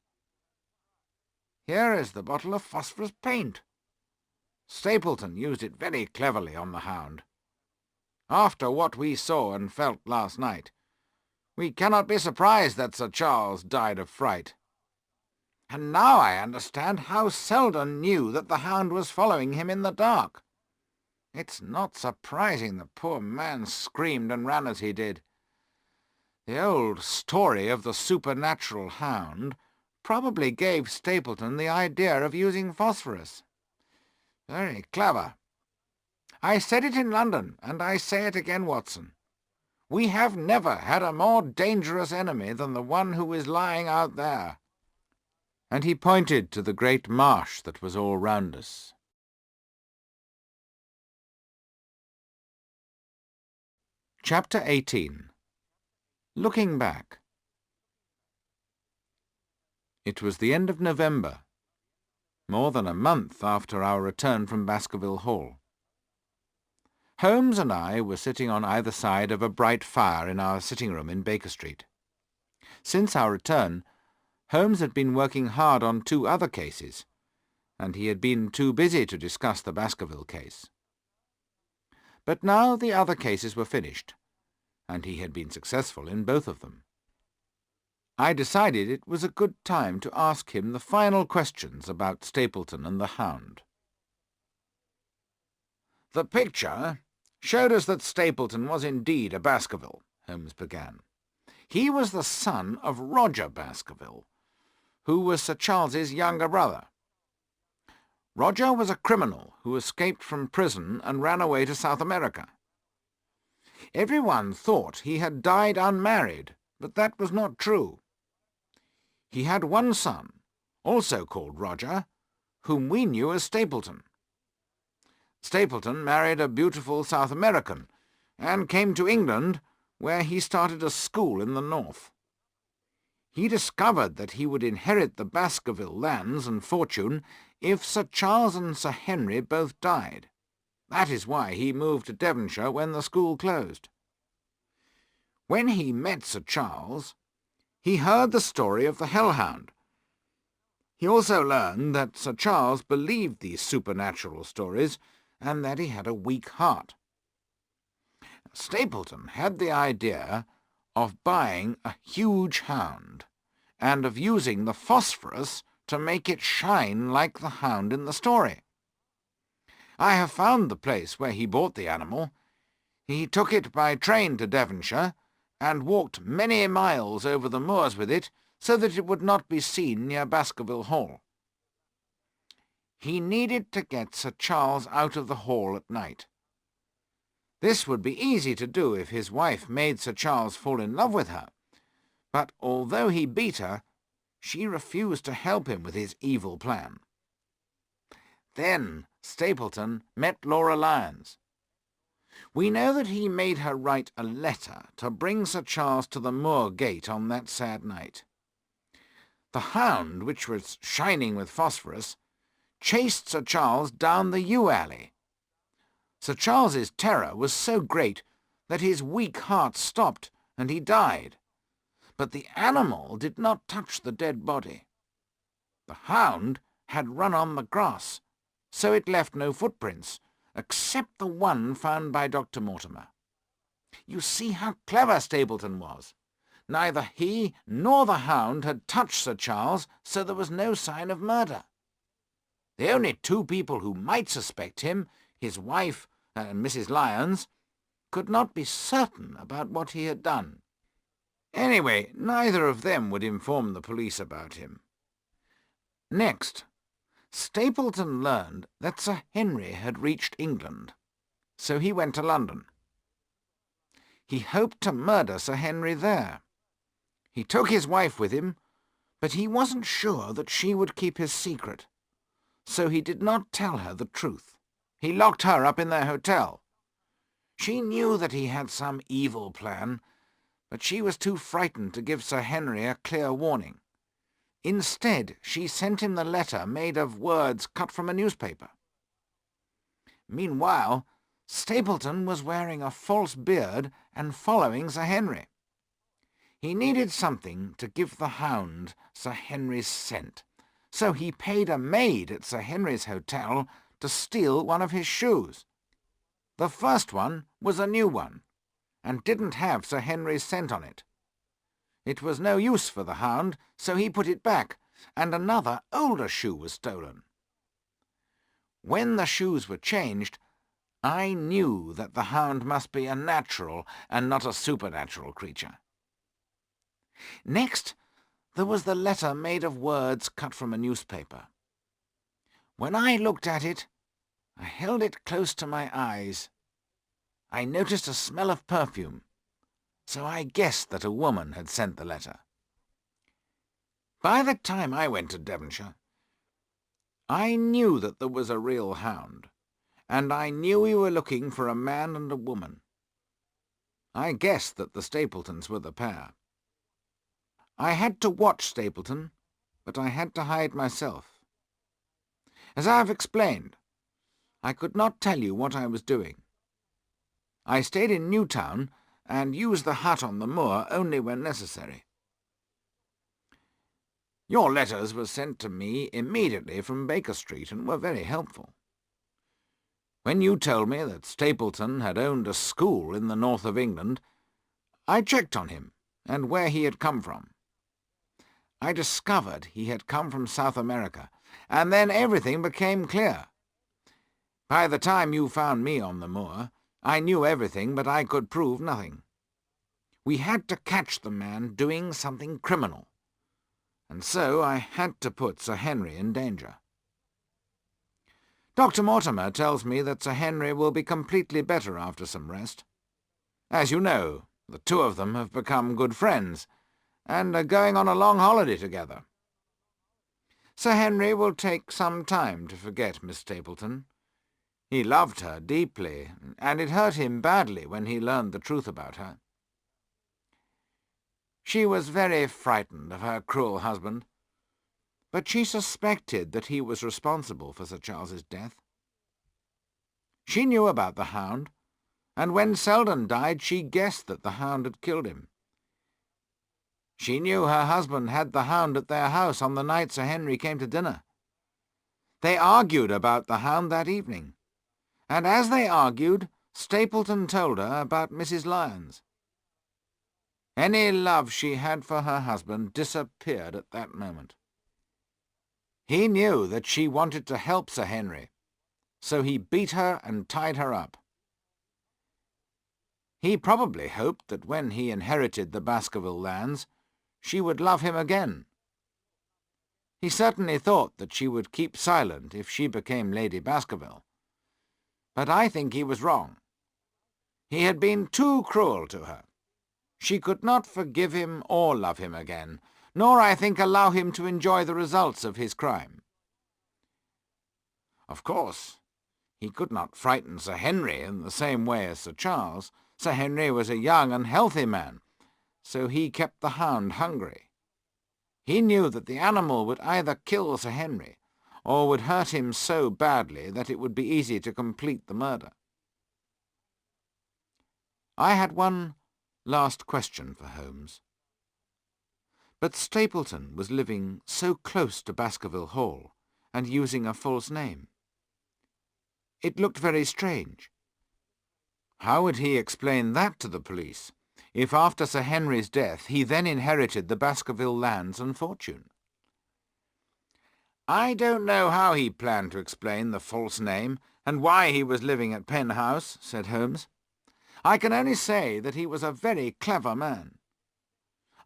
Here is the bottle of phosphorus paint. Stapleton used it very cleverly on the hound. After what we saw and felt last night, we cannot be surprised that Sir Charles died of fright. And now I understand how Selden knew that the hound was following him in the dark. It's not surprising the poor man screamed and ran as he did. The old story of the supernatural hound probably gave Stapleton the idea of using phosphorus. Very clever. I said it in London, and I say it again, Watson. We have never had a more dangerous enemy than the one who is lying out there." And he pointed to the great marsh that was all round us. Chapter 18. Looking Back. It was the end of November, more than a month after our return from Baskerville Hall. Holmes and I were sitting on either side of a bright fire in our sitting-room in Baker Street. Since our return, Holmes had been working hard on 2 other cases, and he had been too busy to discuss the Baskerville case. But now the other cases were finished, and he had been successful in both of them. I decided it was a good time to ask him the final questions about Stapleton and the hound. "The picture showed us that Stapleton was indeed a Baskerville," Holmes began. "He was the son of Roger Baskerville, who was Sir Charles's younger brother. Roger was a criminal who escaped from prison and ran away to South America. Everyone thought he had died unmarried, but that was not true. He had one son, also called Roger, whom we knew as Stapleton. Stapleton married a beautiful South American and came to England, where he started a school in the north. He discovered that he would inherit the Baskerville lands and fortune if Sir Charles and Sir Henry both died. That is why he moved to Devonshire when the school closed. When he met Sir Charles, he heard the story of the hellhound. He also learned that Sir Charles believed these supernatural stories and that he had a weak heart. Stapleton had the idea of buying a huge hound and of using the phosphorus to make it shine like the hound in the story. I have found the place where he bought the animal. He took it by train to Devonshire and walked many miles over the moors with it so that it would not be seen near Baskerville Hall. He needed to get Sir Charles out of the hall at night. This would be easy to do if his wife made Sir Charles fall in love with her, but although he beat her, she refused to help him with his evil plan. Then Stapleton met Laura Lyons. We know that he made her write a letter to bring Sir Charles to the moor gate on that sad night. The hound, which was shining with phosphorus, chased Sir Charles down the yew alley. Sir Charles's terror was so great that his weak heart stopped and he died. But the animal did not touch the dead body. The hound had run on the grass, so it left no footprints, except the one found by Dr. Mortimer. You see how clever Stapleton was. Neither he nor the Hound had touched Sir Charles, so there was no sign of murder. The only two people who might suspect him, his wife and Mrs. Lyons, could not be certain about what he had done. Anyway, neither of them would inform the police about him. Next, Stapleton learned that Sir Henry had reached England, so he went to London. He hoped to murder Sir Henry there. He took his wife with him, but he wasn't sure that she would keep his secret, so he did not tell her the truth. He locked her up in their hotel. She knew that he had some evil plan, but she was too frightened to give Sir Henry a clear warning. Instead, she sent him the letter made of words cut from a newspaper. Meanwhile, Stapleton was wearing a false beard and following Sir Henry. He needed something to give the Hound Sir Henry's scent, so he paid a maid at Sir Henry's hotel to steal one of his shoes. The first one was a new one, and didn't have Sir Henry's scent on it. It was no use for the Hound, so he put it back, and another older shoe was stolen. When the shoes were changed, I knew that the Hound must be a natural and not a supernatural creature. Next, there was the letter made of words cut from a newspaper. When I looked at it, I held it close to my eyes. I noticed a smell of perfume, so I guessed that a woman had sent the letter. By the time I went to Devonshire, I knew that there was a real Hound, and I knew we were looking for a man and a woman. I guessed that the Stapletons were the pair. I had to watch Stapleton, but I had to hide myself. As I have explained, I could not tell you what I was doing. I stayed in Newtown and used the hut on the moor only when necessary. Your letters were sent to me immediately from Baker Street and were very helpful. When you told me that Stapleton had owned a school in the north of England, I checked on him and where he had come from. I discovered he had come from South America, and then everything became clear. By the time you found me on the moor, I knew everything, but I could prove nothing. We had to catch the man doing something criminal, and so I had to put Sir Henry in danger. Dr. Mortimer tells me that Sir Henry will be completely better after some rest. As you know, the two of them have become good friends, and are going on a long holiday together. Sir Henry will take some time to forget Miss Stapleton. He loved her deeply, and it hurt him badly when he learned the truth about her. She was very frightened of her cruel husband, but she suspected that he was responsible for Sir Charles's death. She knew about the Hound, and when Selden died she guessed that the Hound had killed him. She knew her husband had the Hound at their house on the night Sir Henry came to dinner. They argued about the Hound that evening, and as they argued, Stapleton told her about Mrs. Lyons. Any love she had for her husband disappeared at that moment. He knew that she wanted to help Sir Henry, so he beat her and tied her up. He probably hoped that when he inherited the Baskerville lands, she would love him again. He certainly thought that she would keep silent if she became Lady Baskerville, but I think he was wrong. He had been too cruel to her. She could not forgive him or love him again, nor, I think, allow him to enjoy the results of his crime. Of course, he could not frighten Sir Henry in the same way as Sir Charles. Sir Henry was a young and healthy man, so he kept the Hound hungry. He knew that the animal would either kill Sir Henry, or would hurt him so badly that it would be easy to complete the murder. I had one last question for Holmes. But Stapleton was living so close to Baskerville Hall, and using a false name. It looked very strange. How would he explain that to the police? if after Sir Henry's death he then inherited the Baskerville lands and fortune. I don't know how he planned to explain the false name, and why he was living at Penn House, said Holmes. I can only say that he was a very clever man.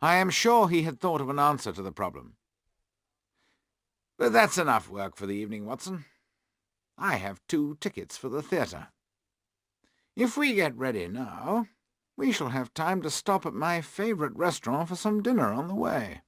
I am sure he had thought of an answer to the problem. But that's enough work for the evening, Watson. I have 2 tickets for the theatre. If we get ready now, we shall have time to stop at my favourite restaurant for some dinner on the way.